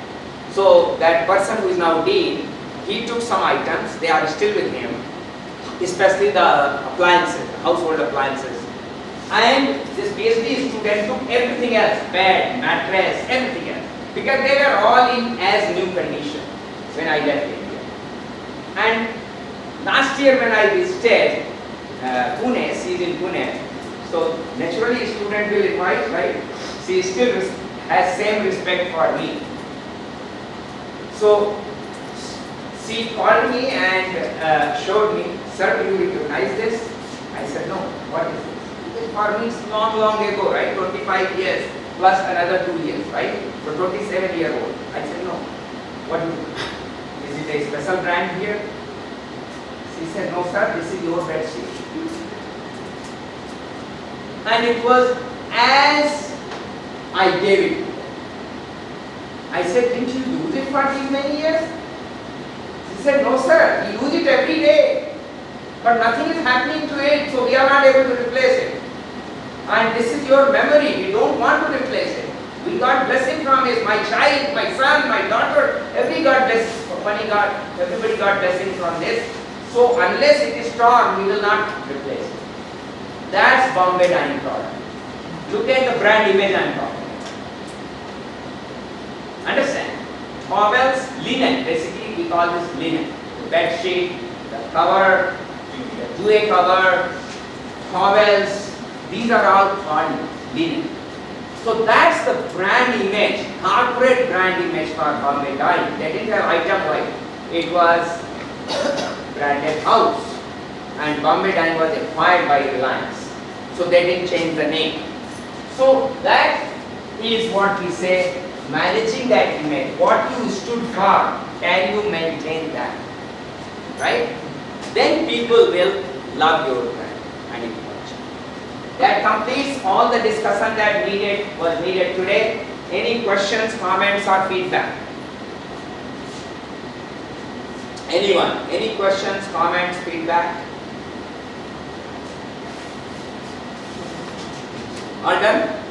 So that person who is now dean, he took some items. They are still with him, especially the appliances, household appliances. And this PhD student took everything else, bed, mattress, everything else, because they were all in as new condition when I left India. And last year when I visited Pune, she is in Pune, so naturally student will invite, right? She still has same respect for me. So she called me and showed me, sir, do you recognize this? I said, no, what is this? For me, it's long ago, right? 25 years plus another 2 years, right? So 27-year-old. I said, no. What is it a special brand here? She said, no, sir, this is your bed sheet. And it was as I gave it to her. I said, didn't you use it for these many years? She said, no, sir, we use it every day. But nothing is happening to it, so we are not able to replace it. And this is your memory, we don't want to replace it. We got blessing from it, my child, my son, my daughter, everybody got blessing from this. So unless it is torn, we will not replace it. That's Bombay Dyeing product. Look at the brand image I am talking about. Understand? Towels, linen, basically we call this linen. The bed sheet, the cover, the duvet cover, towels, these are all called linen. So that's the brand image, corporate brand image for Bombay Dyeing. They didn't have item wise. It was branded house, and Bombay Dyeing was acquired by Reliance. So they didn't change the name. So that is what we say, managing that image. What you stood for, can you maintain that? Right? Then people will love your brand and it will. That completes all the discussion that was needed today. Any questions, comments or feedback? Anyone? Any questions, comments, feedback? All done?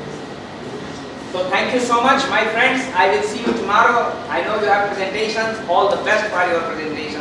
So thank you so much, my friends. I will see you tomorrow. I know you have presentations. All the best for your presentations.